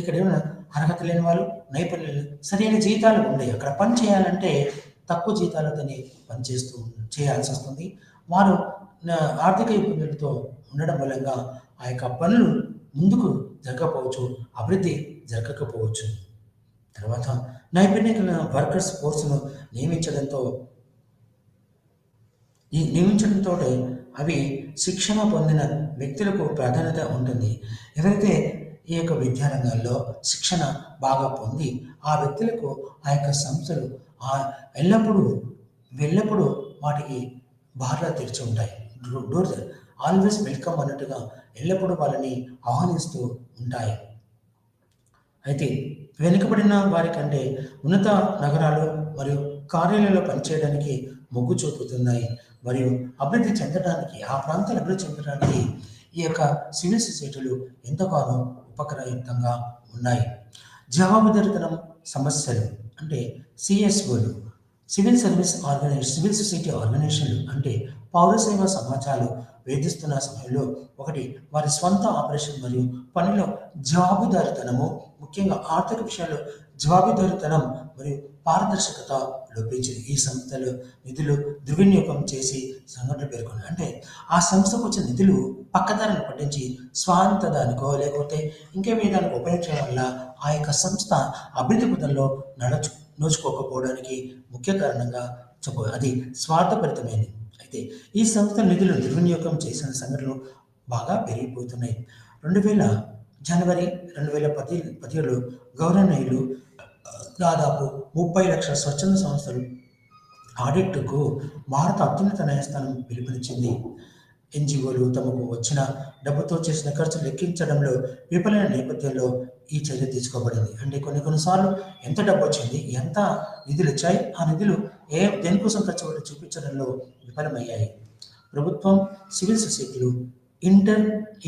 ఇక్కడ ఏమైనా అర్హత లేని వారు నైపుణ్యం సరైన జీతాలు ఉన్నాయి. అక్కడ పని చేయాలంటే తక్కువ జీతాలతోనే చేయాల్సి వస్తుంది. వారు ఆర్థిక ఇబ్బందులతో ఉండడం మూలంగా ఆ యొక్క పనులు ముందుకు జరగకపోవచ్చు, అభివృద్ధి జరగకపోవచ్చు. తర్వాత నైపుణ్య వర్కర్స్ ఫోర్స్ను నియమించడంతో అవి శిక్షణ పొందిన వ్యక్తులకు ప్రాధాన్యత ఉంటుంది. ఎవరైతే ఈ యొక్క విద్యారంగాల్లో శిక్షణ బాగా పొంది ఆ వ్యక్తులకు ఆ యొక్క సంస్థలు ఎల్లప్పుడూ వాటికి బార్లా తెరిచి ఉంటాయి. డోర్స్ ఆల్వేస్ వెల్కమ్ అన్నట్టుగా ఎల్లప్పుడూ వాళ్ళని ఆహ్వానిస్తూ ఉంటాయి. అయితే వెనుకబడిన వారి కంటే ఉన్నత నగరాలు మరియు కార్యాలయాల్లో పనిచేయడానికి మొగ్గు చూపుతున్నాయి మరియు అభివృద్ధి చెందడానికి ఆ ప్రాంతాలు అభివృద్ధి చెందడానికి ఈ యొక్క సివిల్ సొసైటీలు ఎంతగానో ఉపకరయుక్తంగా ఉన్నాయి. జవాబుదారీతనం సమస్యలు అంటే సిఎస్ఓలు సివిల్ సొసైటీ ఆర్గనైజేషన్లు అంటే పౌర సేవా సమాజాలు వేధిస్తున్న సమయంలో ఒకటి వారి స్వంత ఆపరేషన్ మరియు పనిలో జవాబుదారితనము, ముఖ్యంగా ఆర్థిక విషయాల్లో జవాబుదారితనం మరియు పారదర్శకత లోపించింది. ఈ సంస్థలు నిధులు దుర్వినియోగం చేసి సంఘటనలు పేర్కొన్నాయి. అంటే ఆ సంస్థకు వచ్చిన నిధులు పక్కదారిని పట్టించి స్వార్థ దానికో లేకపోతే ఇంకేమీ దానికి ఉపయోగించడం వల్ల ఆ యొక్క సంస్థ అభివృద్ధి పథంలో నోచుకోకపోవడానికి ముఖ్య కారణంగా అది స్వార్థభరితమైనది. అయితే ఈ సంస్థ నిధులు దుర్వినియోగం చేసిన సంఘటనలు బాగా పెరిగిపోతున్నాయి. 2000 జనవరి 2017లో గౌరవనీయులు దాదాపు 30 లక్షల స్వచ్ఛంద సంస్థలు ఆడిట్కు భారత అత్యున్నత న్యాయస్థానం పిలుపునిచ్చింది. ఎన్జిఓలు తమకు వచ్చిన డబ్బుతో చేసిన ఖర్చు లెక్కించడంలో విఫలమైన నేపథ్యంలో ఈ చర్య తీసుకోబడింది. అంటే కొన్నిసార్లు ఎంత డబ్బు వచ్చింది, ఎంత నిధులు వచ్చాయి, ఆ నిధులు దేనికోసం ఖర్చు పెట్టి చూపించడంలో విఫలమయ్యాయి. ప్రభుత్వం, సివిల్ సొసైటీలు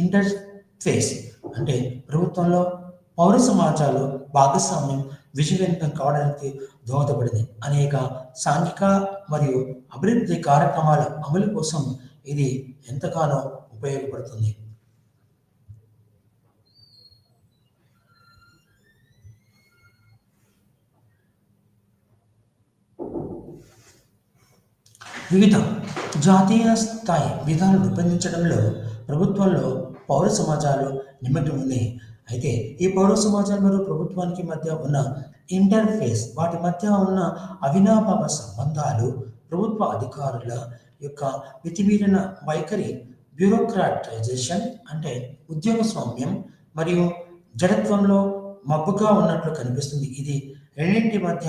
ఇంటర్ఫేస్ అంటే ప్రభుత్వంలో పౌర సమాజాలు భాగస్వామ్యం విజయవంతం కావడానికి దోహదపడింది. అనేక సాంఘిక మరియు అభివృద్ధి కార్యక్రమాల అమలు కోసం ఇది ఎంతగానో ఉపయోగపడుతుంది. వివిధ జాతీయ స్థాయి విధానాలు రూపొందించడంలో ప్రభుత్వంలో పౌర సమాజాలు నిమగ్నం ఉన్నాయి. అయితే ఈ పౌర సమాజాలు మరియు ప్రభుత్వానికి మధ్య ఉన్న ఇంటర్ఫేస్, వాటి మధ్య ఉన్న అవినాభావ సంబంధాలు, ప్రభుత్వ అధికారుల యొక్క మితిమీరిన వైఖరి, బ్యూరోక్రాటైజేషన్ అంటే ఉద్యోగ స్వామ్యం మరియు జడత్వంలో మబ్బుగా ఉన్నట్లు కనిపిస్తుంది. ఇది రెండింటి మధ్య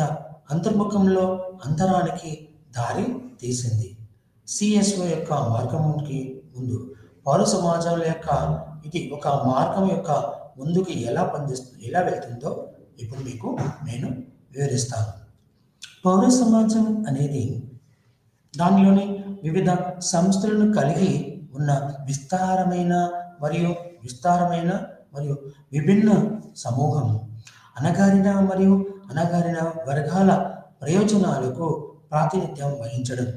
అంతర్ముఖంలో అంతరానికి దారి తీసింది. సిఎస్ఓ యొక్క మార్గంకి ముందు పౌర సమాజాల యొక్క ఇది ఒక మార్గం యొక్క ముందుకు ఎలా వెళ్తుందో ఇప్పుడు మీకు నేను వివరిస్తాను. పౌర సమాజం అనేది దానిలోని వివిధ సంస్థలను కలిగి ఉన్న విస్తారమైన మరియు విభిన్న సమూహం, అణగారిన వర్గాల ప్రయోజనాలకు ప్రాతినిధ్యం వహించడం,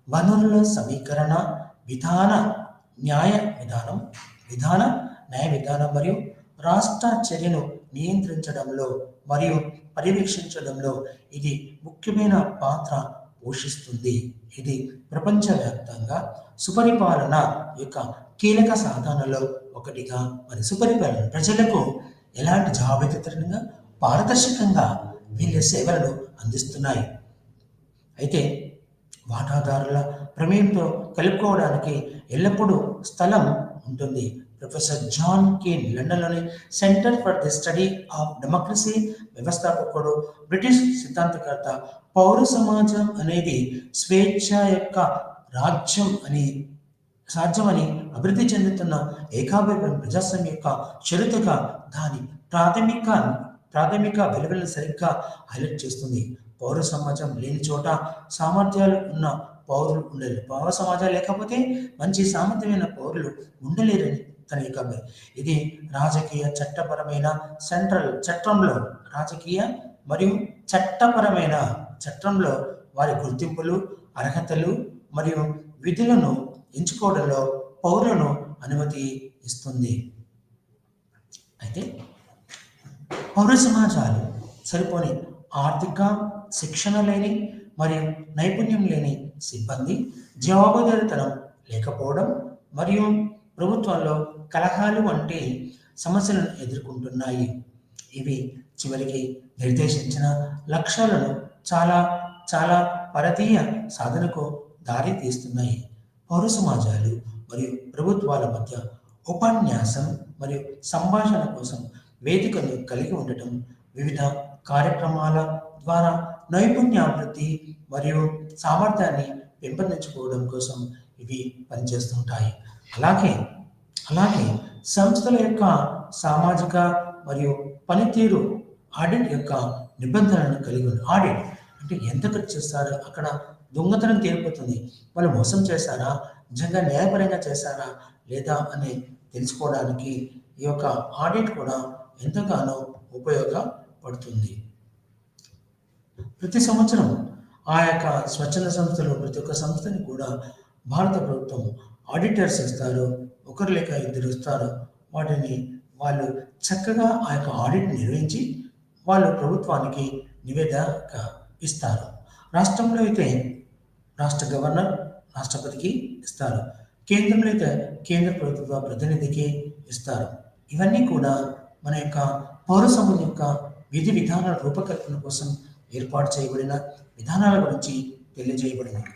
వనరుల సమీకరణ, న్యాయ విధానం మరియు రాష్ట్ర చర్యను నియంత్రించడంలో మరియు పర్యవేక్షించడంలో ఇది ముఖ్యమైన పాత్ర పోషిస్తుంది. ఇది ప్రపంచవ్యాప్తంగా సుపరిపాలన యొక్క కీలక సాధనాలలో ఒకటిగా సుపరిపాలన ప్రజలకు ఎలాంటి జవాబుదారీతనంగా పారదర్శకంగా వీళ్ళ సేవలను అందిస్తున్నాయి. అయితే వాటాదారుల ప్రమేయంతో కలుపుకోవడానికి ఎల్లప్పుడూ స్థలం ఉంటుంది. ప్రొఫెసర్ జాన్ కేన్ లండన్లోని centre for the study of democracy వ్యవస్థాపకుడు, బ్రిటిష్ సిద్ధాంతకర్త, పౌర సమాజం అనేది స్వేచ్ఛ యొక్క సాధ్యమని అభివృద్ధి చెందుతున్న ఏకాభిప్రాయం ప్రజాస్వామ్యం యొక్క షరతుగా దాని ప్రాథమిక విలువలను సరిగ్గా హైలైట్ చేస్తుంది. పౌర సమాజం లేని చోట సామర్థ్యాలు ఉన్న పౌరులు ఉండలేరు. పౌర సమాజాలు లేకపోతే మంచి సామర్థ్యమైన పౌరులు ఉండలేరని తన యొక్క ఇది రాజకీయ చట్టంలో వారి గుర్తింపులు, అర్హతలు మరియు విధులను ఎంచుకోవడంలో పౌరులను అనుమతి ఇస్తుంది. అయితే పౌర సమాజాలు సరిపోని ఆర్థిక శిక్షణ లేని మరియు నైపుణ్యం లేని సిబ్బంది, జవాబుదారీతనం లేకపోవడం మరియు ప్రభుత్వంలో కలహాలు వంటి సమస్యలను ఎదుర్కొంటున్నాయి. ఇవి చివరికి నిర్దేశించిన లక్ష్యాలను చాలా పరతీయ సాధనకు దారి తీస్తున్నాయి. పౌర సమాజాలు మరియు ప్రభుత్వాల మధ్య ఉపన్యాసం మరియు సంభాషణ కోసం వేదికను కలిగి ఉండటం, వివిధ కార్యక్రమాల ద్వారా నైపుణ్యాభివృద్ధి మరియు సామర్థ్యాన్ని పెంపొందించుకోవడం కోసం ఇవి పనిచేస్తుంటాయి. అలాగే సంస్థల యొక్క సామాజిక మరియు పనితీరు ఆడిట్ యొక్క నిబంధనలను కలిగి ఉంది. ఆడిట్ అంటే ఎంత ఖర్చు చేస్తారో అక్కడ దొంగతనం తేలిపోతుంది. వాళ్ళు మోసం చేశారా, నిజంగా న్యాయపరంగా చేశారా లేదా అని తెలుసుకోవడానికి ఈ యొక్క ఆడిట్ కూడా ఎంతగానో ఉపయోగపడుతుంది. ప్రతి సంవత్సరం ఆ యొక్క స్వచ్ఛంద సంస్థలు ప్రతి ఒక్క సంస్థని కూడా భారత ప్రభుత్వం ఆడిటర్స్ వస్తారు. ఒకరు లేక ఇద్దరు వస్తారు. వాటిని వాళ్ళు చక్కగా ఆ యొక్క ఆడిట్ నిర్వహించి వాళ్ళు ప్రభుత్వానికి నివేదిక ఇస్తారు. రాష్ట్రంలో అయితే రాష్ట్ర గవర్నర్ రాష్ట్రపతికి ఇస్తారు. కేంద్రంలో అయితే కేంద్ర ప్రభుత్వ ప్రతినిధికి ఇస్తారు. ఇవన్నీ కూడా మన యొక్క పౌర సమాజం యొక్క విధి విధానాల రూపకల్పన కోసం ఏర్పాటు చేయబడిన విధానాల గురించి తెలియజేయబడినవి.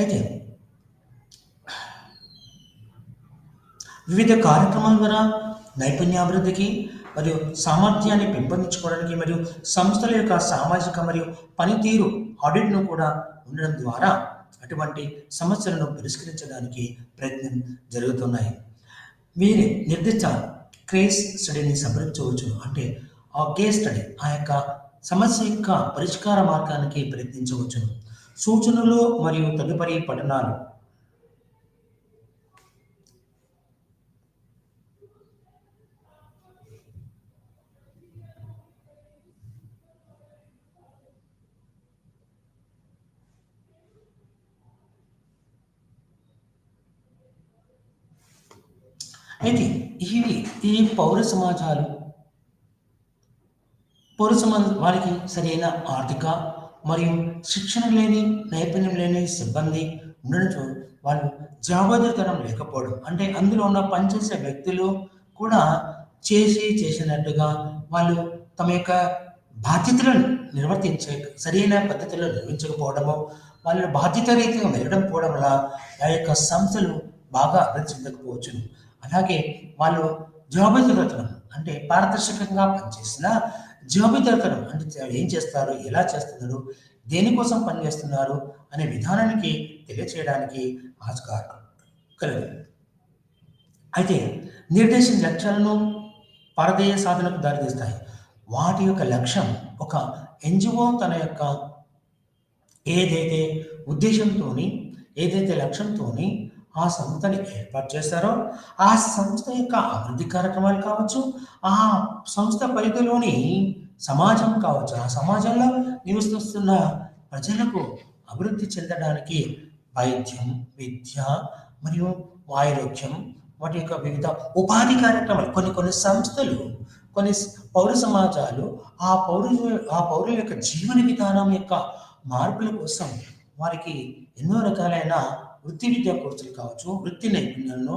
అయితే వివిధ కార్యక్రమాల ద్వారా నైపుణ్యాభివృద్ధికి మరియు సామర్థ్యాన్ని పెంపొందించుకోవడానికి మరియు సంస్థల యొక్క సామాజిక మరియు పనితీరు ఆడిట్ను కూడా ఉండడం ద్వారా అటువంటి సమస్యలను పరిష్కరించడానికి ప్రయత్నం జరుగుతున్నాయి. వీరి నిర్దిష్ట కేస్ స్టడీని సంప్రదించవచ్చు. అంటే ఆ కేస్ స్టడీ ఆ యొక్క సమస్య యొక్క పరిష్కార మార్గానికి ప్రయత్నించవచ్చును. సూచనలు మరియు తదుపరి పఠనాలు. అయితే ఇవి ఈ పౌర సమాజం వారికి సరైన ఆర్థిక మరియు శిక్షణ లేని నైపుణ్యం లేని సిబ్బంది ఉండడంతో వాళ్ళు జవాబుదారీతనం లేకపోవడం, అంటే అందులో ఉన్న పనిచేసే వ్యక్తులు కూడా చేసినట్టుగా వాళ్ళు తమ యొక్క బాధ్యతలను నిర్వర్తించే సరైన పద్ధతిలో నిర్వహించకపోవడము, వాళ్ళ బాధ్యత రీతిగా వెళ్ళడం పోవడం వల్ల ఆ యొక్క సంస్థలు బాగా అభివృద్ధి చెందకపోవచ్చును. అలాగే వాళ్ళు జవాబుదారీతనం అంటే పారదర్శకంగా పనిచేసిన జవాబుదారీతనం అంటే ఏం చేస్తారు, ఎలా చేస్తున్నారు, దేనికోసం పనిచేస్తున్నారు అనే విధానానికి తెలియచేయడానికి ఆస్కారం కలదు. అయితే నిర్దేశించిన లక్ష్యాలను పరదేయ సాధనకు దారితీస్తాయి. వాటి యొక్క లక్ష్యం ఒక ఎన్జిఓ తన యొక్క ఏదైతే ఉద్దేశంతోని ఏదైతే లక్ష్యంతోని ఆ సంస్థని ఏర్పాటు చేస్తారో ఆ సంస్థ యొక్క అభివృద్ధి కార్యక్రమాలు కావచ్చు, ఆ సంస్థ పరిధిలోని సమాజం కావచ్చు, ఆ సమాజంలో నివసిస్తున్న ప్రజలకు అభివృద్ధి చెందడానికి వైద్యం, విద్య మరియు ఆరోగ్యం వాటి యొక్క వివిధ ఉపాధి కార్యక్రమాలు కొన్ని సంస్థలు కొన్ని పౌర సమాజాలు ఆ పౌరుల యొక్క జీవన విధానం యొక్క మార్పుల కోసం వారికి ఎన్నో రకాలైన వృత్తి విద్యా కోర్సులు కావచ్చు, వృత్తి నైపుణ్యాలను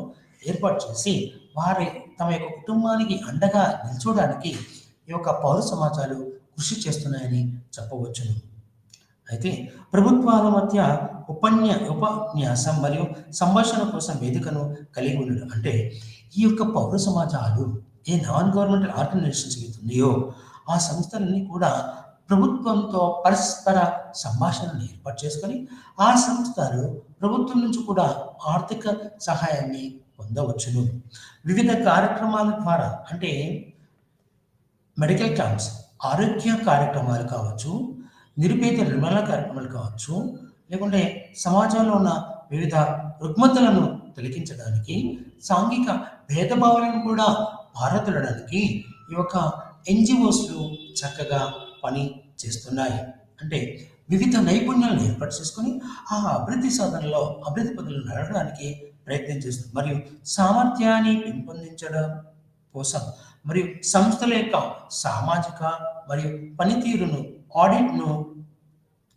ఏర్పాటు చేసి వారి తమ యొక్క కుటుంబానికి అండగా నిల్చోవడానికి ఈ యొక్క పౌర సమాజాలు కృషి చేస్తున్నాయని చెప్పవచ్చును. అయితే ప్రభుత్వాల మధ్య ఉపన్యాసం మరియు సంభాషణ కోసం వేదికను కలిగి ఉండడం, అంటే ఈ యొక్క పౌర సమాజాలు ఏ నాన్ గవర్నమెంటల్ ఆర్గనైజేషన్స్ ఏవైతే ఉన్నాయో ఆ సంస్థలన్నీ కూడా ప్రభుత్వంతో పరస్పర సంభాషణను ఏర్పాటు చేసుకొని ఆ సంస్థలు ప్రభుత్వం నుంచి కూడా ఆర్థిక సహాయాన్ని పొందవచ్చును. వివిధ కార్యక్రమాల ద్వారా అంటే మెడికల్ క్యాంప్స్, ఆరోగ్య కార్యక్రమాలు కావచ్చు, నిరుపేద నిర్మూలన కార్యక్రమాలు కావచ్చు, లేకుంటే సమాజంలో ఉన్న వివిధ రుగ్మతలను తొలగించడానికి, సాంఘిక భేదభావాలను కూడా పారదొలడానికి ఈ యొక్క ఎన్జిఓస్లు చక్కగా పని చేస్తున్నాయి. అంటే వివిధ నైపుణ్యాలను ఏర్పాటు చేసుకొని ఆ అభివృద్ధి సాధనలో అభివృద్ధి పనులు నడవడానికి ప్రయత్నం చేస్తుంది మరియు సామర్థ్యాన్ని పెంపొందించడం కోసం మరియు సంస్థల యొక్క సామాజిక మరియు పనితీరును ఆడిట్ను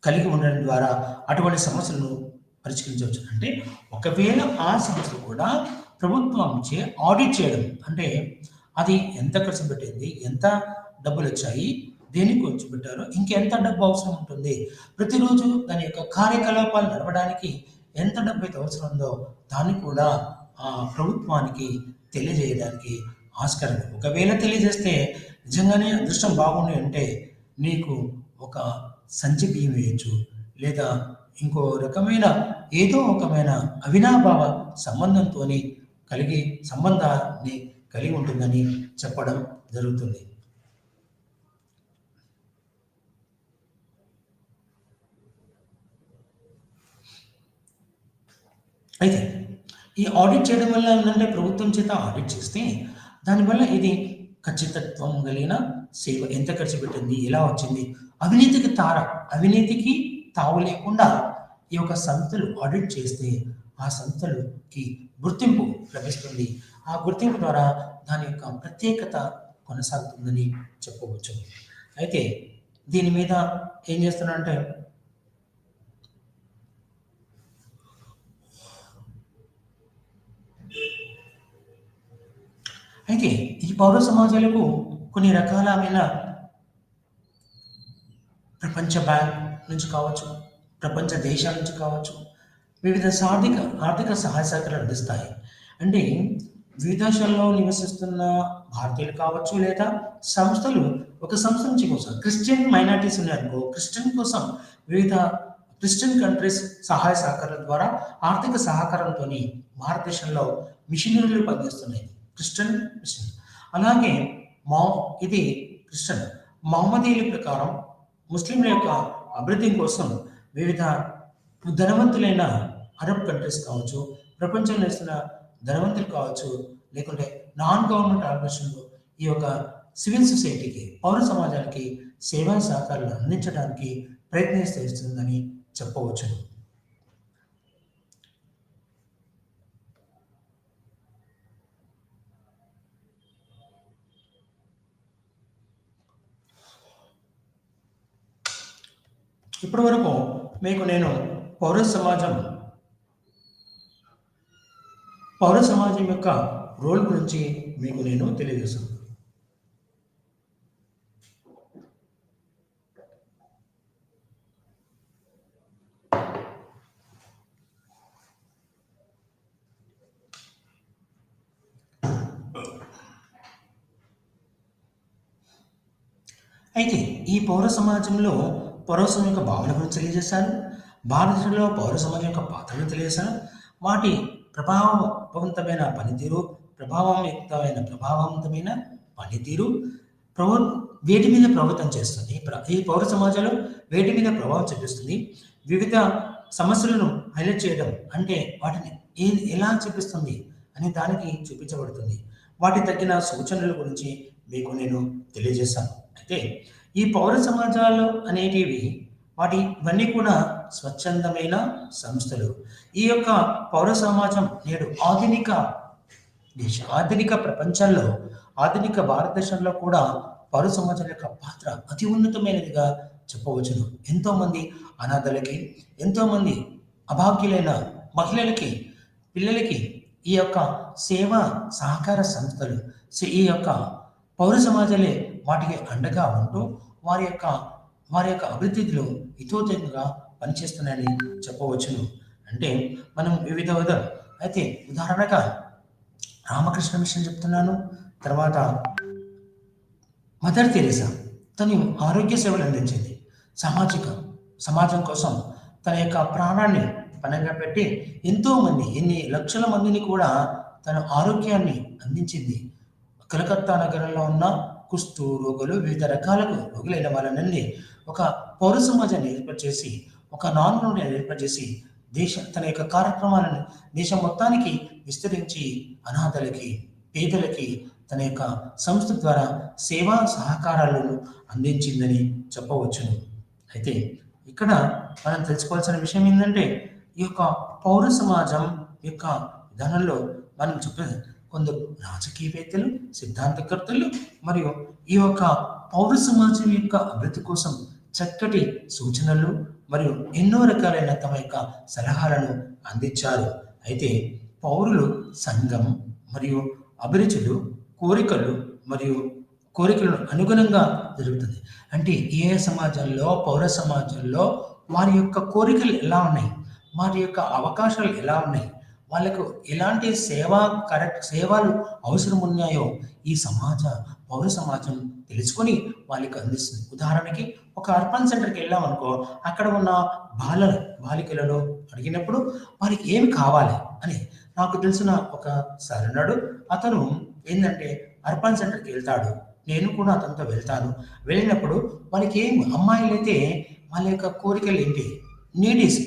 కలిగి ఉండడం ద్వారా అటువంటి సమస్యలను పరిష్కరించవచ్చు. అంటే ఒకవేళ ఆ సంస్థ కూడా ప్రభుత్వంచే ఆడిట్ చేయడం, అంటే అది ఎంత ఖర్చు పెట్టింది, ఎంత డబ్బులు వచ్చాయి, దేనికి ఖర్చు పెట్టారో, ఇంకెంత డబ్బు అవసరం ఉంటుంది, ప్రతిరోజు దాని యొక్క కార్యకలాపాలు నడవడానికి ఎంత డబ్బు అయితే అవసరం ఉందో దాన్ని కూడా ఆ ప్రభుత్వానికి తెలియజేయడానికి ఆస్కారం ఉంది. ఒకవేళ తెలియజేస్తే నిజంగానే అదృష్టం బాగుంది అంటే నీకు ఒక సంచి బియ్యం వేయచ్చు, లేదా ఇంకో రకమైన ఏదో రకమైన అవినాభావ సంబంధాన్ని కలిగి ఉంటుందని చెప్పడం జరుగుతుంది. అయితే ఈ ఆడిట్ చేయడం వల్ల ఏంటంటే ప్రభుత్వం చేత ఆడిట్ చేస్తే దానివల్ల ఇది ఖచ్చితత్వం కలిగిన సేవ ఎంత ఖర్చు పెట్టింది, ఎలా వచ్చింది, అవినీతికి అవినీతికి తావు లేకుండా ఈ యొక్క సంస్థలు ఆడిట్ చేస్తే ఆ సంస్థలకి గుర్తింపు లభిస్తుంది. ఆ గుర్తింపు ద్వారా దాని యొక్క ప్రత్యేకత కొనసాగుతుందని చెప్పవచ్చు. అయితే దీని మీద ఏం చేస్తున్నానంటే అయితే ఈ పౌర సమాజాలకు కొన్ని రకాలమైన ప్రపంచ బ్యాంక్ నుంచి కావచ్చు, ప్రపంచ దేశాల నుంచి కావచ్చు, వివిధ ఆర్థిక సహాయ సహకారాలు అందిస్తాయి. అంటే విదేశాల్లో నివసిస్తున్న భారతీయులు కావచ్చు, లేదా సంస్థలు ఒక సంస్థ నుంచి కోసం క్రిస్టియన్ మైనారిటీస్ ఉన్నాయనుకో, క్రిస్టియన్ కోసం వివిధ క్రిస్టియన్ కంట్రీస్ సహాయ సహకారాల ద్వారా ఆర్థిక సహకారంతో భారతదేశంలో మిషనరీలు పనిచేస్తున్నాయి. Christian mission. అలాగే మా ఇది క్రిస్టియన్ మహమ్మదీయుల ప్రకారం ముస్లింల యొక్క అభివృద్ధి కోసం వివిధ ధనవంతులైన అరబ్ కంట్రీస్ కావచ్చు, ప్రపంచంలో ఇస్తున్న ధనవంతులు కావచ్చు, లేకుంటే నాన్ గవర్నమెంట్ ఆర్గనైజేషన్లు ఈ యొక్క సివిల్ సొసైటీకి, పౌర సమాజానికి సేవా సహకారాలు అందించడానికి ప్రయత్నిస్తుందని చెప్పవచ్చు. ఇప్పటి వరకు మీకు నేను పౌర సమాజం పౌర సమాజం యొక్క రోల్ గురించి మీకు నేను తెలియజేస్తాను. అయితే ఈ పౌర సమాజంలో పౌర సమాజం యొక్క భావన గురించి తెలియజేశాను. భారతదేశంలో పౌర సమాజం యొక్క పాత్రను తెలియజేశాను. వాటి ప్రభావవంతమైన పనితీరు, ప్రభావవంతమైన పనితీరు ప్రభు వేటి మీద ప్రభావితం చేస్తుంది. ఈ పౌర సమాజంలో వేటి మీద ప్రభావం చూపిస్తుంది. వివిధ సమస్యలను హైలైట్ చేయడం అంటే వాటిని ఎలా చూపిస్తుంది అనే దానికి చూపించబడుతుంది. వాటి తగిన సూచనల గురించి మీకు నేను తెలియజేశాను. అయితే ఈ పౌర సమాజాలు అనేటివి ఇవన్నీ కూడా స్వచ్ఛందమైన సంస్థలు. ఈ యొక్క పౌర సమాజం నేడు ఆధునిక ప్రపంచంలో, ఆధునిక భారతదేశంలో కూడా పౌర సమాజం యొక్క పాత్ర అతి ఉన్నతమైనదిగా చెప్పవచ్చును. ఎంతోమంది అనాథలకి, ఎంతోమంది అభాగ్యులైన మహిళలకి, పిల్లలకి ఈ యొక్క సేవా సహకార సంస్థలు, ఈ యొక్క పౌర సమాజాలే వాటికి అండగా ఉంటూ వారి యొక్క అభివృద్ధిలో హితోధికంగా పనిచేస్తున్నాయని చెప్పవచ్చును. అంటే మనం వివిధ అయితే ఉదాహరణగా రామకృష్ణ మిషన్ చెప్తున్నాను. తర్వాత మదర్ తెరీసా తను ఆరోగ్య సేవలు అందించింది. సమాజం కోసం తన యొక్క ప్రాణాన్ని పణంగా పెట్టి ఎంతోమంది, ఎన్ని లక్షల మందిని కూడా తన ఆరోగ్యాన్ని అందించింది. కలకత్తా నగరంలో ఉన్న కుష్టు రోగులు, వివిధ రకాలకు రోగులైన వాళ్ళని ఒక పౌర సమాజాన్ని ఏర్పాటు చేసి, ఒక నాన్ గవర్నమెంట్ ఏర్పాటు చేసి తన యొక్క కార్యక్రమాలను దేశం మొత్తానికి విస్తరించి అనాథలకి, పేదలకి తన యొక్క సంస్థ ద్వారా సేవా సహకారాలను అందించిందని చెప్పవచ్చును. అయితే ఇక్కడ మనం తెలుసుకోవాల్సిన విషయం ఏంటంటే ఈ యొక్క పౌర సమాజం యొక్క విధానంలో మనం కొందరు రాజకీయవేత్తలు, సిద్ధాంతకర్తలు మరియు ఈ యొక్క పౌర సమాజం యొక్క అభివృద్ధి కోసం చక్కటి సూచనలు మరియు ఎన్నో రకాలైన తమ యొక్క సలహాలను అందించారు. అయితే పౌరులు సంఘం మరియు అభిరుచులు, కోరికలను అనుగుణంగా జరుగుతుంది. అంటే ఏ సమాజంలో, పౌర సమాజంలో వారి యొక్క కోరికలు ఎలా ఉన్నాయి, వారి యొక్క అవకాశాలు ఎలా ఉన్నాయి, వాళ్ళకు ఎలాంటి సేవలు అవసరం ఉన్నాయో ఈ పౌర సమాజం తెలుసుకొని వాళ్ళకి అందిస్తుంది. ఉదాహరణకి ఒక అర్బన్ సెంటర్కి వెళ్ళామనుకో, అక్కడ ఉన్న బాలికలను అడిగినప్పుడు వారికి ఏమి కావాలి అని, నాకు తెలిసిన ఒక సార్ ఉన్నాడు. అతను ఏంటంటే అర్బన్ సెంటర్కి వెళ్తాడు, నేను కూడా అతనితో వెళ్తాను. వెళ్ళినప్పుడు వాళ్ళకి అమ్మాయిలైతే వాళ్ళ యొక్క కోరికలు ఏంటి, నీడీస్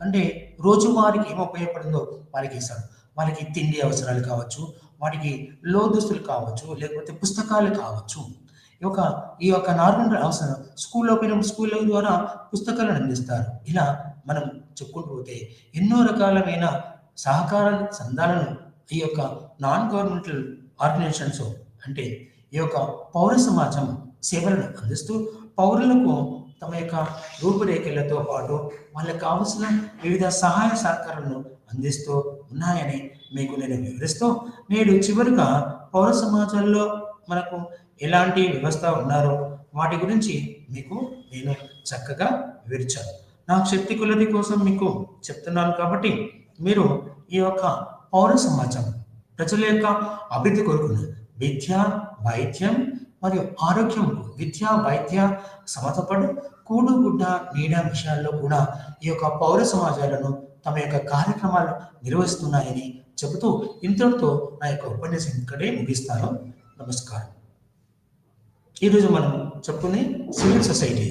అంటే రోజువారీకి ఏం ఉపయోగపడిందో వాళ్ళకి ఇస్తాడు. వాళ్ళకి తిండి అవసరాలు కావచ్చు, వాటికి లోదుస్తులు కావచ్చు, లేకపోతే పుస్తకాలు కావచ్చు. ఈ యొక్క నార్మల్ అవసరం స్కూల్‌లో పోయినప్పుడు స్కూల్‌ల ద్వారా పుస్తకాలను అందిస్తారు. ఇలా మనం చెప్పుకుంటూ పోతే ఎన్నో రకాలమైన సహకార సంఘాలను ఈ యొక్క నాన్ గవర్నమెంటల్ ఆర్గనైజేషన్స్ అంటే ఈ యొక్క పౌర సమాజం సేవలను అందిస్తూ పౌరులకు తమ యొక్క రూపురేఖలతో పాటు వాళ్ళకి కావాల్సిన వివిధ సహాయ సహకారాలను అందిస్తూ ఉన్నాయని మీకు నేను వివరిస్తూ నేడు చివరిగా పౌర సమాజంలో మనకు ఎలాంటి వ్యవస్థ ఉన్నారో వాటి గురించి మీకు నేను చక్కగా వివరించాను. నాకు శక్తి కొలది కోసం మీకు చెప్తున్నాను కాబట్టి మీరు ఈ యొక్క పౌర సమాజం ప్రజల యొక్క అభివృద్ధి కొరకును విద్య, వైద్యం మరియు ఆరోగ్యం విద్య, వైద్య సమతపడు కూడుగుడ్డ, నీడ విషయాల్లో కూడా ఈ యొక్క పౌర సమాజాలను తమ యొక్క కార్యక్రమాలు నిర్వహిస్తున్నాయని చెబుతూ ఇంతటితో నా యొక్క ఉపన్యాసం ఇక్కడే ముగిస్తాను. నమస్కారం. ఈరోజు మనం చెప్పుకునే civil society.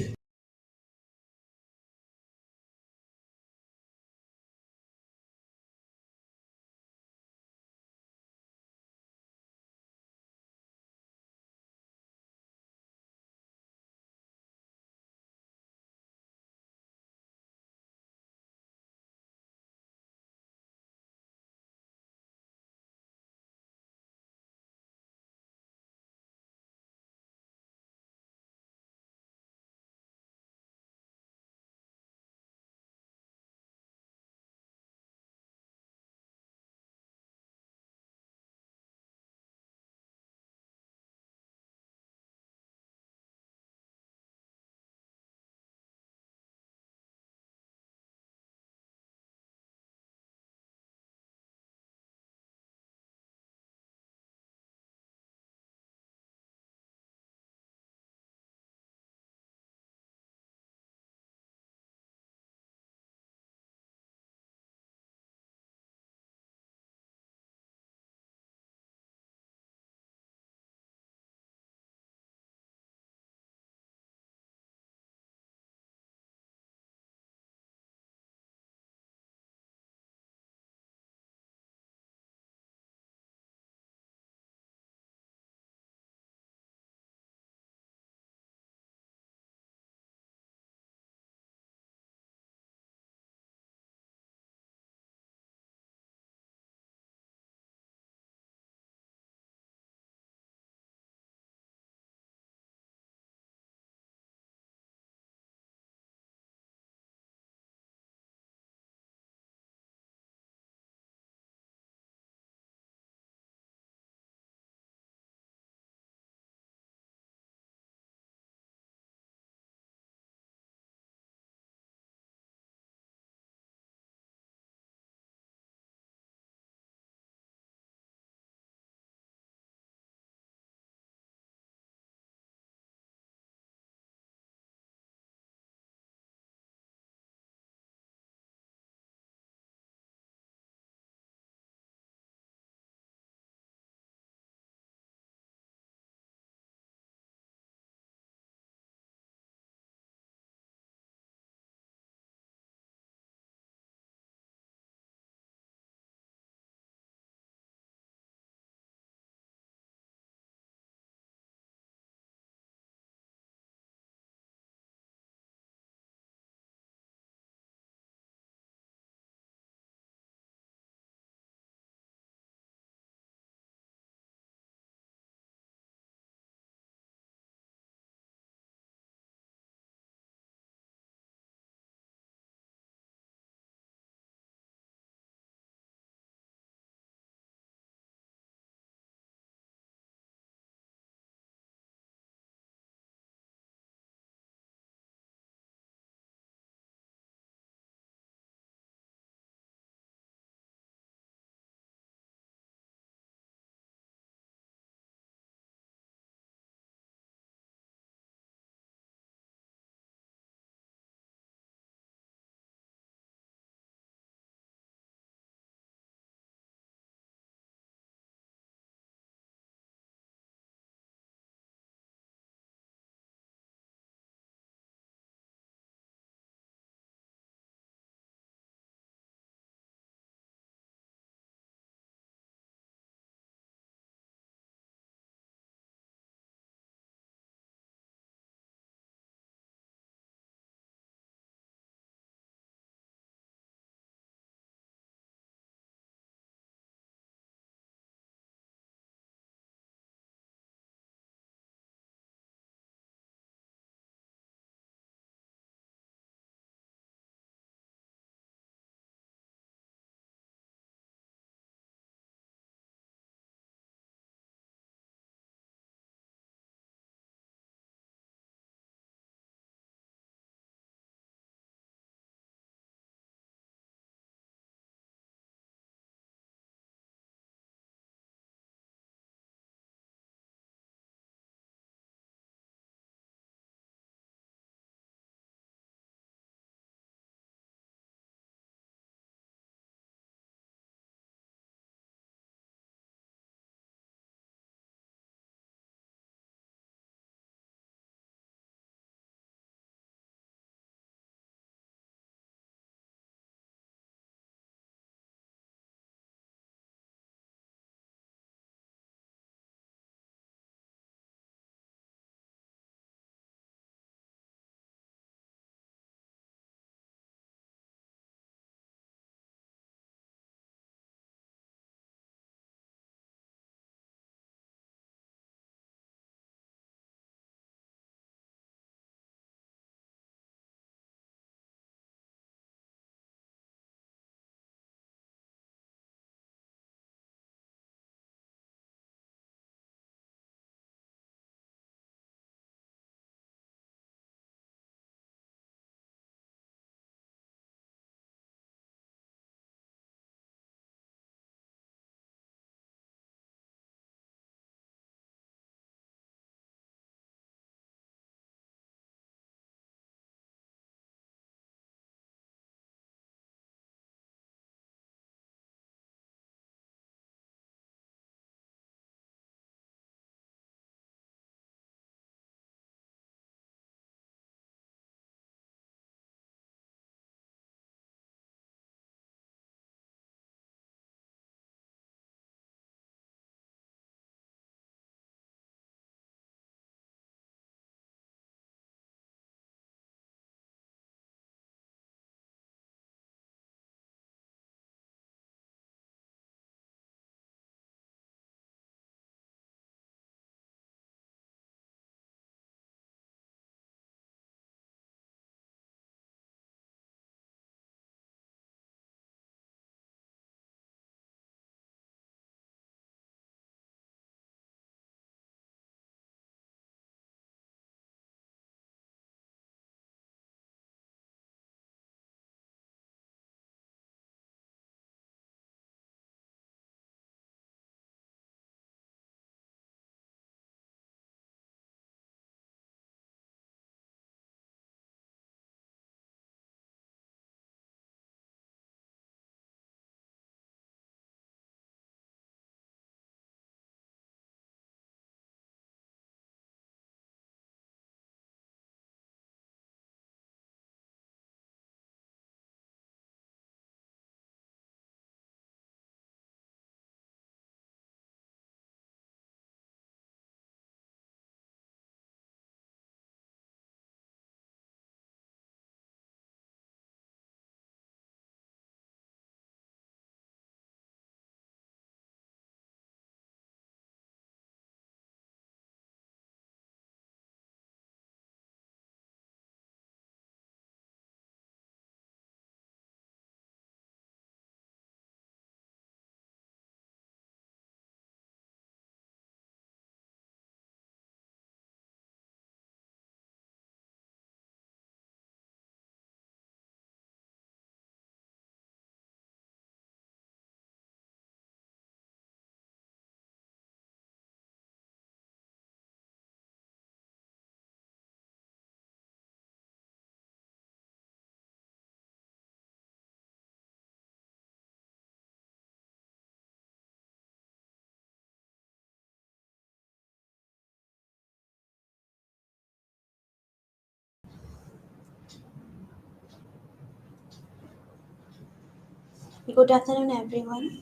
Good afternoon, everyone.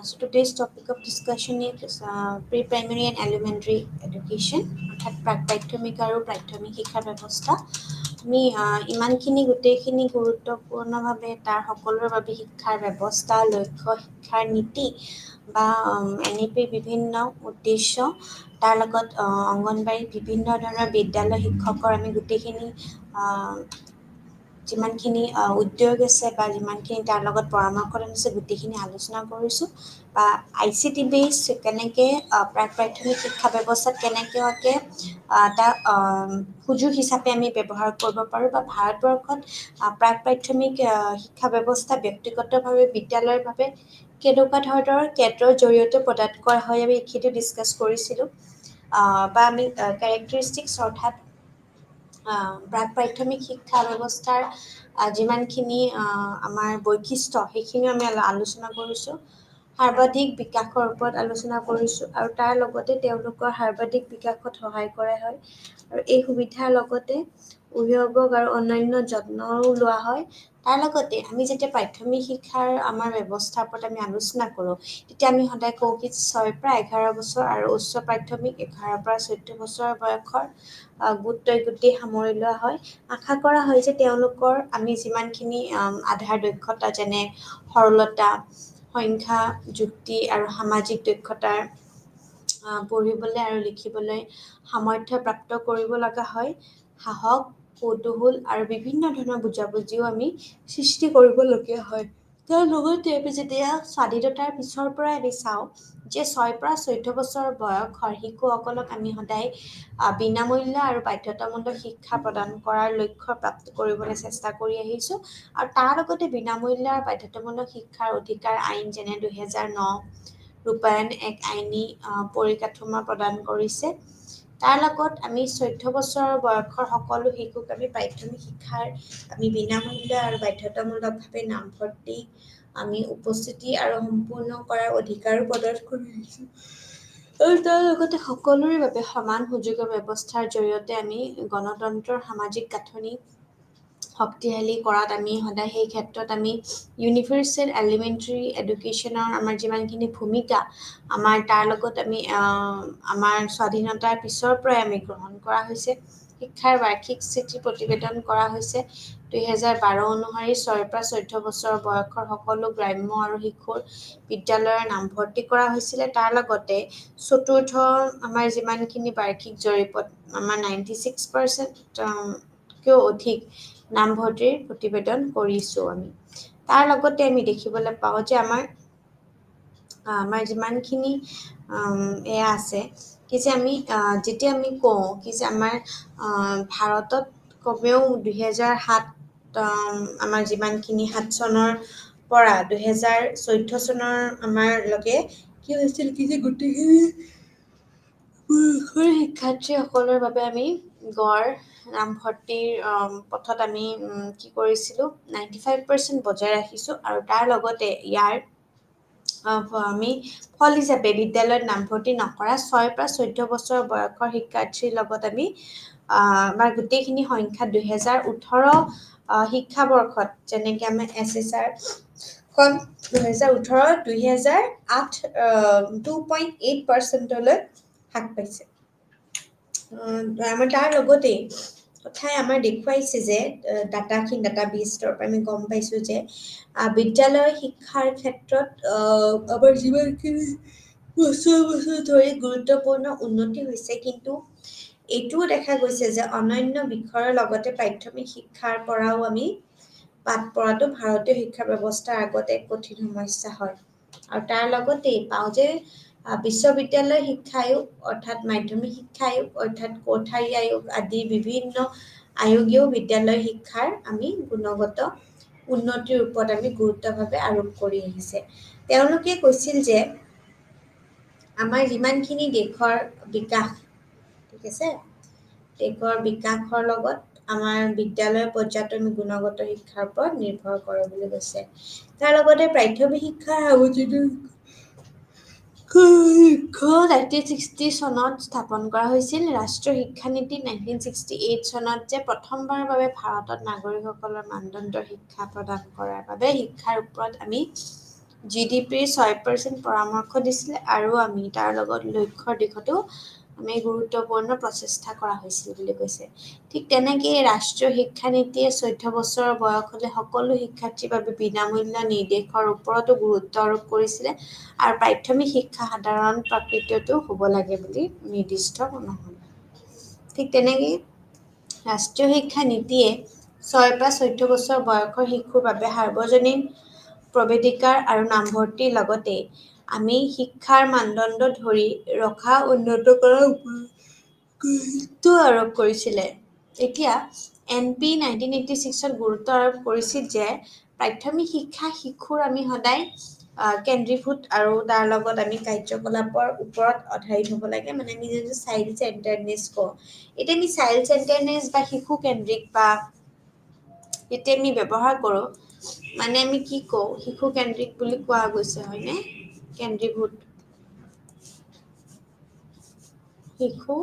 So today's topic of discussion is pre-primary and elementary education, অৰ্থাৎ প্ৰাক-প্ৰাথমিক আৰু প্ৰাথমিক শিক্ষা ব্যৱস্থা। আমি ইমানখিনি গোটেইখিনি গুৰুত্বপূৰ্ণভাৱে তাৰ সকলোৰে বাবে শিক্ষাৰ ব্যৱস্থা, লক্ষ্য, শিক্ষাৰ নীতি বা NEP বিভিন্ন উদ্দেশ্য, তাৰ লগত অংগনবাড়ী বিভিন্ন ধৰণৰ বিদ্যালয় শিক্ষকৰ আমি গোটেইখিনি যিমানখিনি উদ্যোগ আছে বা যিমানখিনি তাৰ লগত পৰামৰ্শ আছে গোটেইখিনি আলোচনা কৰিছোঁ বা ICT বেছ কেনেকৈ প্ৰাক-প্ৰাথমিক শিক্ষা ব্যৱস্থাত কেনেকুৱাকৈ এটা সুযোগ হিচাপে আমি ব্যৱহাৰ কৰিব পাৰোঁ বা ভাৰতবৰ্ষত প্ৰাক-প্ৰাথমিক শিক্ষা ব্যৱস্থা ব্যক্তিগতভাৱে বিদ্যালয়ৰভাৱে কেনেকুৱা ধৰণৰ কেন্দ্ৰৰ জৰিয়তে প্ৰদান কৰা হয় আমি এইখিনি ডিছকাছ কৰিছিলোঁ বা আমি কেৰেক্টাৰিষ্টিক্স অৰ্থাৎ প্ৰাক-প্ৰাথমিক শিক্ষা ব্যৱস্থাৰ যিমানখিনি আমাৰ বৈশিষ্ট্য সেইখিনিও আমি আলোচনা কৰিছোঁ। সৰ্বাধিক বিকাশৰ ওপৰত আলোচনা কৰিছোঁ আৰু তাৰ লগতে তেওঁলোকৰ সৰ্বাধিক বিকাশত সহায় কৰা হয় আৰু এই সুবিধাৰ লগতে অভিভাৱক আৰু অন্যান্য যত্নও লোৱা হয়। তাৰ লগতে আমি যেতিয়া প্ৰাথমিক শিক্ষাৰ আমাৰ ব্যৱস্থাৰ ওপৰত আমি আলোচনা কৰোঁ তেতিয়া আমি সদায় কওঁ কি 6 পৰা 11 বছৰ আৰু উচ্চ প্ৰাথমিক 11 পৰা 14 বছৰ বয়সৰ গোটেই সামৰি লোৱা হয়। আশা কৰা হয় যে তেওঁলোকৰ আমি যিমানখিনি আধাৰ দক্ষতা যেনে সৰলতা, সংখ্যা, যুক্তি আৰু সামাজিক দক্ষতাৰ পঢ়িবলৈ আৰু লিখিবলৈ সামৰ্থ্য প্ৰাপ্ত কৰিব লগা হয়। সাহস, কৌতূহল আৰু বিভিন্ন ধৰণৰ বুজাবুজিও আমি সৃষ্টি কৰিবলগীয়া হয়। তাৰ লগতে আমি যেতিয়া স্বাধীনতাৰ পিছৰ পৰাই আমি চাওঁ যে 6 পৰা 14 বছৰ বয়সৰ শিশুসকলক আমি সদায় বিনামূল্য আৰু বাধ্যতামূলক শিক্ষা প্ৰদান কৰাৰ লক্ষ্য প্ৰাপ্ত কৰিবলৈ চেষ্টা কৰি আহিছোঁ আৰু তাৰ লগতে বিনামূল্য আৰু বাধ্যতামূলক শিক্ষাৰ অধিকাৰ আইন যেনে 2009 ৰূপায়ণ এক আইনী পৰিকাঠামো প্ৰদান কৰিছে। তাৰ লগত আমি 14 বছৰ বয়সৰ সকলো শিশুক আমি প্ৰাথমিক শিক্ষাৰ আমি বিনামূল্য আৰু বাধ্যতামূলকভাৱে নামভৰ্তি আমি উপস্থিতি আৰু সম্পূৰ্ণ কৰাৰ অধিকাৰো প্ৰদান কৰি আহিছোঁ আৰু তাৰ লগতে সকলোৰে বাবে সমান সুযোগৰ ব্যৱস্থাৰ জৰিয়তে আমি গণতন্ত্ৰৰ সামাজিক গাঁথনি শক্তিশালী কৰাত আমি সদায় সেই ক্ষেত্ৰত আমি ইউনিভাৰ্চেল এলিমেণ্টাৰী এডুকেশ্যনৰ আমাৰ যিমানখিনি ভূমিকা আমাৰ তাৰ লগত আমি আমাৰ স্বাধীনতাৰ পিছৰ পৰাই আমি গ্ৰহণ কৰা হৈছে। শিক্ষাৰ বাৰ্ষিক স্থিতি প্ৰতিবেদন কৰা হৈছে 2012 অনুসৰি 6 পৰা 14 বছৰ বয়সৰ সকলো গ্ৰাম্য আৰু শিশুৰ বিদ্যালয়ৰ নামভৰ্তি কৰা হৈছিলে। তাৰ লগতে চতুৰ্থ আমাৰ যিমানখিনি বাৰ্ষিক জৰীপত আমাৰ 96%কেও অধিক নামভৰ্তিৰ প্ৰতিবেদন কৰিছোঁ আমি। তাৰ লগতে আমি দেখিবলৈ পাওঁ যে আমাৰ যিমানখিনি এয়া আছে কি যে আমি যেতিয়া আমি কওঁ কি যে আমাৰ ভাৰতত কমেও 2007 আমাৰ যিমানখিনি 7 চনৰ পৰা 2014 চনৰ আমাৰলৈকে কি হৈছিল কি যে গোটেইখিনি শিক্ষাৰ্থীসকলৰ বাবে আমি গড় নামভৰ্তিৰ পথত আমি কি কৰিছিলোঁ 95% বজাই ৰাখিছোঁ আৰু তাৰ লগতে ইয়াৰ আমি ফল হিচাপে বিদ্যালয়ত নামভৰ্তি নকৰা 6 পৰা 14 বছৰ বয়সৰ শিক্ষাৰ্থীৰ লগত আমি আমাৰ গোটেইখিনি সংখ্যা 2018 শিক্ষাবৰ্ষত যেনেকৈ আমাৰ SSR খন 2018-2008 2.8%লৈ হ্ৰাস পাইছে। আমাৰ তাৰ লগতেই কথাই আমাৰ দেখুৱাইছে যে ডাটা বেছৰ পৰা আমি গম পাইছোঁ যে বিদ্যালয় শিক্ষাৰ ক্ষেত্ৰত আমাৰ যিমানখিনি বছৰ ধৰি গুৰুত্বপূৰ্ণ উন্নতি হৈছে কিন্তু এইটোও দেখা গৈছে যে অন্যান্য বিষয়ৰ লগতে প্ৰাথমিক শিক্ষাৰ পৰাও আমি বাদ পৰাটো ভাৰতীয় শিক্ষা ব্যৱস্থাৰ আগত এক কঠিন সমস্যা হয় আৰু তাৰ লগতেই পাওঁ যে বিশ্ববিদ্যালয় শিক্ষা আয়োগ অৰ্থাৎ মাধ্যমিক শিক্ষা আয়োগ অৰ্থাৎ কোঠাৰী আয়োগ আদি বিভিন্ন আয়োগেও বিদ্যালয় শিক্ষাৰ আমি গুণগত উন্নতিৰ ওপৰত আমি গুৰুত্বভাৱে আৰোপ কৰি আহিছে। তেওঁলোকে কৈছিল যে আমাৰ যিমানখিনি দেশৰ বিকাশ ঠিক আছে দেশৰ বিকাশৰ লগত আমাৰ বিদ্যালয় পৰ্যায়ত আমি গুণগত শিক্ষাৰ ওপৰত নিৰ্ভৰ কৰে বুলি কৈছে। তাৰ লগতে প্ৰাথমিক শিক্ষাৰ 1960 চনত স্থাপন কৰা হৈছিল। ৰাষ্ট্ৰীয় শিক্ষানীতি 1968 চনত যে প্ৰথমবাৰৰ বাবে ভাৰতত নাগৰিকসকলৰ মানদণ্ডৰ শিক্ষা প্ৰদান কৰাৰ বাবে শিক্ষাৰ ওপৰত আমি GDPৰ 6% পৰামৰ্শ দিছিলে আৰু আমি তাৰ লগত লক্ষ্যৰ দিশতো আমি গুৰুত্বপূৰ্ণ প্ৰচেষ্টা কৰা হৈছিল বুলি কৈছে। ঠিক তেনেকেই ৰাষ্ট্ৰীয় শিক্ষানীতিয়ে 14 বছৰ বয়স হ'লে সকলো শিক্ষাৰ্থীৰ বাবে বিনামূল্য নিৰ্দেশৰ ওপৰতো গুৰুত্ব আৰোপ কৰিছিলে আৰু প্ৰাথমিক শিক্ষা সাধাৰণ প্ৰকৃতিতো হ'ব লাগে বুলি নিৰ্দিষ্ট নহয়। ঠিক তেনেকেই ৰাষ্ট্ৰীয় শিক্ষা নীতিয়ে 6 পৰা 14 বছৰ বয়সৰ শিশুৰ বাবে সাৰ্বজনীন প্ৰৱেশিকাৰ আৰু নামভৰ্তিৰ লগতে আমি শিক্ষাৰ মানদণ্ড ধৰি ৰখা উন্নত কৰাৰ ওপৰত গুৰুত্ব আৰোপ কৰিছিলে। এতিয়া NP 1986ত গুৰুত্ব আৰোপ কৰিছিল যে প্ৰাথমিক শিক্ষা শিশুৰ আমি সদায় কেন্দ্ৰীভূত আৰু তাৰ লগত আমি কাৰ্যকলাপৰ ওপৰত আধাৰিত হ'ব লাগে। মানে আমি যিটো চাইল্ড চেণ্টাৰনেছ কওঁ, এতিয়া আমি চাইল্ড চেণ্টাৰনেছ বা শিশু কেন্দ্ৰিক বা যেতিয়া আমি ব্যৱহাৰ কৰোঁ, মানে আমি কি কওঁ, শিশু কেন্দ্ৰিক বুলি কোৱা গৈছে হয়নে? কেন্দ্ৰীভূত শিশু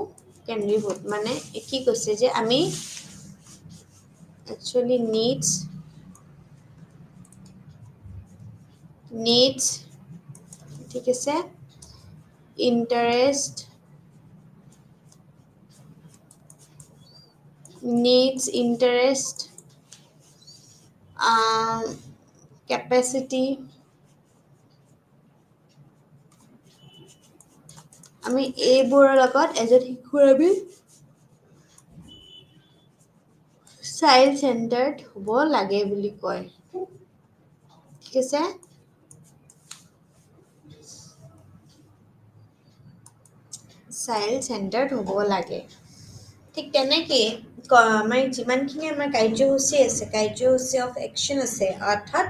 কেন্দ্ৰীভূত মানে কি কৈছে যে আমি একচুৱেলি needs ঠিক আছে, interest, capacity, আমি এইবোৰৰ লগত এজন শিশুৰ আমি চাইল্ড চেণ্টাৰ্ড হ'ব লাগে বুলি কয়। ঠিক আছে, চাইল্ড চেণ্টাৰ্ড হ'ব লাগে। ঠিক তেনেকেই আমাৰ যিমানখিনি আমাৰ কাৰ্যসূচী আছে, কাৰ্যসূচী অফ একশ্যন আছে, অৰ্থাৎ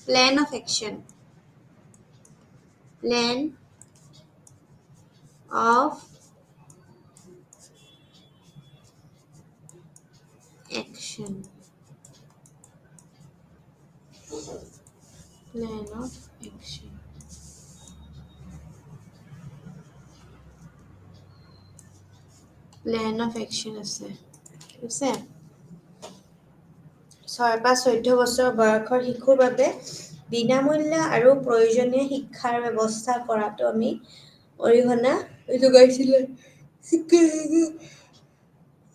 plane of action, plane of action, plane of action. Plane of action আছে, ঠিক আছে। 6 বা 14 বছৰ বয়সৰ শিশুৰ বাবে বিনামূল্য আৰু প্ৰয়োজনীয় শিক্ষাৰ ব্যৱস্থা কৰাটো আমি অৰিহণা যোগাইছিলে।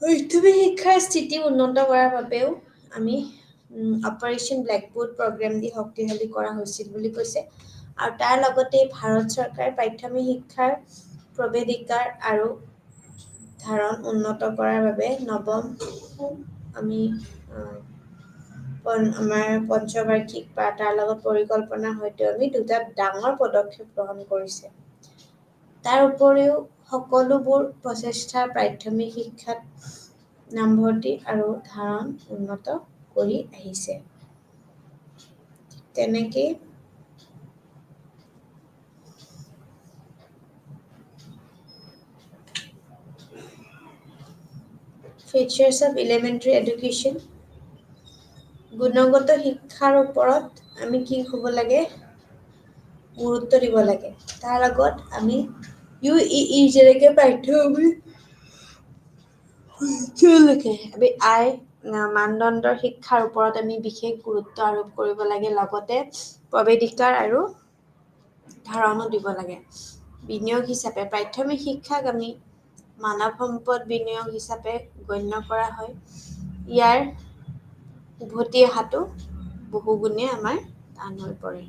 প্ৰাথমিক শিক্ষাৰ স্থিতি উন্নত কৰাৰ বাবেও আমি অপাৰেশ্যন ব্লেকবোৰ্ড প্ৰগ্ৰেম দি শক্তিশালী কৰা হৈছিল বুলি কৈছে। আৰু তাৰ লগতে ভাৰত চৰকাৰে প্ৰাথমিক শিক্ষাৰ প্ৰৱেশিকাৰ আৰু ধাৰণ উন্নত কৰাৰ বাবে নৱম আমি আমাৰ পঞ্চবাৰ্ষিক বা তাৰ লগত পৰিকল্পনাৰ সৈতে আমি দুটা ডাঙৰ পদক্ষেপ গ্ৰহণ কৰিছে। তাৰ উপৰিও সকলোবোৰ প্ৰচেষ্টা প্ৰাথমিক শিক্ষাত নামভৰ্তি আৰু ধাৰণ উন্নত কৰি আহিছে। তেনেকেই ফিচাৰ্ছ অফ এলিমেণ্টাৰী এডুকেশ্যন, গুণগত শিক্ষাৰ ওপৰত আমি কি হ'ব লাগে, গুৰুত্ব দিব লাগে। তাৰ লগত আমি UEE যেনেকে পাঠ্যভূমি আমি মানদণ্ডৰ শিক্ষাৰ ওপৰত আমি বিশেষ গুৰুত্ব আৰোপ কৰিব লাগে। লগতে প্ৰৱেশিকাৰ আৰু ধাৰণো দিব লাগে। বিনিয়োগ হিচাপে প্ৰাথমিক শিক্ষাক আমি মানৱ সম্পদ বিনিয়োগ হিচাপে গণ্য কৰা হয়। ইয়াৰ উভতি অহাটো বহুগুণে আমাৰ টান হৈ পৰে।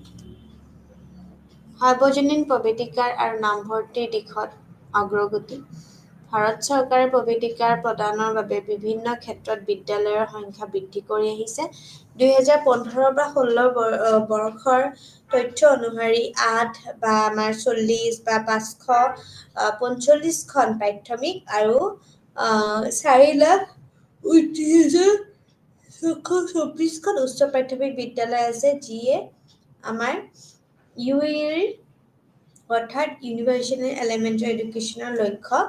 সাৰ্বজনীন প্ৰৱেশিকাৰ আৰু নামভৰ্তিৰ দিশত অগ্ৰগতি। ভাৰত চৰকাৰে প্ৰৱেশিকাৰ প্ৰদানৰ বাবে বিভিন্ন ক্ষেত্ৰত বিদ্যালয়ৰ সংখ্যা বৃদ্ধি কৰি আহিছে। 2015 বা 16 বৰ্ষৰ তথ্য অনুসৰি 8 বা আমাৰ 40 বা 545খন প্ৰাথমিক আৰু 4,29,624খন উচ্চ প্ৰাথমিক বিদ্যালয় আছে, যিয়ে আমাৰ UEE অৰ্থাৎ ইউনিভাৰ্চেল এলিমেণ্টাৰী এডুকেশ্যনৰ লক্ষ্য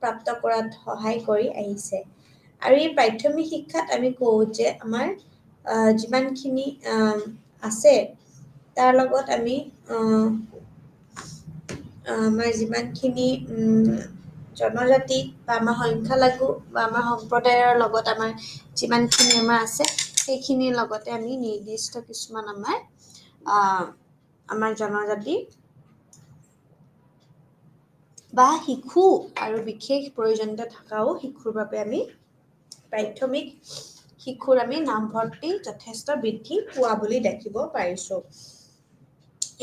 প্ৰাপ্ত কৰাত সহায় কৰি আহিছে। আৰু এই প্ৰাথমিক শিক্ষাত আমি কওঁ যে আমাৰ যিমানখিনি আছে তাৰ লগত আমি আমাৰ যিমানখিনি জনজাতি বা আমাৰ সংখ্যালঘু বা আমাৰ সম্প্ৰদায়ৰ লগত আমাৰ যিমানখিনি আমাৰ আছে সেইখিনিৰ লগতে আমি নিৰ্দিষ্ট কিছুমান আমাৰ জনজাতি বা শিশু আৰু বিশেষ প্ৰয়োজনীয়তা থকাও শিশুৰ বাবে আমি প্ৰাথমিক শিশুৰ আমি নামভৰ্তি যথেষ্ট বৃদ্ধি পোৱা বুলি দেখিব পাৰিছোঁ।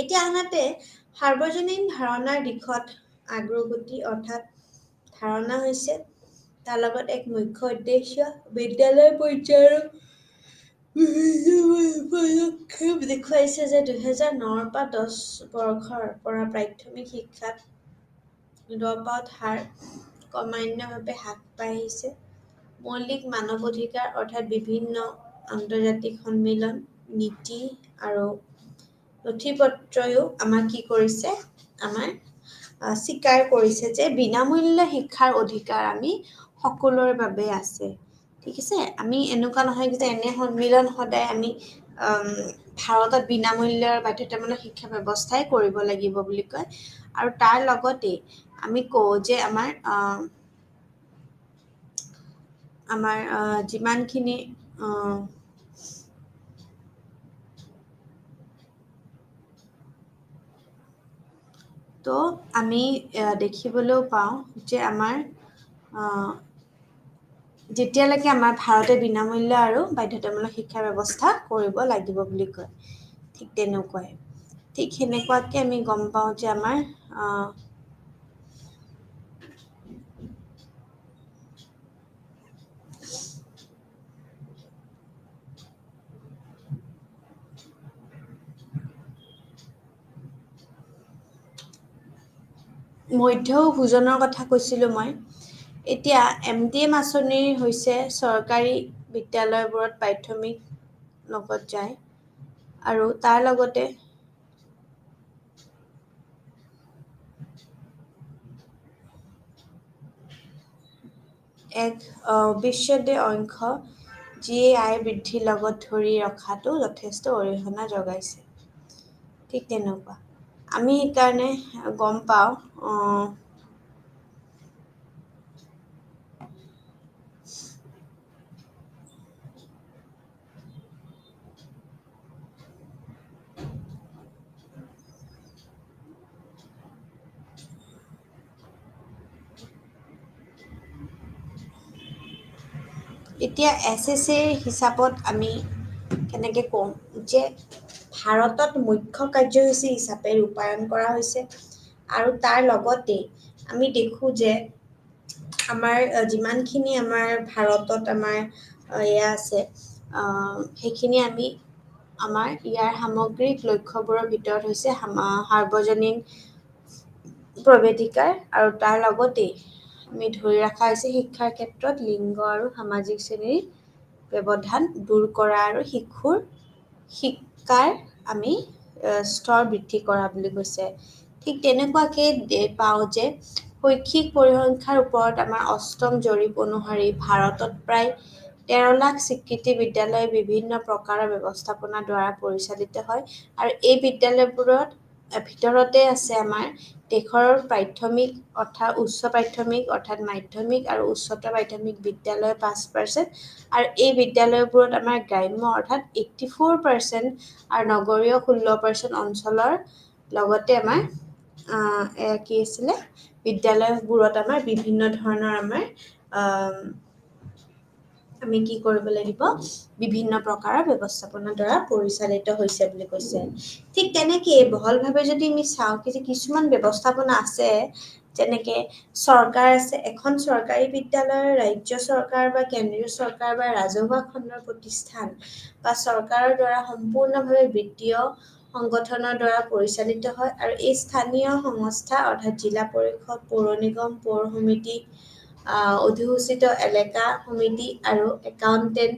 এতিয়া আনহাতে সাৰ্বজনীন ধাৰণাৰ দিশত অগ্ৰগতি অৰ্থাৎ ধাৰণা হৈছে তাৰ লগত এক মুখ্য উদ্দেশ্য বিদ্যালয় পৰ্যায়ৰ পদক্ষেপ দেখুৱাইছে যে 2009 পৰা 10 বৰ্ষৰ পৰা প্ৰাথমিক শিক্ষাত ড্ৰপআউট হাৰ ক্ৰমান্বয়ভাৱে হ্ৰাস পাই আহিছে। মৌলিক মানৱ অধিকাৰ অৰ্থাৎ বিভিন্ন আন্তৰ্জাতিক সন্মিলন নীতি আৰু নথিপত্ৰও আমাক কি কৰিছে আমাৰ স্বীকাৰ কৰিছে যে বিনামূল্য শিক্ষাৰ অধিকাৰ আমি সকলোৰে বাবে আছে। ঠিক আছে, আমি এনেকুৱা নহয় যে এনে সন্মিলন সদায় আমি ভাৰতত বিনামূল্যৰ বাধ্যতামূলক শিক্ষা ব্যৱস্থাই কৰিব লাগিব বুলি কয়। আৰু তাৰ লগতে আমি কওঁ যে আমাৰ যিমানখিনি তো আমি দেখিবলৈও পাওঁ যে আমাৰ যেতিয়ালৈকে আমাৰ ভাৰতে বিনামূল্য আৰু বাধ্যতামূলক শিক্ষা ব্যৱস্থা কৰিব লাগিব বুলি কয়। ঠিক তেনেকুৱাই ঠিক সেনেকুৱাকে আমি গম পাওঁ যে আমাৰ মধ্য ভোজনৰ কথা কৈছিলোঁ মই। এতিয়া MDM আঁচনি হৈছে চৰকাৰী বিদ্যালয়বোৰত প্ৰাথমিক লগত যায় আৰু তাৰ লগতে এক অবিচ্ছেদ্য অংশ যিয়ে আয় বৃদ্ধিৰ লগত ধৰি ৰখাটো যথেষ্ট অৰিহণা যোগাইছে। ঠিক তেনেকুৱা আমি সেইকাৰণে গম পাওঁ এতিয়া SSA হিচাপত আমি কেনেকৈ কওঁ যে ভাৰতত মুখ্য কাৰ্যসূচী হিচাপে ৰূপায়ণ কৰা হৈছে আৰু তাৰ লগতে আমি দেখোঁ যে আমাৰ যিমানখিনি আমাৰ ভাৰতত আমাৰ এয়া আছে সেইখিনি আমি আমাৰ ইয়াৰ সামগ্ৰিক লক্ষ্যবোৰৰ ভিতৰত হৈছে সাৰ্বজনীন প্ৰৱেশিকাৰ আৰু তাৰ লগতেই আমি ধৰি ৰখা হৈছে শিক্ষাৰ ক্ষেত্ৰত লিংগ আৰু সামাজিক শ্ৰেণীৰ ব্যৱধান দূৰ কৰা আৰু শিশুৰ শিক্ষাৰ আমি স্তৰ বৃদ্ধি কৰা বুলি কৈছে। ঠিক তেনেকুৱাকে পাওঁ যে শৈক্ষিক পৰিসংখ্যাৰ ওপৰত আমাৰ 8ম জৰীপ অনুসৰি ভাৰতত প্ৰায় 13 লাখ স্বীকৃতি বিদ্যালয় বিভিন্ন প্ৰকাৰৰ ব্যৱস্থাপনাৰ দ্বাৰা পৰিচালিত হয় আৰু এই বিদ্যালয়বোৰত ভিতৰতে আছে আমাৰ দেশৰ প্ৰাথমিক অৰ্থাৎ উচ্চ প্ৰাথমিক অৰ্থাৎ মাধ্যমিক আৰু উচ্চতৰ প্ৰাথমিক বিদ্যালয় 5% আৰু এই বিদ্যালয়বোৰত আমাৰ গ্ৰাম্য অৰ্থাৎ 84% আৰু নগৰীয় 16% অঞ্চলৰ লগতে আমাৰ কি আছিলে বিদ্যালয়বোৰত আমাৰ বিভিন্ন ধৰণৰ আমাৰ আমি কি কৰিব লাগিব বিভিন্ন প্ৰকাৰৰ ব্যৱস্থাপনাৰ দ্বাৰা পৰিচালিত হৈছে বুলি কৈছে। ঠিক তেনেকেই বহলভাৱে যদি আমি চাওঁ কিছুমান ব্যৱস্থাপনা আছে যেনেকে চৰকাৰ আছে এখন চৰকাৰী বিদ্যালয়ৰ ৰাজ্য চৰকাৰ বা কেন্দ্ৰীয় চৰকাৰ বা ৰাজহুৱা খণ্ডৰ প্ৰতিষ্ঠান বা চৰকাৰৰ দ্বাৰা সম্পূৰ্ণভাৱে বিত্তীয় সংগঠনৰ দ্বাৰা পৰিচালিত হয় আৰু এই স্থানীয় সংস্থা অৰ্থাৎ জিলা পৰিষদ পৌৰ নিগম পৌৰ সমিতি অধিসূচিত এলেকা সমিতি আৰু একাউণ্টেণ্ট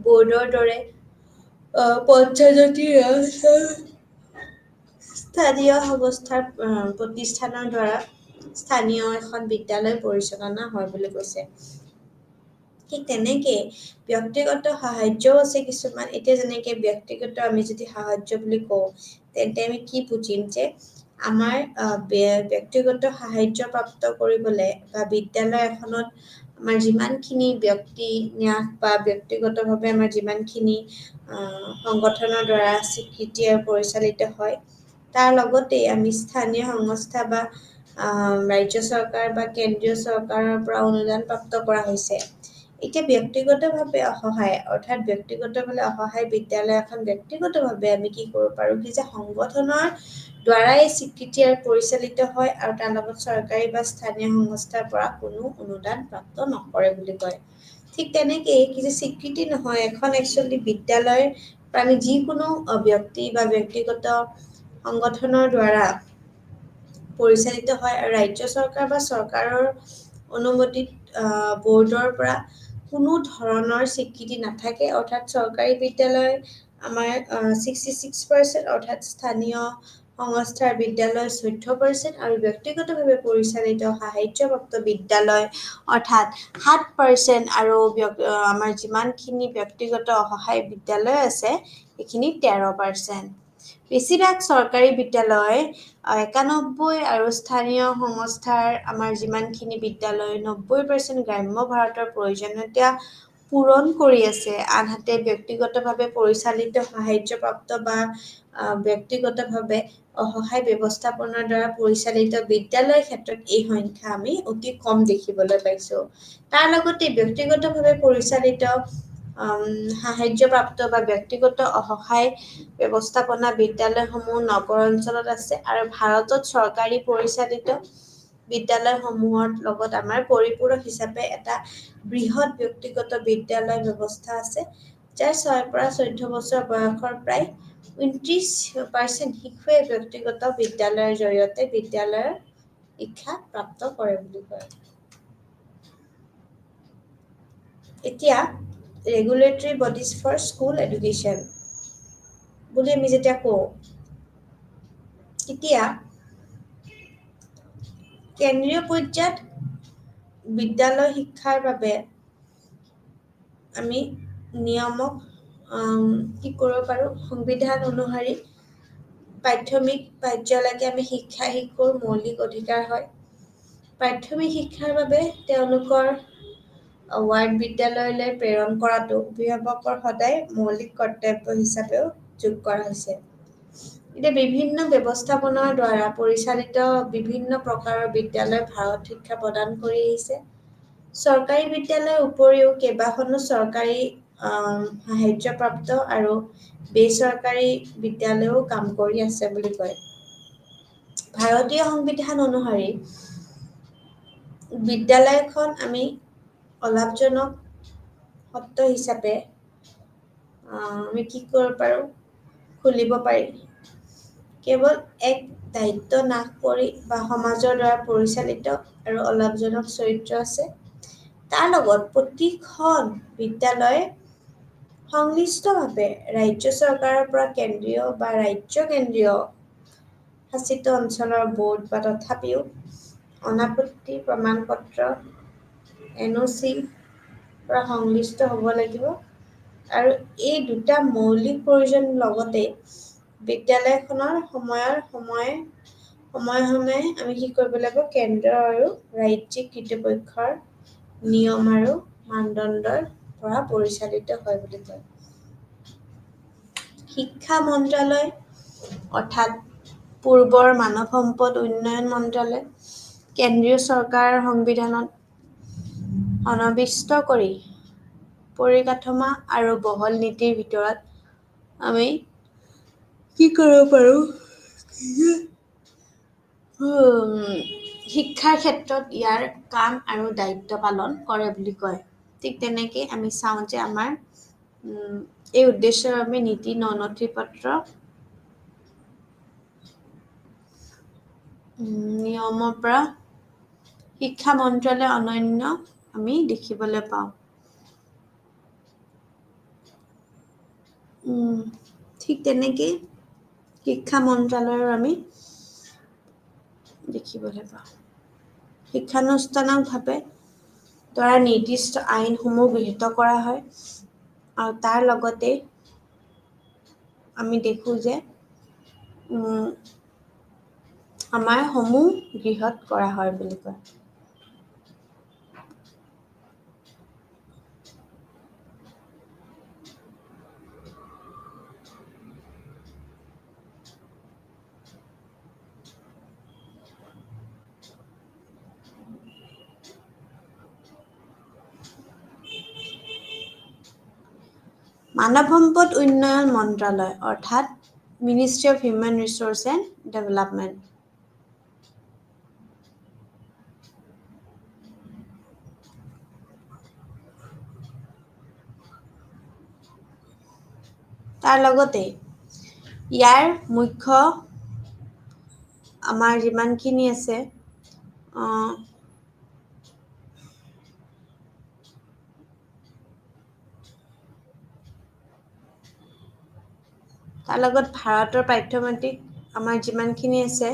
বোৰ্ডৰ দৰে পঞ্চায়তী স্থানীয় সংস্থাৰ প্ৰতিষ্ঠানৰ দ্বাৰা স্থানীয় এখন বিদ্যালয় পৰিচালনা হয় বুলি কৈছে। ঠিক তেনেকে ব্যক্তিগত সাহায্যও আছে কিছুমান। এতিয়া যেনেকে ব্যক্তিগত আমি যদি সাহায্য বুলি কওঁ তেন্তে আমি কি বুজিম যে আমাৰ ব্যক্তিগত সাহায্য প্ৰাপ্ত কৰিবলৈ বা বিদ্যালয় এখনত আমাৰ যিমানখিনি ব্যক্তি ন্যাস বা ব্যক্তিগতভাৱে আমাৰ যিমানখিনি সংগঠনৰ দ্বাৰা স্বীকৃতি আৰু পৰিচালিত হয়, তাৰ লগতে আমি স্থানীয় সংস্থা বা ৰাজ্য চৰকাৰ বা কেন্দ্ৰীয় চৰকাৰৰ পৰা অনুদান প্ৰাপ্ত কৰা হৈছে। এতিয়া ব্যক্তিগতভাৱে অসহায় অৰ্থাৎ ব্যক্তিগতভাৱে অসহায় বিদ্যালয় এখন ব্যক্তিগতভাৱে আমি কি কৰিব পাৰোঁ কি যে সংগঠনৰ দ্বাৰাই স্বীকৃতি আৰু পৰিচালিত হয় আৰু তাৰ লগত চৰকাৰী বা স্থানীয় সংস্থাৰ পৰা কোনো অনুদান প্ৰাপ্ত নকৰে বুলি কয়। ঠিক তেনেকেই কি যে স্বীকৃতি নহয় এখন একচুৱেলি বিদ্যালয় আমি যিকোনো ব্যক্তি বা ব্যক্তিগত সংগঠনৰ দ্বাৰা পৰিচালিত হয় আৰু ৰাজ্য চৰকাৰ বা চৰকাৰৰ অনুমতিত বৰ্ডৰ পৰা কোনো ধৰণৰ স্বীকৃতি নাথাকে, অৰ্থাৎ চৰকাৰী বিদ্যালয় আমাৰ 66% অৰ্থাৎ স্থানীয় সংস্থাৰ বিদ্যালয় 14% আৰু ব্যক্তিগতভাৱে পৰিচালিত সাহায্যপ্ৰাপ্ত বিদ্যালয় অৰ্থাৎ 7% আৰু আমাৰ যিমানখিনি ব্যক্তিগত অসহায় বিদ্যালয় আছে সেইখিনি 13%। বেছিভাগ চৰকাৰী বিদ্যালয় 91 আৰু স্থানীয় সংস্থাৰ আমাৰ যিমানখিনি বিদ্যালয় 90% গ্ৰাম্য ভাৰতৰ প্ৰয়োজনীয়তা পূৰণ কৰি আছে, আনহাতে ব্যক্তিগতভাৱে পৰিচালিত সাহায্যপ্ৰাপ্ত বা ব্যক্তিগতভাৱে অসহায় ব্যৱস্থাপনাৰ দ্বাৰা পৰিচালিত বিদ্যালয়ৰ ক্ষেত্ৰত এই সংখ্যা আমি অতি কম দেখিবলৈ পাইছোঁ। তাৰ লগতে ব্যক্তিগতভাৱে পৰিচালিত সাহায্যপ্ৰাপ্ত বা ব্যক্তিগত অসহায় ব্যৱস্থাপনা বিদ্যালয়সমূহ নগৰ অঞ্চলত আছে আৰু ভাৰতত চৰকাৰী পৰিচালিত বিদ্যালয়সমূহৰ লগত আমাৰ পৰিপূৰক হিচাপে এটা বৃহৎ ব্যক্তিগত বিদ্যালয় ব্যৱস্থা আছে, যাৰ 6 পৰা 14 বছৰ বয়সৰ প্ৰায় 29% শিশুৱে ব্যক্তিগত বিদ্যালয়ৰ জৰিয়তে বিদ্যালয়ৰ শিক্ষা প্ৰাপ্ত কৰে বুলি কয়। এতিয়া regulatory bodies for school education বুলি আমি যেতিয়া কওঁ, তেতিয়া কেন্দ্ৰীয় পৰ্যায়ত বিদ্যালয় শিক্ষাৰ বাবে আমি নিয়মক কি কৰিব পাৰোঁ, সংবিধান অনুসৰি প্ৰাথমিক পৰ্যায়লৈকে আমি শিশুৰ মৌলিক অধিকাৰ হয়। প্ৰাথমিক শিক্ষাৰ বাবে তেওঁলোকৰ ৱাৰ্ড বিদ্যালয়লৈ প্ৰেৰণ কৰাটো অভিভাৱকৰ সদায় মৌলিক কৰ্তব্য হিচাপেও যোগ কৰা হৈছে। এতিয়া বিভিন্ন ব্যৱস্থাপনাৰ দ্বাৰা পৰিচালিত বিভিন্ন প্ৰকাৰৰ বিদ্যালয় ভাৰত শিক্ষা প্ৰদান কৰি আহিছে। চৰকাৰী বিদ্যালয়ৰ উপৰিও কেইবাখনো চৰকাৰী সাহায্যপ্ৰাপ্ত আৰু বেচৰকাৰী বিদ্যালয়ও কাম কৰি আছে বুলি কয়। ভাৰতীয় সংবিধান অনুসৰি বিদ্যালয়খন আমি অলাভজনক সত্ৰ হিচাপে আমি কি কৰিব পাৰোঁ, খুলিব পাৰি। কেৱল এক দায়িত্ব নাশ কৰি বা সমাজৰ দ্বাৰা পৰিচালিত আৰু অলাভজনক চৰিত্ৰ আছে। তাৰ লগত প্ৰতিখন বিদ্যালয় সংশ্লিষ্টভাৱে ৰাজ্য চৰকাৰৰ পৰা কেন্দ্ৰীয় বা কেন্দ্ৰীয় শাসিত অঞ্চলৰ বোৰ্ড বা তথাপিও অনাপত্তি প্ৰমাণপত্ৰ NOC পৰা সংশ্লিষ্ট হ'ব লাগিব আৰু এই দুটা মৌলিক প্ৰয়োজন লগতে বিদ্যালয়খনৰ সময়ে সময়ে আমি কি কৰিব লাগিব, কেন্দ্ৰ আৰু ৰাজ্যিক কৰ্তৃপক্ষৰ নিয়ম আৰু মানদণ্ডৰ পৰা পৰিচালিত হয় বুলি কয়। শিক্ষা মন্ত্ৰালয় অৰ্থাৎ পূৰ্বৰ মানৱ সম্পদ উন্নয়ন মন্ত্ৰালয় কেন্দ্ৰীয় চৰকাৰৰ সংবিধানত সন্নিৱিষ্ট কৰি পৰিকাঠামো আৰু বহল নীতিৰ ভিতৰত আমি কি কৰিব পাৰোঁ, শিক্ষাৰ ক্ষেত্ৰত ইয়াৰ কাম আৰু দায়িত্ব পালন কৰে বুলি কয়। ঠিক তেনেকৈ আমি চাওঁ যে আমাৰ এই উদ্দেশ্যৰ বাবে নীতি নথিপত্ৰ নিয়মৰ পৰা শিক্ষা মন্ত্ৰালয় অনন্য আমি দেখিবলৈ পাওঁ। ঠিক তেনেকৈ শিক্ষা মন্ত্ৰালয়ৰ আমি দেখিবলৈ পাওঁ। শিক্ষানুষ্ঠানকভাৱে দ্বাৰা নিৰ্দিষ্ট আইনসমূহ গৃহীত কৰা হয় আৰু তাৰ লগতে আমি দেখোঁ যে আমাৰ সমূহ গৃহত কৰা হয় বুলি কয়। মানৱ সম্পদ উন্নয়ন মন্ত্ৰালয় অৰ্থাৎ ministry of human resource and development. তাৰ লগতে ইয়াৰ মুখ্য আমাৰ যিমানখিনি আছে তাৰ লগত ভাৰতৰ পাঠ্যপুথিত আমাৰ যিমানখিনি আছে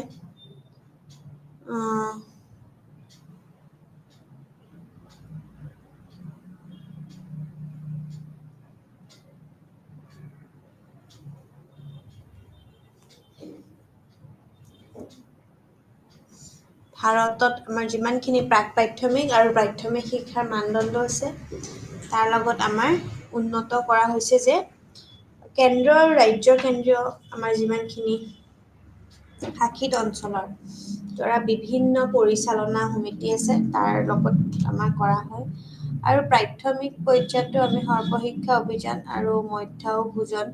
ভাৰতত আমাৰ যিমানখিনি প্ৰাক-প্ৰাথমিক আৰু প্ৰাথমিক শিক্ষাৰ মানদণ্ড আছে তাৰ লগত আমাৰ উন্নত কৰা হৈছে যে কেন্দ্ৰ আৰু কেন্দ্ৰীয় আমাৰ যিমানখিনি শাসিত অঞ্চলৰ ধৰা বিভিন্ন পৰিচালনা সমিতি আছে তাৰ লগত আমাৰ কৰা হয় আৰু প্ৰাথমিক পৰ্যায়তো আমি সৰ্বশিক্ষা অভিযান আৰু মধ্য ভোজন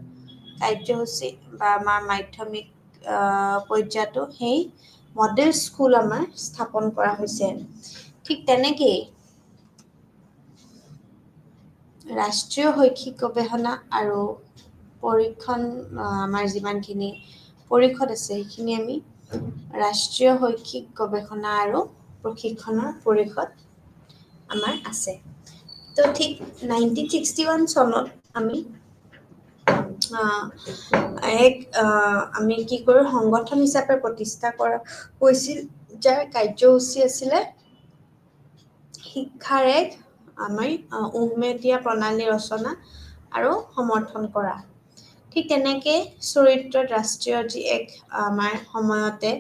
কাৰ্যসূচী বা আমাৰ মাধ্যমিক পৰ্যায়তো সেই মডেল স্কুল আমাৰ স্থাপন কৰা হৈছে। ঠিক তেনেকেই ৰাষ্ট্ৰীয় শৈক্ষিক গৱেষণা আৰু পৰীক্ষণ আমাৰ যিমানখিনি পৰিষদ আছে সেইখিনি আমি ৰাষ্ট্ৰীয় শৈক্ষিক গৱেষণা আৰু প্ৰশিক্ষণৰ পৰিষদ আমাৰ আছে। ত' ঠিক 1961 চনত আমি আমি কি কৰোঁ সংগঠন হিচাপে প্ৰতিষ্ঠা কৰা হৈছিল যাৰ কাৰ্যসূচী আছিলে শিক্ষাৰ এক আমাৰ উমৈহতীয়া প্ৰণালী ৰচনা আৰু সমৰ্থন কৰা। ঠিক তেনেকে চৰিত্ৰত ৰাষ্ট্ৰীয় যি এক আমাৰ সময়তে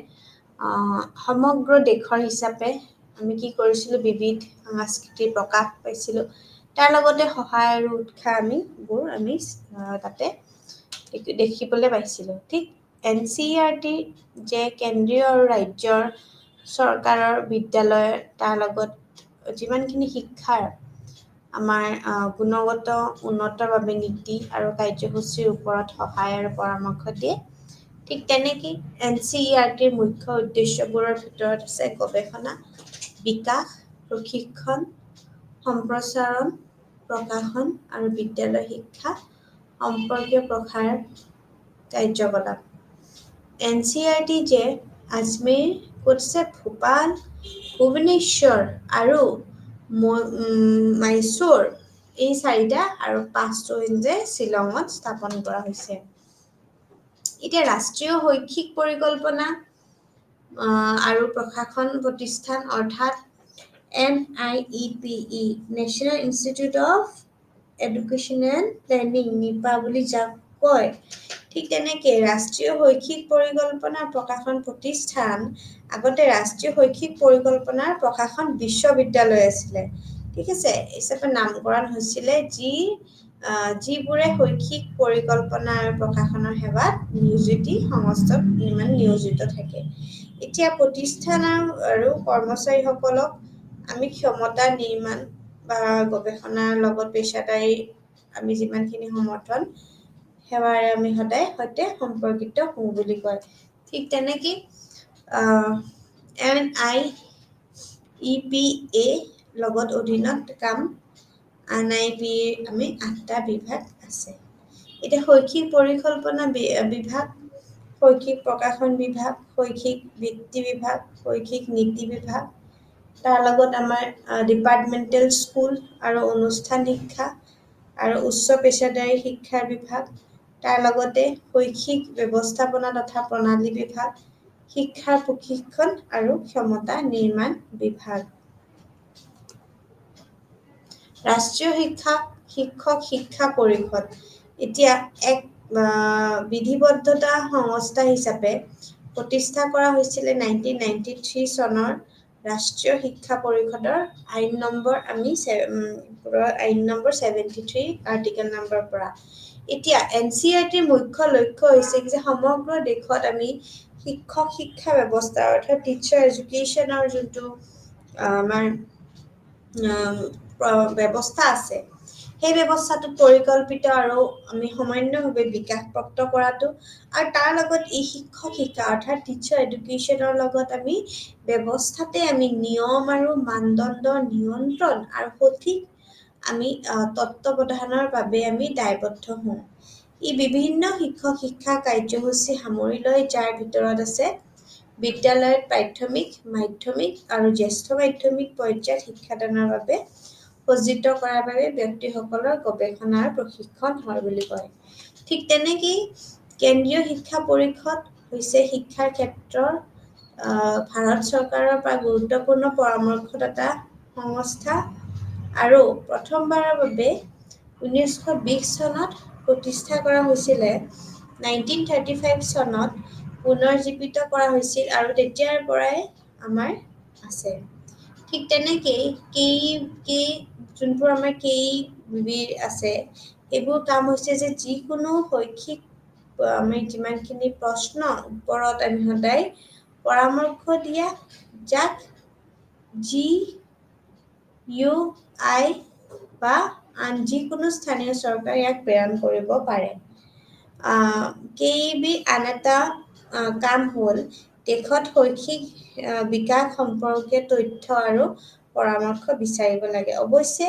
সমগ্ৰ দেশৰ হিচাপে আমি কি কৰিছিলোঁ বিবিধ সাংস্কৃতিৰ প্ৰকাশ পাইছিলোঁ। তাৰ লগতে সহায় আৰু উৎসাহ আমি তাতে দেখিবলৈ পাইছিলোঁ। ঠিক NCERT যে কেন্দ্ৰীয় আৰু ৰাজ্যৰ চৰকাৰৰ বিদ্যালয় তাৰ লগত যিমানখিনি শিক্ষাৰ আমাৰ গুণগত উন্নতৰ বাবে নীতি আৰু কাৰ্যসূচীৰ ওপৰত সহায় আৰু পৰামৰ্শ দিয়ে। ঠিক তেনেকেই NCERTৰ মুখ্য উদ্দেশ্যবোৰৰ ভিতৰত আছে গৱেষণা, বিকাশ, প্ৰশিক্ষণ, সম্প্ৰসাৰণ, প্ৰকাশন আৰু বিদ্যালয় শিক্ষা সম্পৰ্কীয় প্ৰসাৰ কাৰ্যকলাপ। NCERT যে আজমেৰ, ক'ত আছে ভূপাল, ভুৱনেশ্বৰ আৰু মাইচুৰ এই চাৰিটা আৰু পাঁচটো যে শ্বিলঙত স্থাপন কৰা হৈছে। এতিয়া ৰাষ্ট্ৰীয় শৈক্ষিক পৰিকল্পনা আৰু প্ৰশাসন প্ৰতিষ্ঠান অৰ্থাৎ NIEPE national institute of education and planning NIEPA বুলি যাক কয়। ঠিক তেনেকে ৰাষ্ট্ৰীয় শৈক্ষিক পৰিকল্পনা প্ৰশাসন প্ৰতিষ্ঠান আগতে ৰাষ্ট্ৰীয় শৈক্ষিক পৰিকল্পনাৰ প্ৰশাসন বিশ্ববিদ্যালয় আছিলে। ঠিক আছে হিচাপে নামকৰণ হৈছিলে যিবোৰে শৈক্ষিক পৰিকল্পনা আৰু প্ৰশাসনৰ সেৱাত নিয়োজিত থাকে। এতিয়া প্ৰতিষ্ঠান আৰু কৰ্মচাৰীসকলক আমি ক্ষমতা নিৰ্মাণ বা গৱেষণাৰ লগত পেছাদাৰী আমি যিমানখিনি সমৰ্থন সেৱাৰে আমি সৈতে সম্পৰ্কিত হওঁ বুলি কয়। ঠিক তেনেকেই NIEPA লগত অধীনত কাম NIEPA আমি 8টা বিভাগ আছে। এতিয়া শৈক্ষিক পৰিকল্পনা বিভাগ, শৈক্ষিক প্ৰকাশন বিভাগ, শৈক্ষিক বৃত্তি বিভাগ, শৈক্ষিক নীতি বিভাগ, তাৰ লগত আমাৰ ডিপাৰ্টমেণ্টেল স্কুল আৰু অনুষ্ঠান শিক্ষা আৰু উচ্চ পেছাদাৰী শিক্ষাৰ বিভাগ, তাৰ লগতে শৈক্ষিক ব্যৱস্থাপনা তথা প্ৰণালী বিভাগ, শিক্ষাৰ প্ৰশিক্ষণ আৰু ক্ষমতা নিৰ্মাণ বিভাগ। ৰাষ্ট্ৰীয় শিক্ষক শিক্ষা পৰিষদ এতিয়া এক বিধিবদ্ধতা সংস্থা হিচাপে প্ৰতিষ্ঠা কৰা হৈছিলে 1993 চনৰ ৰাষ্ট্ৰীয় শিক্ষা পৰিষদৰ আইন নম্বৰ আইন নম্বৰ 73 আৰ্টিকেল নম্বৰ পৰা। এতিয়া NCERTৰ মুখ্য লক্ষ্য হৈছে যে সমগ্ৰ দেশত আমি শিক্ষা ব্যৱস্থা অৰ্থাৎ টিচাৰ এডুকেশ্যনৰ যোনটো আমাৰ ব্যৱস্থা আছে সেই ব্যৱস্থাটোত পৰিকল্পিত আৰু আমি সমন্বয়ভাৱে বিকাশপ্ৰাপ্ত কৰাটো আৰু তাৰ লগত এই শিক্ষা অৰ্থাৎ টিচাৰ এডুকেশ্যনৰ লগত আমি ব্যৱস্থাতে আমি নিয়ম আৰু মানদণ্ড নিয়ন্ত্ৰণ আৰু সঠিক আমি তত্ত্বাৱধানৰ বাবে আমি দায়বদ্ধ হওঁ। ই বিভিন্ন শিক্ষা কাৰ্যসূচী সামৰি লয়, যাৰ ভিতৰত আছে বিদ্যালয়ত প্ৰাথমিক, মাধ্যমিক আৰু জ্যেষ্ঠ মাধ্যমিক পৰ্যায়ত শিক্ষাদানৰ বাবে সজ্জিত কৰাৰ বাবে ব্যক্তিসকলৰ গৱেষণাৰ প্ৰশিক্ষণ হয় বুলি কয়। ঠিক তেনেকেই কেন্দ্ৰীয় শিক্ষা পৰিষদ হৈছে শিক্ষাৰ ক্ষেত্ৰৰ ভাৰত চৰকাৰৰ পৰা গুৰুত্বপূৰ্ণ পৰামৰ্শদাতা সংস্থা আৰু প্ৰথমবাৰৰ বাবে 1920 চনত প্ৰতিষ্ঠা কৰা হৈছিলে। 1935 চনত পুনৰ্জীৱিত কৰা হৈছিল আৰু তেতিয়াৰ পৰাই আমাৰ আছে। ঠিক তেনেকেই যোনবোৰ আমাৰ KEVB আছে এইবোৰ কাম হৈছে যে যিকোনো শৈক্ষিক আমি যিমানখিনি প্ৰশ্ন ওপৰত আমি সদায় পৰামৰ্শ দিয়া, যাক GUI বা আন যিকোনো স্থানীয় চৰকাৰ ইয়াক প্ৰেৰণ কৰিব পাৰে। KEB আন এটা কাম হ'ল দেশত শৈক্ষিক বিকাশ সম্পৰ্কে তথ্য আৰু পৰামৰ্শ বিচাৰিব লাগে। অৱশ্যে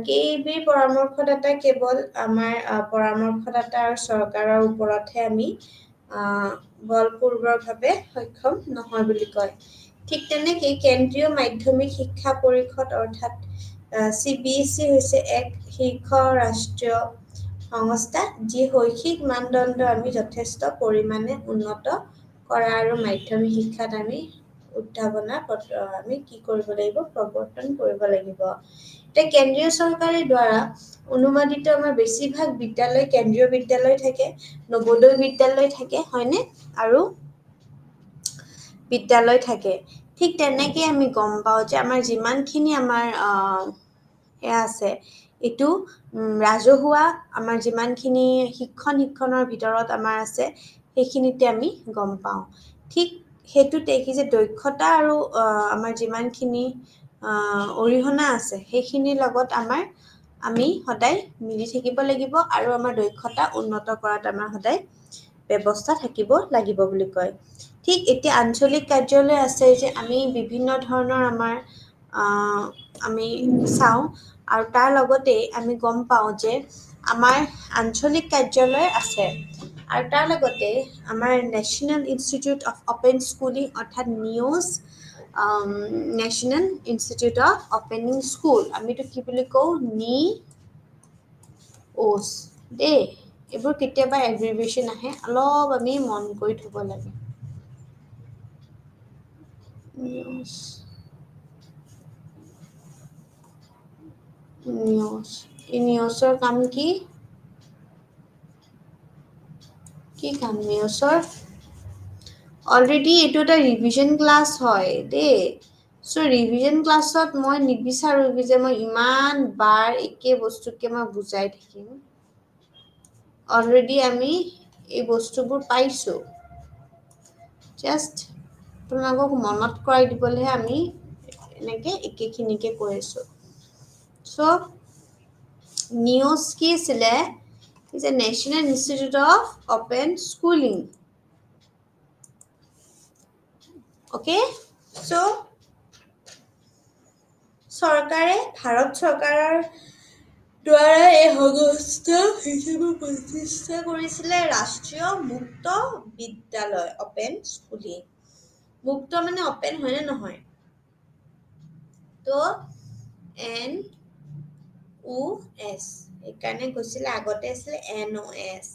KEBৰ পৰামৰ্শদাতা কেৱল আমাৰ পৰামৰ্শদাতা আৰু চৰকাৰৰ ওপৰতহে আমি বলপূৰ্বকভাৱে সক্ষম নহয় বুলি কয়। ঠিক তেনেকেই কেন্দ্ৰীয় মাধ্যমিক শিক্ষা পৰিষদ অৰ্থাৎ CBSE হৈছে এক শীৰ্ষ ৰাষ্ট্ৰীয় সংস্থা যি শৈক্ষিক মানদণ্ড আমি যথেষ্ট পৰিমাণে উন্নত কৰা আৰু মাধ্যমিক শিক্ষাত আমি আমি কি কৰিব লাগিব, প্ৰৱৰ্তন কৰিব লাগিব। এতিয়া কেন্দ্ৰীয় চৰকাৰৰ দ্বাৰা অনুমোদিত আমাৰ বেছিভাগ বিদ্যালয় কেন্দ্ৰীয় বিদ্যালয় থাকে, নৱোদয় বিদ্যালয় থাকে, হয়নে? আৰু বিদ্যালয় থাকে। ঠিক তেনেকে আমি গম পাওঁ যে আমাৰ যিমানখিনি আমাৰ এয়া আছে এইটো ৰাজহুৱা আমাৰ যিমানখিনি শিক্ষণৰ ভিতৰত আমাৰ আছে সেইখিনিতে আমি গম পাওঁ। ঠিক সেইটোতে কি যে দক্ষতা আৰু আমাৰ যিমানখিনি অৰিহণা আছে সেইখিনিৰ লগত আমি সদায় মিলি থাকিব লাগিব আৰু আমাৰ দক্ষতা উন্নত কৰাত আমাৰ সদায় ব্যৱস্থা থাকিব লাগিব বুলি কয়। ঠিক এতিয়া আঞ্চলিক কাৰ্যালয় আছে যে আমি বিভিন্ন ধৰণৰ আমাৰ আমি চাওঁ আৰু তাৰ লগতে আমি গম পাওঁ যে আমাৰ আঞ্চলিক কাৰ্যালয় আছে আৰু তাৰ লগতে আমাৰ national institute of open schooling অৰ্থাৎ নিউজ national institute of opening school আমিতো কি বুলি কওঁ NIOS দেই। এইবোৰ কেতিয়াবা এব্ৰিভিয়েশ্যন আহে, অলপ আমি মন কৰি থ'ব লাগে। নিউজৰ কাম কি কাম নিউজৰ? অলৰেডি এইটো এটা ৰিভিজন ক্লাছ হয় দেই। চ' ৰিভিজন ক্লাছত মই নিবিচাৰোঁ যে মই ইমান বাৰ একে বস্তুকে মই বুজাই থাকিম। অলৰেডি আমি এই বস্তুবোৰ পাইছোঁ, জাষ্ট তোমালোকক মনত কৰাই দিবলৈহে আমি এনেকে একেখিনিকে কৈ আছোঁ। চ' নিউজ কি আছিলে? is a National Institute of Open Schooling. Okay? So, Bharat চৰকাৰৰ দ্বাৰা এই সংস্থা হিচাপে প্ৰতিষ্ঠা কৰিছিলে ৰাষ্ট্ৰীয় মুক্ত বিদ্যালয় অপেন স্কুলিং। মুক্ত মানে অপেন হয় নে নহয়? তো NOS সেইকাৰণে কৈছিলে আগতে আছিলে NOS।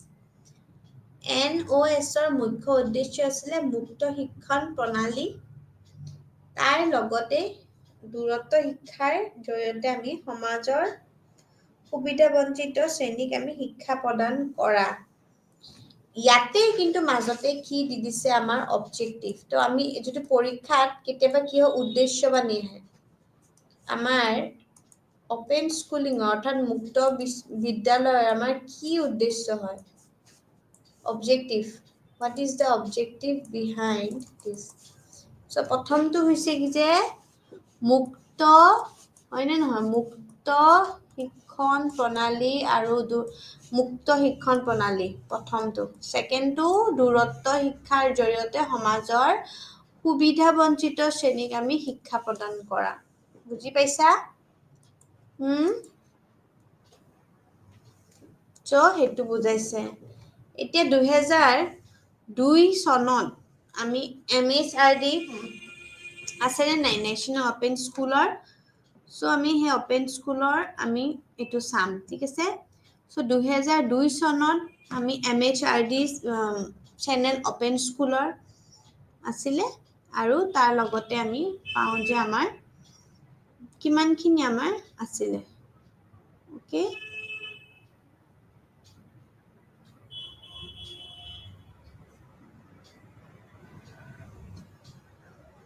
NOSৰ মুখ্য উদ্দেশ্য আছিলে মুক্ত শিক্ষণ প্ৰণালী। তাৰ লগতে দূৰত্ব শিক্ষাৰ জৰিয়তে আমি সমাজৰ সুবিধাবঞ্চিত শ্ৰেণীক আমি শিক্ষা প্ৰদান কৰা। ইয়াতে কিন্তু মাজতে কি দি দিছে আমাৰ অবজেক্টিভ তো আমি যদি পৰীক্ষাত কেতিয়াবা কি হয় উদ্দেশ্যবাণী আহে আমাৰ ওপেন স্কুলিং অৰ্থাৎ মুক্ত বিদ্যালয়ৰ আমাৰ কি উদ্দেশ্য হয় objective what is the objective behind দিছ চ' প্ৰথমটো হৈছে কি যে মুক্ত হয়নে নহয় মুক্ত শিক্ষণ প্ৰণালী আৰু মুক্ত শিক্ষণ প্ৰণালী প্ৰথমটো ছেকেণ্ডটো দূৰত্ব শিক্ষাৰ জৰিয়তে সমাজৰ সুবিধা বঞ্চিত শ্ৰেণীক আমি শিক্ষা প্ৰদান কৰা বুজি পাইছা চ' সেইটো বুজাইছে এতিয়া 2002 চনত আমি MHRD আছেনে নাই নেশ্যনেল অপেন স্কুলৰ চ' আমি সেই অপেন স্কুলৰ আমি এইটো চাম ঠিক আছে চ' 2002 চনত আমি MHRD চেনেল অপেন স্কুলৰ আছিলে আৰু তাৰ লগতে আমি পাওঁ যে আমাৰ কিমানখিনি আমাৰ আছিলে অ'কে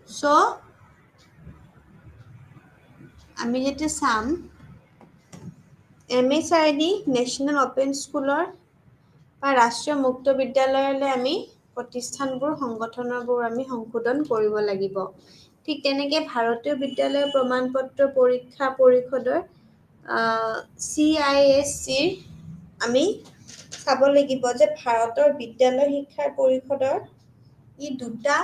চ' আমি যেতিয়া চাম MHRD নেশ্যনেল অপেন স্কুলৰ বা ৰাষ্ট্ৰীয় মুক্ত বিদ্যালয়লৈ আমি প্ৰতিষ্ঠানবোৰ সংগঠনবোৰ আমি সংশোধন কৰিব লাগিব ঠিক তেনেকৈ ভাৰতীয় বিদ্যালয় প্ৰমাণ পত্ৰ পৰীক্ষা পৰিষদৰ CISCৰ আমি চাব লাগিব যে ভাৰতৰ বিদ্যালয় শিক্ষা পৰিষদৰ ই দুটা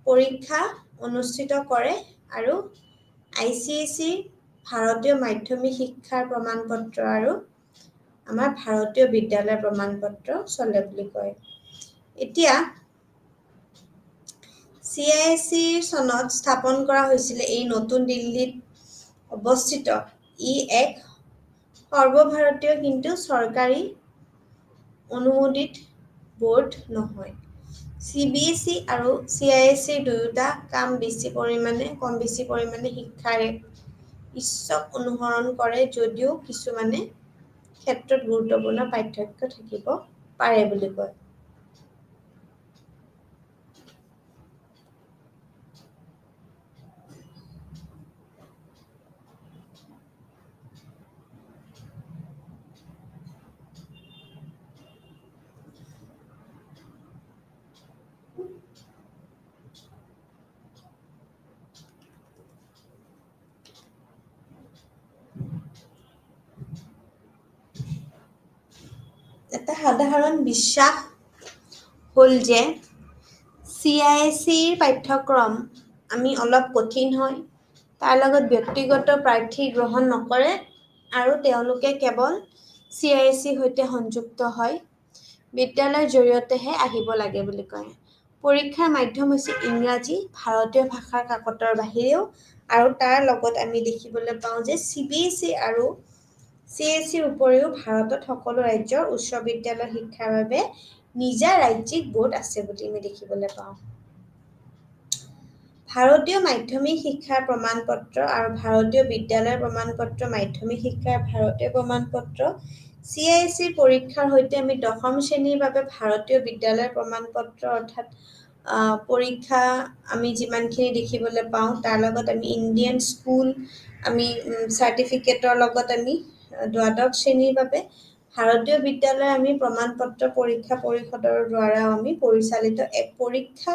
পৰীক্ষা অনুষ্ঠিত কৰে আৰু ICSE ভাৰতীয় মাধ্যমিক শিক্ষাৰ প্ৰমাণ পত্ৰ আৰু আমাৰ ভাৰতীয় বিদ্যালয় প্ৰমাণ পত্ৰ চলে বুলি কয় এতিয়া CISE চনত স্থাপন কৰা হৈছিলে এই নতুন দিল্লীত অৱস্থিত ই এক সৰ্বভাৰতীয় কিন্তু চৰকাৰী অনুমোদিত বোৰ্ড নহয় CBSE আৰু CISE দুয়োটা কম বেছি পৰিমাণে শিক্ষাৰ ইচ্ছক অনুসৰণ কৰে যদিও কিছুমানে ক্ষেত্ৰত গুৰুত্বপূৰ্ণ পাৰ্থক্য থাকিব পাৰে বুলি কয় এটা সাধাৰণ বিশ্বাস হ'ল যে CISEৰ পাঠ্যক্ৰম আমি অলপ কঠিন হয় তাৰ লগত ব্যক্তিগত প্ৰাৰ্থী গ্ৰহণ নকৰে আৰু তেওঁলোকে কেৱল CISEৰ সৈতে সংযুক্ত হয় বিদ্যালয়ৰ জৰিয়তেহে আহিব লাগে বুলি কয় পৰীক্ষাৰ মাধ্যম হৈছে ইংৰাজী ভাৰতীয় ভাষাৰ কাকতৰ বাহিৰেও আৰু তাৰ লগত আমি দেখিবলৈ পাওঁ যে CBSE আৰু CISEৰ উপৰিও ভাৰতত সকলো ৰাজ্যৰ উচ্চ বিদ্যালয় শিক্ষাৰ বাবে নিজা ৰাজ্যিক বোৰ্ড আছে বুলি আমি দেখিবলৈ পাওঁ ভাৰতীয় মাধ্যমিক শিক্ষাৰ প্ৰমাণ পত্ৰ আৰু ভাৰতীয় বিদ্যালয়ৰ প্ৰমাণ পত্ৰ মাধ্যমিক শিক্ষাৰ ভাৰতীয় প্ৰমাণ পত্ৰ CISEৰ পৰীক্ষাৰ সৈতে আমি দশম শ্ৰেণীৰ বাবে ভাৰতীয় বিদ্যালয়ৰ প্ৰমাণ পত্ৰ অৰ্থাৎ পৰীক্ষা আমি যিমানখিনি দেখিবলৈ পাওঁ তাৰ লগত আমি ইণ্ডিয়ান স্কুল আমি চাৰ্টিফিকেটৰ লগত আমি দ্বাদশ শ্ৰেণীৰ বাবে ভাৰতীয় বিদ্যালয় আমি প্ৰমাণ পত্ৰ পৰীক্ষা পৰিষদৰ দ্বাৰা আমি পৰিচালিত এক পৰীক্ষা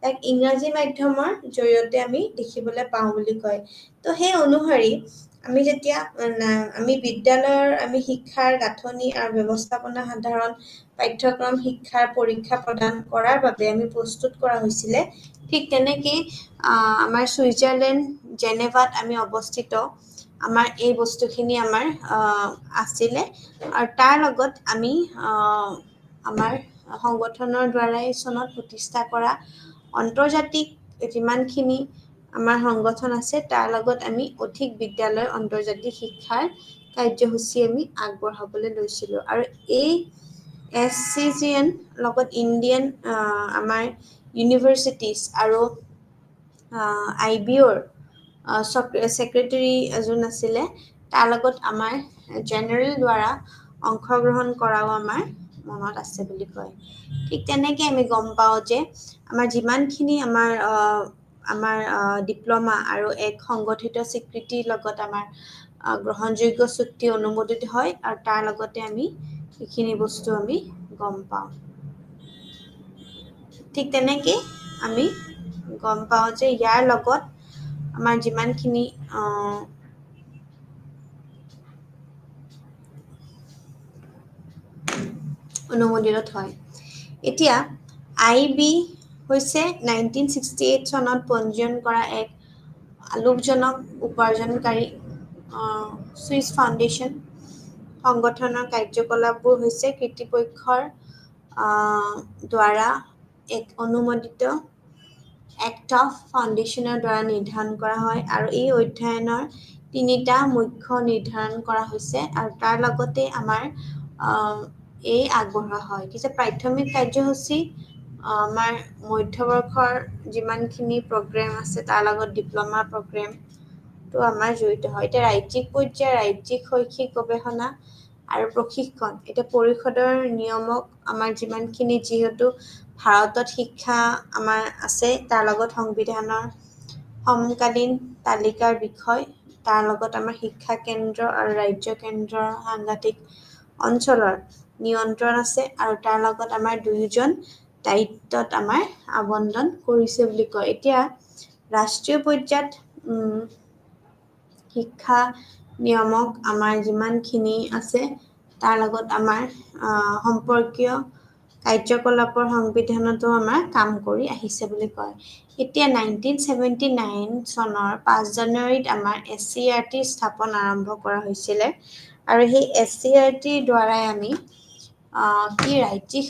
এক ইংৰাজী মাধ্যমৰ জৰিয়তে আমি দেখিবলৈ পাওঁ বুলি কয় তো সেই অনুসৰি আমি যেতিয়া আমি বিদ্যালয়ৰ আমি শিক্ষাৰ গাঁথনি আৰু ব্যৱস্থাপনা সাধাৰণ পাঠ্যক্ৰম শিক্ষাৰ পৰীক্ষা প্ৰদান কৰাৰ বাবে আমি প্ৰস্তুত কৰা হৈছিলে ঠিক তেনেকৈ আমাৰ ছুইজাৰলেণ্ড জেনেভাত আমি অৱস্থিত আমাৰ এই বস্তুখিনি আমাৰ আছিলে আৰু তাৰ লগত আমি আমাৰ সংগঠনৰ দ্বাৰাই চনত প্ৰতিষ্ঠা কৰা আন্তৰ্জাতিক যিমানখিনি আমাৰ সংগঠন আছে তাৰ লগত আমি অধিক বিদ্যালয় আন্তৰ্জাতিক শিক্ষাৰ কাৰ্যসূচী আমি আগবঢ়াবলৈ লৈছিলোঁ আৰু এই SCGN লগত ইণ্ডিয়ান আমাৰ ইউনিভাৰ্চিটিজ আৰু IBOৰ ছেক্ৰেটাৰী এজন আছিলে তাৰ লগত আমাৰ জেনেৰেল দ্বাৰা অংশগ্ৰহণ কৰাও আমাৰ মনত আছে বুলি কয়। ঠিক তেনেকৈ আমি গম পাওঁ যে আমাৰ যিমানখিনি আমাৰ ডিপ্ল'মা আৰু এক সংগঠিত স্বীকৃতিৰ লগত আমাৰ গ্ৰহণযোগ্য চুক্তি অনুমোদিত হয় আৰু তাৰ লগতে আমি এইখিনি বস্তু আমি গম পাওঁ। ঠিক তেনেকৈ আমি গম পাওঁ যে ইয়াৰ লগত আমাৰ যিমানখিনি অনুমোদিত হয়। এতিয়া IB হৈছে 1968 চনত পঞ্জীয়ন কৰা এক আলোকজনক উপাৰ্জনকাৰী ছুইছ ফাউণ্ডেশ্যন। সংগঠনৰ কাৰ্যকলাপবোৰ হৈছে কৰ্তৃপক্ষৰ দ্বাৰা এক অনুমোদিত এক্ট অফ ফাউণ্ডেশ্যনৰ দ্বাৰা নিৰ্ধাৰণ কৰা হয় আৰু এই অধ্যয়নৰ 3টা মুখ্য নিৰ্ধাৰণ কৰা হৈছে আৰু তাৰ লগতে আমাৰ এই আগবঢ়োৱা হয়। কিছু প্ৰাথমিক কাৰ্যসূচী আমাৰ মধ্যবৰ্ষৰ যিমানখিনি প্ৰগ্ৰেম আছে তাৰ লগত ডিপ্ল'মা প্ৰগ্ৰেমটো আমাৰ জড়িত হয়। এতিয়া ৰাজ্যিক পৰ্যায়ৰ ৰাজ্যিক শৈক্ষিক গৱেষণা আৰু প্ৰশিক্ষণ। এতিয়া পৰিষদৰ নিয়মক আমাৰ যিমানখিনি যিহেতু ভাৰতত শিক্ষা আমাৰ আছে তাৰ লগত সংবিধানৰ সমকালীন তালিকাৰ বিষয়, তাৰ লগত আমাৰ শিক্ষা কেন্দ্ৰ আৰু ৰাজ্য কেন্দ্ৰৰ সাংঘাতিক অঞ্চলৰ নিয়ন্ত্ৰণ আছে আৰু তাৰ লগত আমাৰ 2জন দায়িত্বত আমাৰ আবণ্টন কৰিছে বুলি কয়। এতিয়া ৰাষ্ট্ৰীয় পৰ্যায়ত শিক্ষা নিয়মক আমাৰ যিমানখিনি আছে তাৰ লগত আমাৰ সম্পৰ্কীয় কাৰ্যকলাপৰ সংবিধানতো আমাৰ কাম কৰি আহিছে বুলি কয়। এতিয়া 1979 চনৰ 5 জানুৱাৰীত আমাৰ SCERT স্থাপন আৰম্ভ কৰা হৈছিলে আৰু সেই SCERTৰ দ্বাৰাই আমি ৰাজ্যিক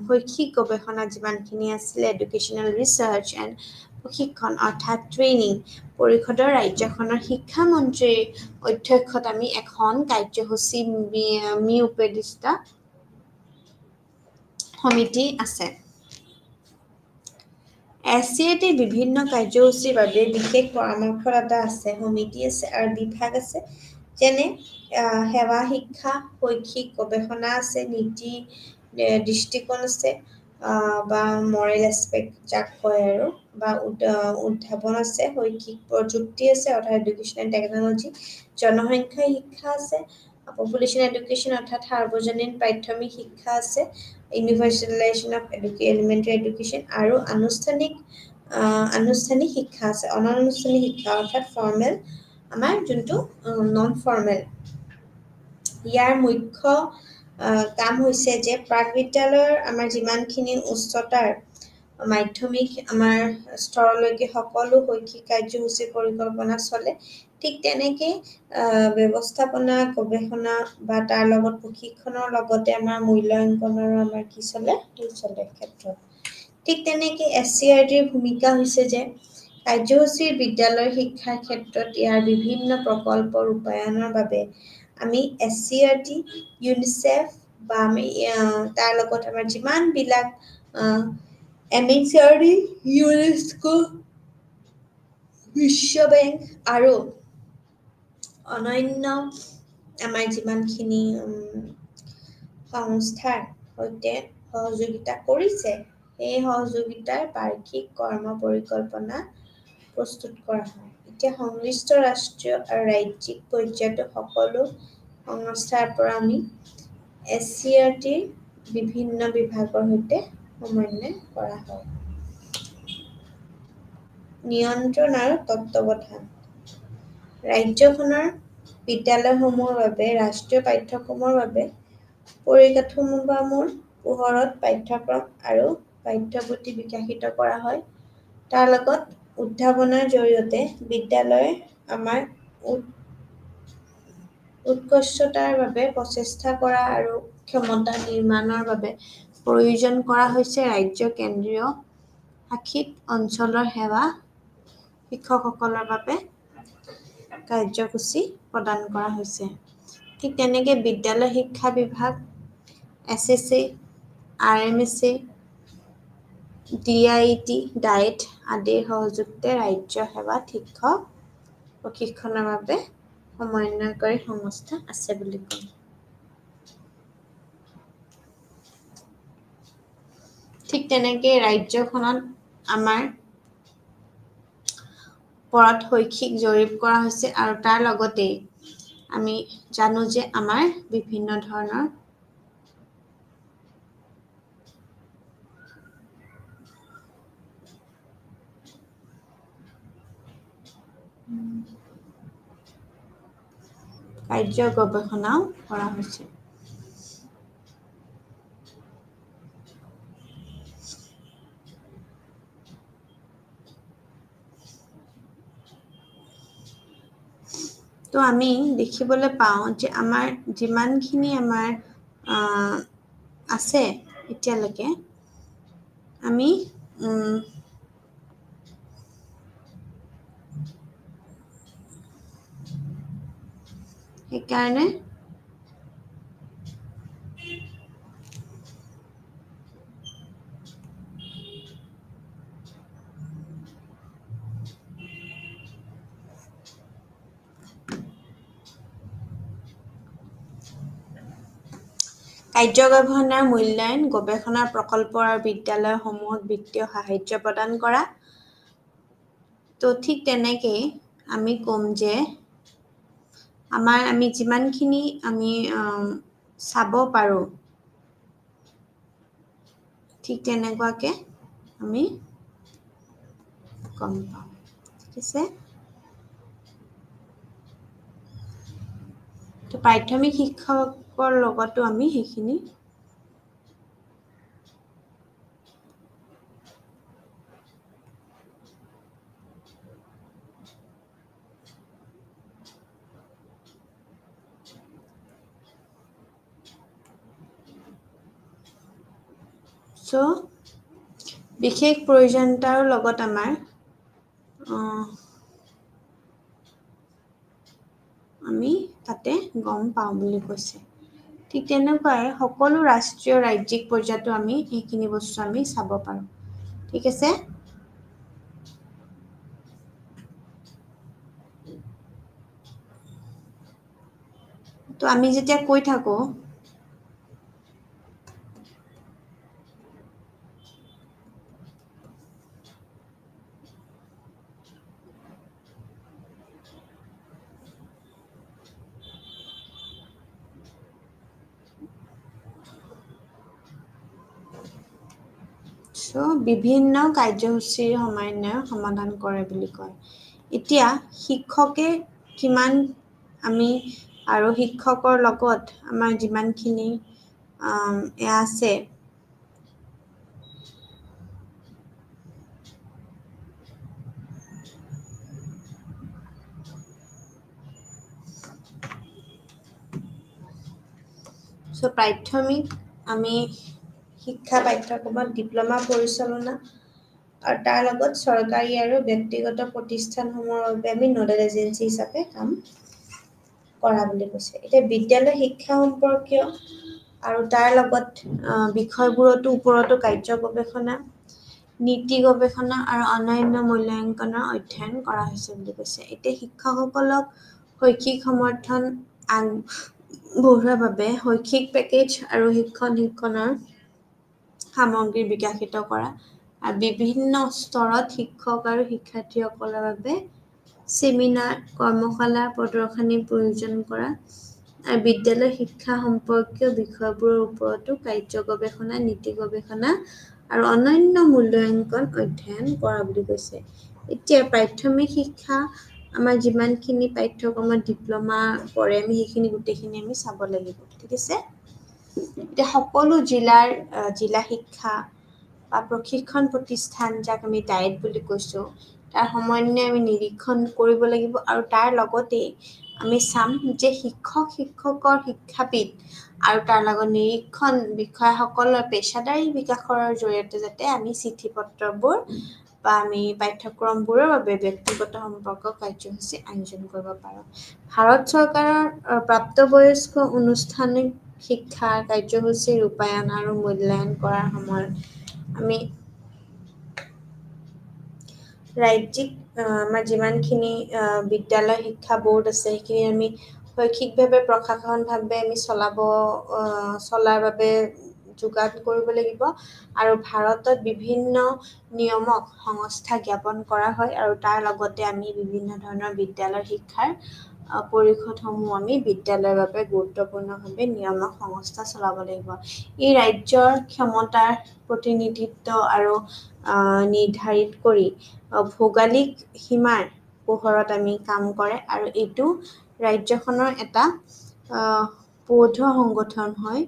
শৈক্ষিক গৱেষণা যিমানখিনি আছিলে এডুকেশ্যনেল ৰিচাৰ্চ এণ্ড প্ৰশিক্ষণ অৰ্থাৎ ট্ৰেইনিং পৰিষদৰ ৰাজ্যখনৰ শিক্ষামন্ত্ৰীৰ অধ্যক্ষত আমি এখন কাৰ্যসূচী উপদেষ্টা সমিতি আছে। SCERTৰ বিভিন্ন কাৰ্যসূচীৰ বাবে বিশেষ পৰামৰ্শদাতা আছে, সমিতি আছে আৰু বিভাগ আছে। যেনে সেৱা শিক্ষা শৈক্ষিক গৱেষণা আছে, নীতি দৃষ্টিকোণ আছে বা মৰেল এছপেক্ট যাক কয় আৰু বা উদ্ভাৱন আছে, শৈক্ষিক প্ৰযুক্তি আছে অৰ্থাৎ এডুকেশ্যন এণ্ড টেকনলজি, জনসংখ্যা শিক্ষা আছে, পপুলেশ্যন এডুকেশ্যন অৰ্থাৎ সাৰ্বজনীন প্ৰাথমিক শিক্ষা আছে, ইউনিভাৰ্চেলাইজেশ্যন অফ এলিমেণ্টাৰী এডুকেশ্যন আৰু আনুষ্ঠানিক শিক্ষা আছে, অনানুষ্ঠানিক শিক্ষা অৰ্থাৎ ফৰ্মেল আমাৰ যোনটো নন ফৰ্মেল। ইয়াৰ মুখ্য কাম হৈছে যে প্ৰাক বিদ্যালয়ৰ আমাৰ যিমানখিনি উচ্চতাৰ মাধ্যমিক আমাৰ স্তৰলৈকে সকলো শৈক্ষিক কাৰ্যসূচী পৰিকল্পনা চলে। ঠিক তেনেকৈ ব্যৱস্থাপনা গৱেষণা বা তাৰ লগত প্ৰশিক্ষণৰ লগতে আমাৰ মূল্যাংকনৰো আমাৰ কি চলে ক্ষেত্ৰত। ঠিক তেনেকৈ SCERTৰ ভূমিকা হৈছে যে কাৰ্যসূচীৰ বিদ্যালয় শিক্ষাৰ ক্ষেত্ৰত ইয়াৰ বিভিন্ন প্ৰকল্প ৰূপায়ণৰ বাবে আমি SCERT, UNICEF বা আমি তাৰ লগত আমাৰ যিমানবিলাক MHRD, UNESCO, বিশ্ব বেংক আৰু অন্যান্য আমাৰ যিমানখিনি সংস্থাৰ সৈতে সহযোগিতা কৰিছে, সেই সহযোগিতাৰ বাৰ্ষিক কৰ্ম পৰিকল্পনা প্ৰস্তুত কৰা হয়। এতিয়া সংশ্লিষ্ট ৰাষ্ট্ৰীয় আৰু ৰাজ্যিক পৰ্যায়তো সকলো সংস্থাৰ পৰা আমি SCERTৰ বিভিন্ন বিভাগৰ সৈতে সমন্বয় কৰা হয়। নিয়ন্ত্ৰণ আৰু তত্ত্বাৱধান। ৰাজ্যখনৰ বিদ্যালয়সমূহৰ বাবে ৰাষ্ট্ৰীয় পাঠ্যক্ৰমৰ বাবে পৰিকাঠামোৰ পোহৰত পাঠ্যক্ৰম আৰু পাঠ্যপুথি বিকশিত কৰা হয়। তাৰ লগত উদ্ভাৱনৰ জৰিয়তে বিদ্যালয় আমাৰ উৎকৰ্ষতাৰ বাবে প্ৰচেষ্টা কৰা আৰু ক্ষমতা নিৰ্মাণৰ বাবে প্ৰয়োজন কৰা হৈছে ৰাজ্য কেন্দ্ৰীয় শাসিত অঞ্চলৰ সেৱা শিক্ষকসকলৰ বাবে কাৰ্যসূচী প্ৰদান কৰা হৈছে। ঠিক তেনেকৈ বিদ্যালয় শিক্ষা বিভাগ, SSC, RMSA, DIET আদিৰ সহযোগিতাৰে ৰাজ্য সেৱাত শিক্ষক প্ৰশিক্ষণৰ বাবে সমন্বয়কাৰী সংস্থা আছে বুলি কয়। ঠিক তেনেকৈ ৰাজ্যখনত আমাৰ ওপৰত শৈক্ষিক জৰীপ কৰা হৈছে আৰু তাৰ লগতেই আমি জানো যে আমাৰ বিভিন্ন ধৰণৰ কাৰ্য গৱেষণাও কৰা হৈছে। তো আমি দেখিবলৈ পাওঁ যে আমাৰ যিমানখিনি আমাৰ আছে এতিয়ালৈকে আমি সেইকাৰণে কাৰ্য গৱেষণাৰ মূল্যায়ন, গৱেষণাৰ প্ৰকল্প আৰু বিদ্যালয়সমূহত বিত্তীয় সাহায্য প্ৰদান কৰা। তো ঠিক তেনেকেই আমি ক'ম যে আমি যিমানখিনি আমি চাব পাৰোঁ ঠিক তেনেকুৱাকৈ আমি গম পাওঁ। ঠিক আছে। তো প্ৰাথমিক শিক্ষকৰ লগতো আমি সেইখিনি বিশেষ প্ৰয়োজনীয়তাৰ লগত আমি তাতে গম পাওঁ বুলি কৈছে। ঠিক তেনেকুৱাই সকলো ৰাষ্ট্ৰীয় ৰাজ্যিক পৰ্যায়তো আমি সেইখিনি বস্তু আমি চাব পাৰোঁ। ঠিক আছে। তো আমি যেতিয়া কৈ থাকোঁ বিভিন্ন কাৰ্যসূচীৰ সমন্বয় সমাধান কৰে বুলি কয়। এতিয়া শিক্ষকে কিমান আমি আৰু শিক্ষকৰ লগত আমাৰ যিমানখিনি আছে প্ৰাথমিক আমি শিক্ষা পাঠ্যক্ৰমত ডিপ্ল'মা পৰিচালনা আৰু তাৰ লগত চৰকাৰী আৰু ব্যক্তিগত প্ৰতিষ্ঠানসমূহৰ বাবে আমি নোডেল এজেঞ্চি হিচাপে কাম কৰা বুলি কৈছে। এতিয়া বিদ্যালয় শিক্ষা সম্পৰ্কীয় আৰু তাৰ লগত বিষয়বোৰতো ওপৰতো কাৰ্য গৱেষণা, নীতি গৱেষণা আৰু অন্যান্য মূল্যাংকনৰ অধ্যয়ন কৰা হৈছে বুলি কৈছে। এতিয়া শিক্ষকসকলক শৈক্ষিক সমৰ্থন আগবঢ়োৱাৰ বাবে শৈক্ষিক পেকেজ আৰু শিক্ষণৰ সামগ্ৰী বিকশিত কৰা আৰু বিভিন্ন স্তৰত শিক্ষক আৰু শিক্ষাৰ্থীসকলৰ বাবে চেমিনাৰ, কৰ্মশালা, প্ৰদৰ্শনী প্ৰয়োজন কৰা আৰু বিদ্যালয় শিক্ষা সম্পৰ্কীয় বিষয়বোৰৰ ওপৰতো কাৰ্য গৱেষণা, নীতি গৱেষণা আৰু অন্যান্য মূল্যাংকন অধ্যয়ন কৰা বুলি কৈছে। এতিয়া প্ৰাথমিক শিক্ষা আমাৰ যিমানখিনি পাঠ্যক্ৰমত ডিপ্ল'মা পৰে আমি সেইখিনি গোটেইখিনি আমি চাব লাগিব। ঠিক আছে। এতিয়া সকলো জিলা শিক্ষা বা প্ৰশিক্ষণ প্ৰতিষ্ঠান যাক আমি ডায়েট বুলি কৈছোঁ তাৰ সমন্বয় আমি নিৰীক্ষণ কৰিব লাগিব আৰু তাৰ লগতেই আমি চাম যে শিক্ষকৰ শিক্ষাবিদ আৰু তাৰ লগত নিৰীক্ষণ বিষয়াসকলৰ পেছাদাৰী বিকাশৰ জৰিয়তে যাতে আমি চিঠি পত্ৰবোৰ বা আমি পাঠ্যক্ৰমবোৰৰ বাবে ব্যক্তিগত সম্পৰ্ক কাৰ্যসূচী আয়োজন কৰিব পাৰোঁ। ভাৰত চৰকাৰৰ প্ৰাপ্তবয়স্ক অনুষ্ঠানিক শিক্ষা কাৰ্যসূচী ৰূপায়ণ আৰু মূল্যায়ন কৰাৰ সময়ত আমি ৰাজ্যিক আমাৰ যিমানখিনি বিদ্যালয় শিক্ষা বোৰ্ড আছে সেইখিনি আমি শৈক্ষিকভাৱে প্ৰশাসনভাৱে আমি চলাৰ বাবে যোগান কৰিব লাগিব আৰু ভাৰতত বিভিন্ন নিয়মক সংস্থা জ্ঞাপন কৰা হয় আৰু তাৰ লগতে আমি বিভিন্ন ধৰণৰ বিদ্যালয় শিক্ষাৰ পৰিষদসমূহ আমি বিদ্যালয়ৰ বাবে গুৰুত্বপূৰ্ণভাৱে নিয়মক সংস্থা চলাব লাগিব। ই ৰাজ্যৰ ক্ষমতাৰ প্ৰতিনিধিত্ব আৰু নিৰ্ধাৰিত কৰি ভৌগোলিক সীমাৰ পোহৰত আমি কাম কৰে আৰু এইটো ৰাজ্যখনৰ এটা বৌদ্ধ সংগঠন হয়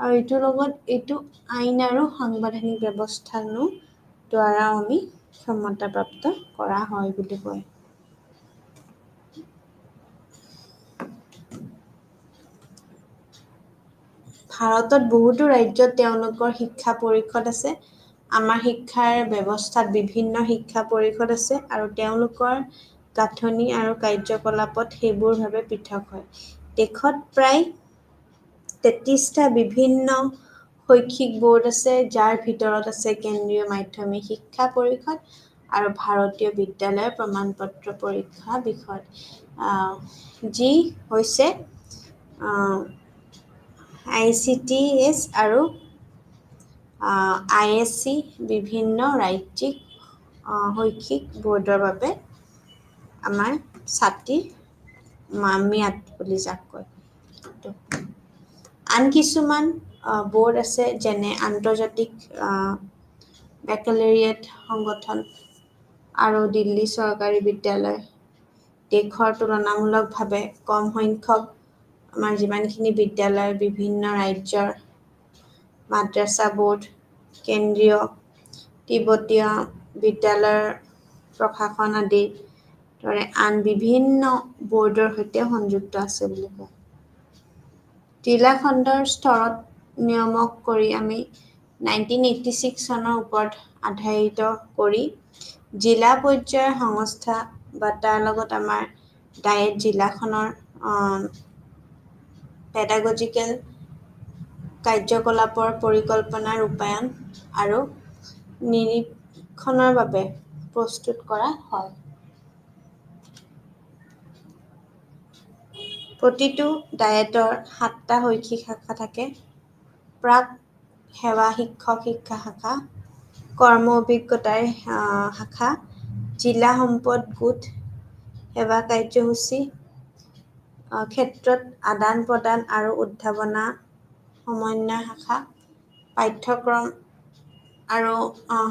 আৰু এইটোৰ লগত এইটো আইন আৰু সাংবিধানিক ব্যৱস্থানো দ্বাৰা আমি ক্ষমতাপ্ৰাপ্ত কৰা হয় বুলি কয়। ভাৰতত বহুতো ৰাজ্যত তেওঁলোকৰ শিক্ষা পৰিষদ আছে। আমাৰ শিক্ষাৰ ব্যৱস্থাত বিভিন্ন শিক্ষা পৰিষদ আছে আৰু তেওঁলোকৰ গাঁথনি আৰু কাৰ্যকলাপত সেইবোৰভাৱে পৃথক হয়। দেশত প্ৰায় ৩৩টা বিভিন্ন শৈক্ষিক বোৰ্ড আছে, যাৰ ভিতৰত আছে কেন্দ্ৰীয় মাধ্যমিক শিক্ষা পৰিষদ আৰু ভাৰতীয় বিদ্যালয় প্ৰমাণপত্ৰ পৰীক্ষা বিষয়, যি হৈছে ICTS আৰু ISC বিভিন্ন ৰাজ্যিক শৈক্ষিক বোৰ্ডৰ বাবে আমাৰ ছাত্ৰীৰ ম্যাদ বুলি যাক কয়। আন কিছুমান বোৰ্ড আছে যেনে আন্তৰ্জাতিক বেকালেৰিয়েট সংগঠন আৰু দিল্লী চৰকাৰী বিদ্যালয়। দেশৰ তুলনামূলকভাৱে কম সংখ্যক আমাৰ যিমানখিনি বিদ্যালয় বিভিন্ন ৰাজ্যৰ মাদ্ৰাছা বোৰ্ড, কেন্দ্ৰীয় তিব্বতীয় বিদ্যালয়ৰ প্ৰশাসন আদিৰ দৰে আন বিভিন্ন বোৰ্ডৰ সৈতে সংযুক্ত আছে বুলি কয়। জিলা খণ্ডৰ স্তৰত নিয়মক কৰি আমি 1986 চনৰ ওপৰত আধাৰিত কৰি জিলা পৰ্যায়ৰ সংস্থা বা তাৰ লগত আমাৰ ডায়েট জিলাখনৰ পেডাগজিকেল কাৰ্যকলাপৰ পৰিকল্পনা ৰূপায়ণ আৰু নিৰীক্ষণৰ বাবে প্ৰস্তুত কৰা হয়। প্ৰতিটো ডায়েটৰ 7টা শৈক্ষিক শাখা থাকে। প্ৰাক সেৱা শিক্ষক শিক্ষা শাখা, কৰ্ম অভিজ্ঞতাৰ শাখা, জিলা সম্পদ গোট, সেৱা কাৰ্যসূচী, ক্ষেত্ৰত আদান প্ৰদান আৰু উদ্ভাৱনা সমন্বয় শাখা, পাঠ্যক্ৰম আৰু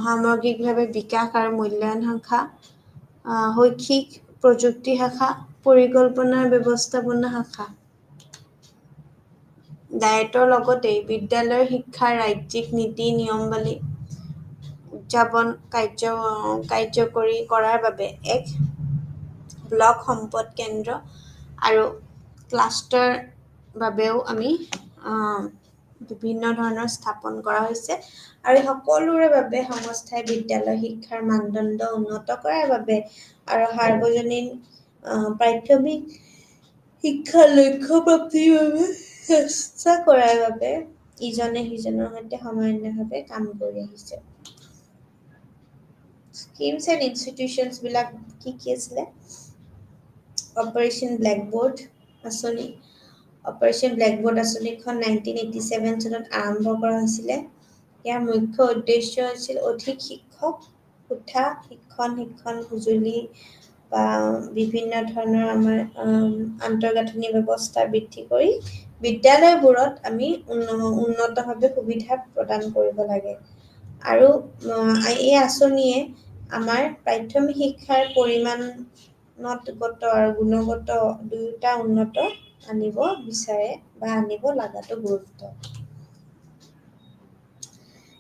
সামগ্ৰিকভাৱে বিকাশ আৰু মূল্যায়ন শাখা, শৈক্ষিক প্ৰযুক্তি শাখা, পৰিকল্পনা ব্যৱস্থাপনা শাখা। ডায়েটৰ লগতেই বিদ্যালয়ৰ শিক্ষাৰ ৰাজ্যিক নীতি নিয়মাৱলী উদযাপন কাৰ্যকৰী কৰাৰ বাবে এক ব্লক সম্পদ কেন্দ্ৰ আৰু ক্লাষ্টাৰ বাবেও আমি বিভিন্ন ধৰণৰ স্থাপন কৰা হৈছে আৰু সকলোৰে বাবে সংস্থাই বিদ্যালয় শিক্ষাৰ মানদণ্ড উন্নত কৰাৰ বাবে আৰু সাৰ্বজনীন প্ৰাথমিক শিক্ষাৰ লক্ষ্য প্ৰাপ্তিৰ বাবে চেষ্টা কৰাৰ বাবে ইজনে সিজনৰ সৈতে সমন্বয়ভাৱে কাম কৰি আহিছে। স্কিমছ এণ্ড ইনষ্টিটিউশ্যনছ বিলাক কি আছিলে? অপাৰেশ্যন ব্লেকবৰ্ড আঁচনি। অপাৰেশ্যন ব্লেকবৰ্ড আঁচনিখন 1987 চনত আৰম্ভ কৰা হৈছিলে। ইয়াৰ মুখ্য উদ্দেশ্য হৈছিল অধিক শিক্ষক, কোঠা, শিক্ষণ সঁজুলি বা বিভিন্ন ধৰণৰ আমাৰ আন্তঃগাঁথনি ব্যৱস্থা বৃদ্ধি কৰি বিদ্যালয়বোৰত আমি উন্নতভাৱে সুবিধা প্ৰদান কৰিব লাগে। আৰু এই আঁচনিয়ে আমাৰ প্ৰাথমিক শিক্ষাৰ পৰিমাণগত আৰু গুণগত দুয়োটা উন্নত আনিব বিচাৰে বা আনিব লগাটো গুৰুত্ব।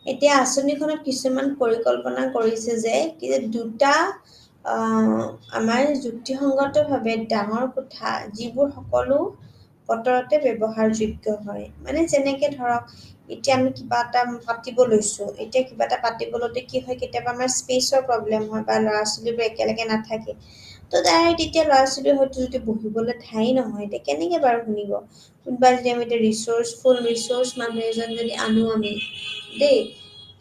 এতিয়া আঁচনিখনত কিছুমান পৰিকল্পনা কৰিছে যে দুটা আমাৰ যুক্তিসংগতভাৱে ডাঙৰ কোঠা যিবোৰ সকলো বতৰতে ব্যৱহাৰযোগ্য হয়। মানে যেনেকে ধৰক এতিয়া আমি কিবা এটা পাতিব লৈছোঁ, এতিয়া কিবা এটা পাতিবলৈতে কি হয় কেতিয়াবা আমাৰ স্পেচৰ প্ৰব্লেম হয় বা ল'ৰা ছোৱালীবোৰ একেলগে নাথাকে। তো তেতিয়া ল'ৰা ছোৱালীৰ হয়তো যদি বহিবলৈ ঠাই নহয় এতিয়া কেনেকে বাৰু শুনিব? কোনোবা যদি আমি এতিয়া ৰিচোৰ্চ মানুহ এজন যদি আনো আমি দেই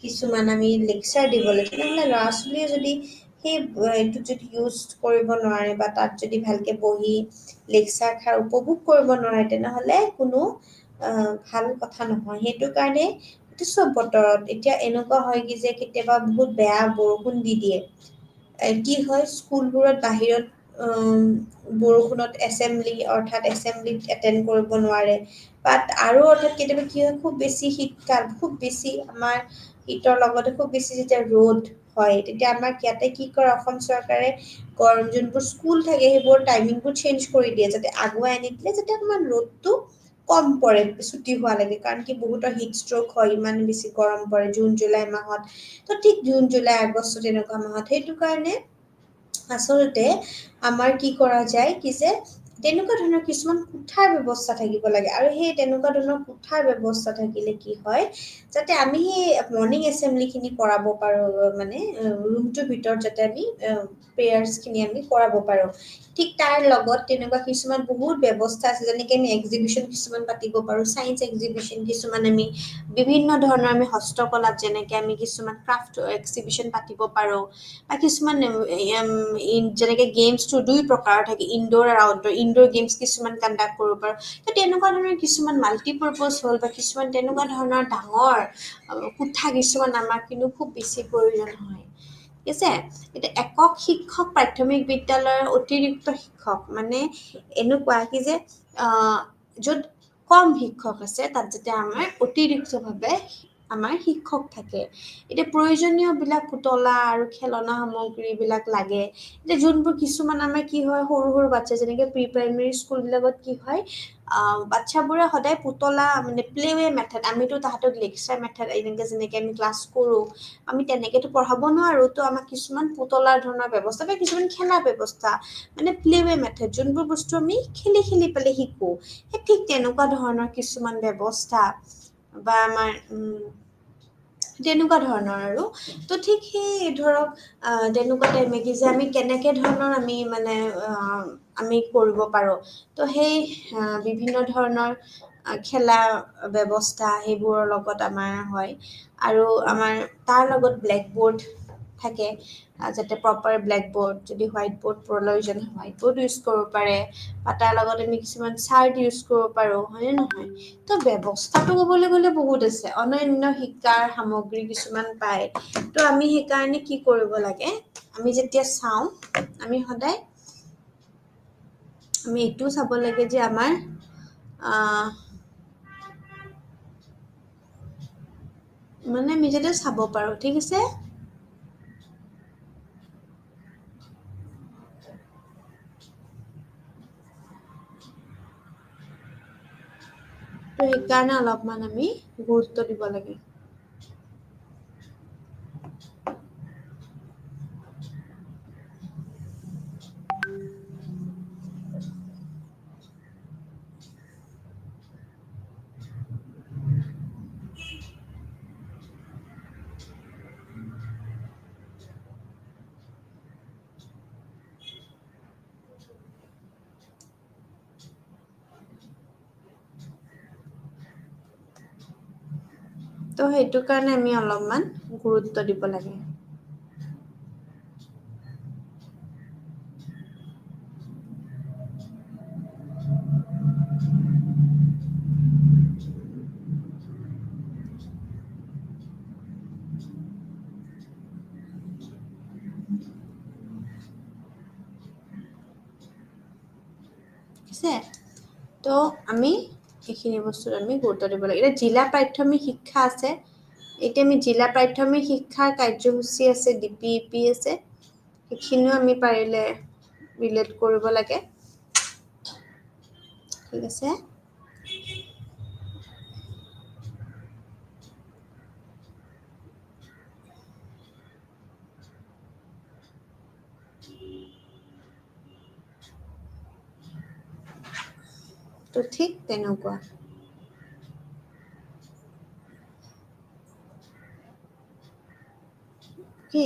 কিছুমান আমি লেকচাৰ দিবলৈ, তেনেহ'লে ল'ৰা ছোৱালীয়ে যদি সেই এইটো যদি ইউজ কৰিব নোৱাৰে বা তাত যদি ভালকে বহি লেকচাৰ উপভোগ কৰিব নোৱাৰে তেনেহ'লে কোনো ভাল কথা নহয়। সেইটো কাৰণে চব বতৰত এতিয়া এনেকুৱা হয় কি যে কেতিয়াবা বহুত বেয়া বৰষুণ দি দিয়ে কি হয় স্কুলবোৰত বাহিৰত বৰষুণত এছেম্বলি অৰ্থাৎ এছেম্বলিত এটেণ্ড কৰিব নোৱাৰে বাট আৰু অৰ্থাৎ কেতিয়াবা কি হয় খুব বেছি শীতকাল খুব বেছি আমাৰ শীতৰ লগতে খুব বেছি যেতিয়া ৰ'দ হয় তেতিয়া আমাক ইয়াতে কি কৰে অসম চৰকাৰে গৰম যোনবোৰ স্কুল থাকে সেইবোৰ টাইমিংবোৰ চেঞ্জ কৰি দিয়ে যাতে আগুৱাই আনি দিলে যাতে অকমান ৰ'দটো কম পৰে ছুটি হোৱা লাগে কাৰণ কি বহুতৰ হিট ষ্ট্ৰক হয় ইমান বেছি গৰম পৰে জুন জুলাই মাহত তো ঠিক জুন জুলাই আগষ্ট তেনেকুৱা মাহত সেইটো কাৰণে আচলতে আমাৰ কি কৰা যায় কি যে তেনেকুৱা ধৰণৰ কিছুমান কোঠাৰ ব্যৱস্থা থাকিব লাগে আৰু সেই তেনেকুৱা ধৰণৰ কোঠাৰ ব্যৱস্থা থাকিলে কি হয় যাতে আমি সেই মৰ্ণিং এছেম্বলিখিনি কৰাব পাৰো মানে ৰুমটোৰ ভিতৰত যাতে আমি প্ৰেয়াৰ্ছখিনি আমি কৰাব পাৰো ঠিক তাৰ লগত তেনেকুৱা কিছুমান বহুত ব্যৱস্থা আছে যেনেকে আমি এক্সিবিশ্যন কিছুমান পাতিব পাৰো চায়েন্স এক্সিবিশ্যন কিছুমান আমি বিভিন্ন ধৰণৰ আমি হস্তকলাত যেনেকে আমি কিছুমান ক্ৰাফ্ট এক্সিবিশ্যন পাতিব পাৰো বা কিছুমান যেনেকে গেমছটো দুই প্ৰকাৰৰ থাকে ইনডোৰ আৰু আউটডোৰ ইনডোৰ গেমছ কিছুমান কণ্ডাক্ট কৰিব পাৰো তো তেনেকুৱা ধৰণৰ কিছুমান মাল্টিপাৰ্পজ হ'ল বা কিছুমান তেনেকুৱা ধৰণৰ ডাঙৰ কোঠা কিছুমান আমাৰ কিন্তু খুব বেছি প্ৰয়োজন হয় ঠিক আছে এতিয়া একক শিক্ষক প্ৰাথমিক বিদ্যালয়ৰ অতিৰিক্ত শিক্ষক মানে এনেকুৱা কি যে য'ত কম শিক্ষক আছে তাত যাতে আমাৰ অতিৰিক্তভাৱে আমাৰ শিক্ষক থাকে এতিয়া প্ৰয়োজনীয় বিলাক পুতলা আৰু খেলনা সামগ্ৰীবিলাক লাগে এতিয়া যোনবোৰ কিছুমান আমাৰ কি হয় সৰু সৰু বাচ্ছা যেনেকে প্ৰি প্ৰাইমেৰী স্কুলবিলাকত কি হয় বাচ্ছাবোৰে সদায় পুতলা মানে প্লেৱে মেথড আমিতো তাহাঁতক লেকচাৰ মেথড এনেকে যেনেকে আমি ক্লাছ কৰোঁ আমি তেনেকেতো পঢ়াব নোৱাৰো তো আমাক কিছুমান পুতলাৰ ধৰণৰ ব্যৱস্থা বা কিছুমান খেলা ব্যৱস্থা মানে প্লেৱে মেথড যোনবোৰ বস্তু আমি খেলি খেলি পেলাই শিকো সেই ঠিক তেনেকুৱা ধৰণৰ কিছুমান ব্যৱস্থা বা আমাৰ তেনেকুৱা ধৰণৰ আৰু তো ঠিক সেই ধৰক তেনেকুৱা টাইপে যে আমি কেনেকে ধৰণৰ আমি মানে আমি কৰিব পাৰোঁ তো সেই বিভিন্ন ধৰণৰ খেলা ব্যৱস্থা সেইবোৰৰ লগত আমাৰ হয় আৰু আমাৰ তাৰ লগত ব্লেকবৰ্ড থাকে যাতে প্ৰপাৰ ব্লেকবৰ্ড যদি হোৱাইট বৰ্ড প্ৰয়োজন হোৱাইট বৰ্ড ইউজ কৰিব পাৰে বা তাৰ লগত আমি কিছুমান চাৰ্ট ইউজ কৰিব পাৰোঁ হয়নে নহয় তো ব্যৱস্থাটো ক'বলৈ গ'লে বহুত আছে অন্যান্য শিক্ষাৰ সামগ্ৰী কিছুমান পায় তো আমি সেইকাৰণে কি কৰিব লাগে আমি যেতিয়া চাওঁ আমি সদায় আমি এইটোও চাব লাগে যে আমাৰ মানে আমি যাতে চাব পাৰোঁ ঠিক আছে তো সেইকাৰণে অলপমান আমি গুৰুত্ব দিব লাগে তো সেইটো কাৰণে আমি অলপমান গুৰুত্ব দিব লাগে ঠিক আছে তো আমি এইখিনি বস্তুত আমি গুৰুত্ব দিব লাগে এতিয়া জিলা প্ৰাথমিক শিক্ষা আছে এতিয়া আমি জিলা প্ৰাথমিক শিক্ষাৰ কাৰ্যসূচী আছে DPEP আছে সেইখিনিও আমি পাৰিলে ৰিলেট কৰিব লাগে ঠিক আছে তো ঠিক তেনেকুৱা কি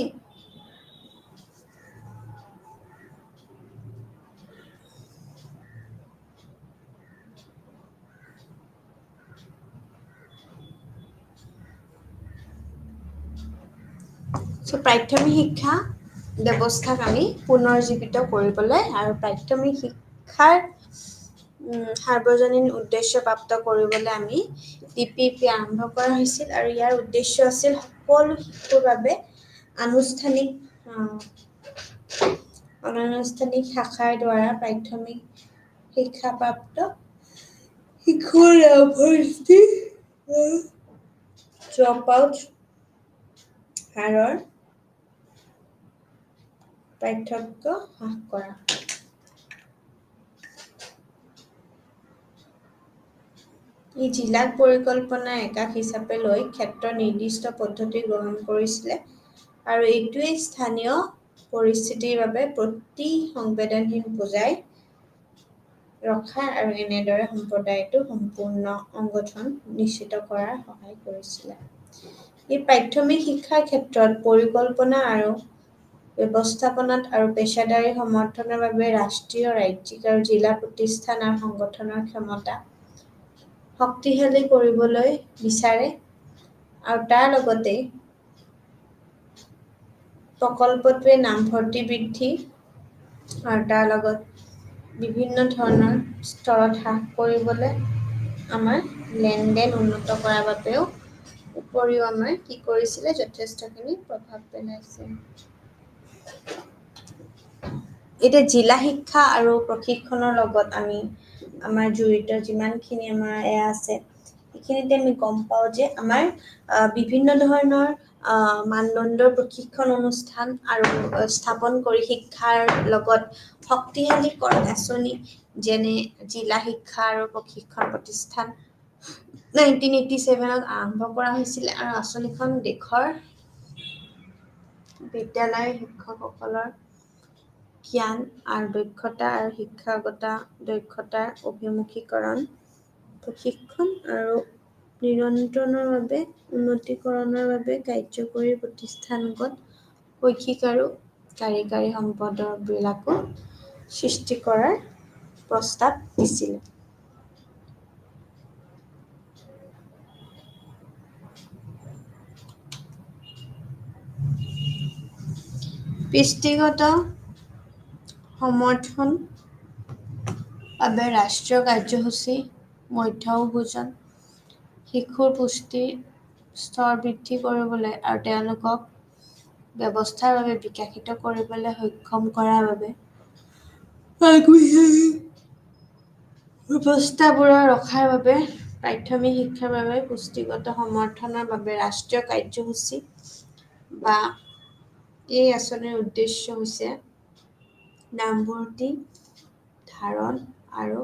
সো প্ৰাথমিক শিক্ষা ব্যৱস্থাক আমি পুনৰুজ্জীৱিত কৰিবলৈ আৰু প্ৰাথমিক শিক্ষাৰ সাৰ্বজনীন উদ্দেশ্য প্ৰাপ্ত কৰিবলৈ আমি DPP আৰম্ভ কৰা হৈছিল আৰু ইয়াৰ উদ্দেশ্য আছিল সকলো শিশুৰ বাবে আনুষ্ঠানিক অনানুষ্ঠানিক শাখাৰ দ্বাৰা প্ৰাথমিক শিক্ষাপ্ৰাপ্ত শিশুৰ লাভাৰ্থী ড্ৰপ আউট হাৰৰ পাৰ্থক্য হ্ৰাস কৰা। ই জিলাক পৰিকল্পনাৰ একাক হিচাপে লৈ ক্ষেত্ৰ নিৰ্দিষ্ট পদ্ধতি গ্ৰহণ কৰিছিলে আৰু এইটোৱে স্থানীয় পৰিস্থিতিৰ বাবে প্ৰতি সংবেদনশীল বুজাই ৰখা আৰু এনেদৰে সম্প্ৰদায়টো সম্পূৰ্ণ সংগঠন নিশ্চিত কৰাৰ সহায় কৰিছিলে। ই প্ৰাথমিক শিক্ষাৰ ক্ষেত্ৰত পৰিকল্পনা আৰু ব্যৱস্থাপনাত আৰু পেছাদাৰী সমৰ্থনৰ বাবে ৰাষ্ট্ৰীয়, ৰাজ্যিক আৰু জিলা প্ৰতিষ্ঠান আৰু সংগঠনৰ ক্ষমতা শক্তিশালী কৰিবলৈ বিচাৰে আৰু তাৰ লগতে প্ৰকল্পটোৱে নামভৰ্তি বৃদ্ধি আৰু তাৰ লগত বিভিন্ন ধৰণৰ স্তৰত হ্ৰাস কৰিবলৈ আমাৰ লেনদেন উন্নত কৰাৰ বাবেও উপৰিও আমাৰ কি কৰিছিলে যথেষ্টখিনি প্ৰভাৱ পেলাইছে। এতিয়া জিলা শিক্ষা আৰু প্ৰশিক্ষণৰ লগত আমি আমাৰ জড়িত যিমানখিনি আমাৰ আছে সেইখিনিতে আমি গম পাওঁ যে আমাৰ বিভিন্ন ধৰণৰ মানদণ্ডৰ প্ৰশিক্ষণ অনুষ্ঠান আৰু স্থাপন কৰি শিক্ষাৰ লগত শক্তিশালীকৰণ আঁচনি যেনে জিলা শিক্ষা আৰু প্ৰশিক্ষণ প্ৰতিষ্ঠান 1987ত আৰম্ভ কৰা হৈছিলে আৰু আঁচনিখন দেশৰ বিদ্যালয়ৰ শিক্ষকসকলৰ জ্ঞান আৰু দক্ষতা আৰু শিক্ষাগত দক্ষতাৰ অভিমুখীকৰণ প্ৰশিক্ষণ আৰু নিয়ন্ত্ৰণৰ বাবে উন্নীতকৰণৰ বাবে কাৰ্যকৰী প্ৰতিষ্ঠানগত শৈক্ষিক আৰু কাৰিকৰী সম্পদবিলাকো সৃষ্টি কৰাৰ প্ৰস্তাৱ দিছিল। পুষ্টিগত সমৰ্থন বাবে ৰাষ্ট্ৰীয় কাৰ্যসূচী মধ্যাহ্ন ভোজন শিশুৰ পুষ্টিৰ স্তৰ বৃদ্ধি কৰিবলৈ আৰু তেওঁলোকক ব্যৱস্থাৰ বাবে বিকশিত কৰিবলৈ সক্ষম কৰাৰ বাবে ব্যৱস্থাবোৰ ৰখাৰ বাবে প্ৰাথমিক শিক্ষাৰ বাবে পুষ্টিগত সমৰ্থনৰ বাবে ৰাষ্ট্ৰীয় কাৰ্যসূচী বা এই আঁচনিৰ উদ্দেশ্য হৈছে নামভৰ্তি ধাৰণ আৰু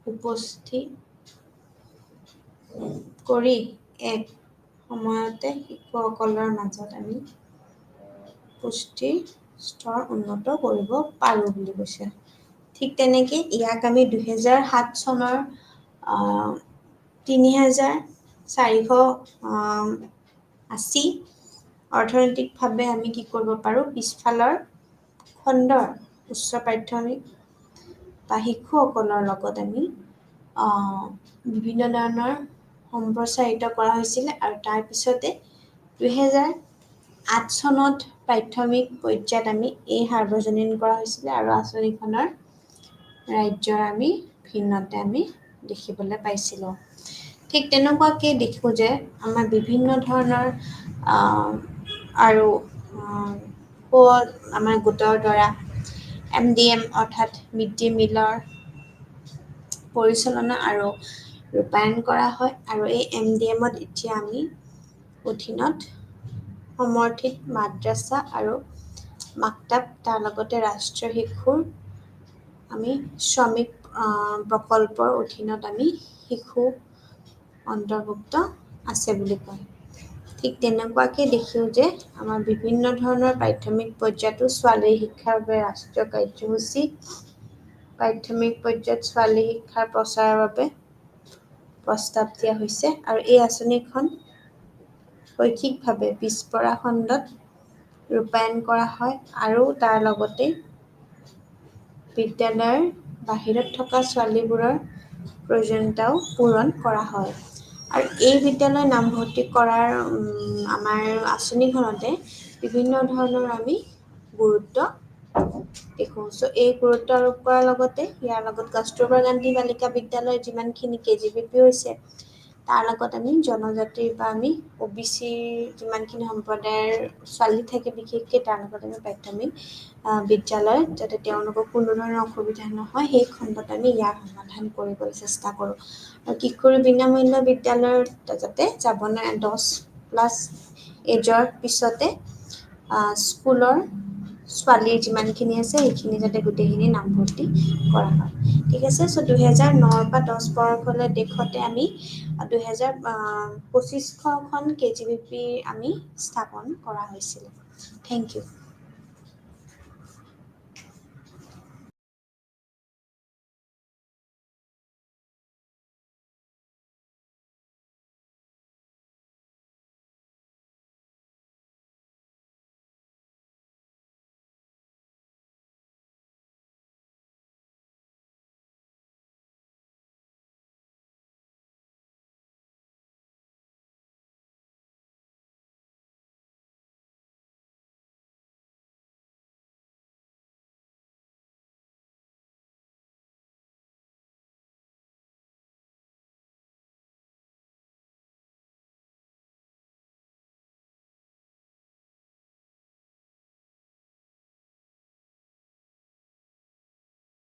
উপস্থিত কৰি এক সময়তে শিশুসকলৰ মাজত আমি পুষ্টিৰ স্তৰ উন্নত কৰিব পাৰোঁ বুলি কৈছে। ঠিক তেনেকৈ ইয়াক আমি 2007 চনৰ ৩,৪৮০ অৰ্থনৈতিকভাৱে আমি কি কৰিব পাৰোঁ পিছফালৰ খণ্ডৰ উচ্চ প্ৰাথমিক বা শিশুসকলৰ লগত আমি বিভিন্ন ধৰণৰ সম্প্ৰচাৰিত কৰা হৈছিলে আৰু তাৰপিছতে 2008 চনত প্ৰাথমিক পৰ্যায়ত আমি এই সাৰ্বজনীন কৰা হৈছিলে আৰু আঁচনিখনৰ ৰাজ্যৰ আমি ভিন্নতা আমি দেখিবলৈ পাইছিলোঁ। ঠিক তেনেকুৱাকৈ দেখোঁ যে আমাৰ বিভিন্ন ধৰণৰ আৰু আমাৰ গোটৰ দ্বাৰা MDM অৰ্থাৎ মিড ডে মিলৰ পৰিচালনা আৰু ৰূপায়ণ কৰা হয় আৰু এই MDMত এতিয়া আমি অধীনত সমৰ্থিত মাদ্ৰাছা আৰু মাক্তাব তাৰ লগতে ৰাষ্ট্ৰীয় শিশুৰ আমি শ্ৰমিক প্ৰকল্পৰ অধীনত আমি শিশু অন্তৰ্ভুক্ত আছে বুলি কয়। ঠিক তেনেকুৱাকৈ দেখিও যে আমাৰ বিভিন্ন ধৰণৰ প্ৰাথমিক পৰ্যায়তো ছোৱালীৰ শিক্ষাৰ বাবে ৰাষ্ট্ৰীয় কাৰ্যসূচী প্ৰাথমিক পৰ্যায়ত ছোৱালী শিক্ষাৰ প্ৰচাৰৰ বাবে প্ৰস্তাৱ দিয়া হৈছে আৰু এই আঁচনিখন শৈক্ষিকভাৱে পিছপৰা খণ্ডত ৰূপায়ণ কৰা হয় আৰু তাৰ লগতে বিদ্যালয়ৰ বাহিৰত থকা ছোৱালীবোৰৰ প্ৰয়োজনীয়তাও পূৰণ কৰা হয় আৰু এই বিদ্যালয় নামভৰ্তি কৰাৰ আমাৰ আঁচনিখনতে বিভিন্ন ধৰণৰ আমি গুৰুত্ব দেখোঁ। চ' এই গুৰুত্ব আৰোপ কৰাৰ লগতে ইয়াৰ লগত কস্তুৰবা গান্ধী বালিকা বিদ্যালয়ৰ যিমানখিনি KGBP হৈছে তাৰ লগত আমি জনজাতিৰ বা আমি OBC যিমানখিনি সম্প্ৰদায়ৰ ছোৱালী থাকে বিশেষকৈ তাৰ লগত আমি প্ৰাথমিক বিদ্যালয় যাতে তেওঁলোকৰ কোনো ধৰণৰ অসুবিধা নহয় সেই খণ্ডত আমি ইয়াৰ সমাধান কৰিবলৈ চেষ্টা কৰোঁ। আৰু কিশোৰী বিনামূল্য বিদ্যালয়ত যাতে যাব নোৱাৰে 10+ এজৰ পিছতে স্কুলৰ ছোৱালী যিমানখিনি আছে সেইখিনি যাতে গোটেইখিনি নামভৰ্তি কৰা হয়। ঠিক আছে। চ' 2009 পৰা 10 বৰ্ষলৈ দেশতে আমি 2500খন KGBP আমি স্থাপন কৰা হৈছিলে। Thank you.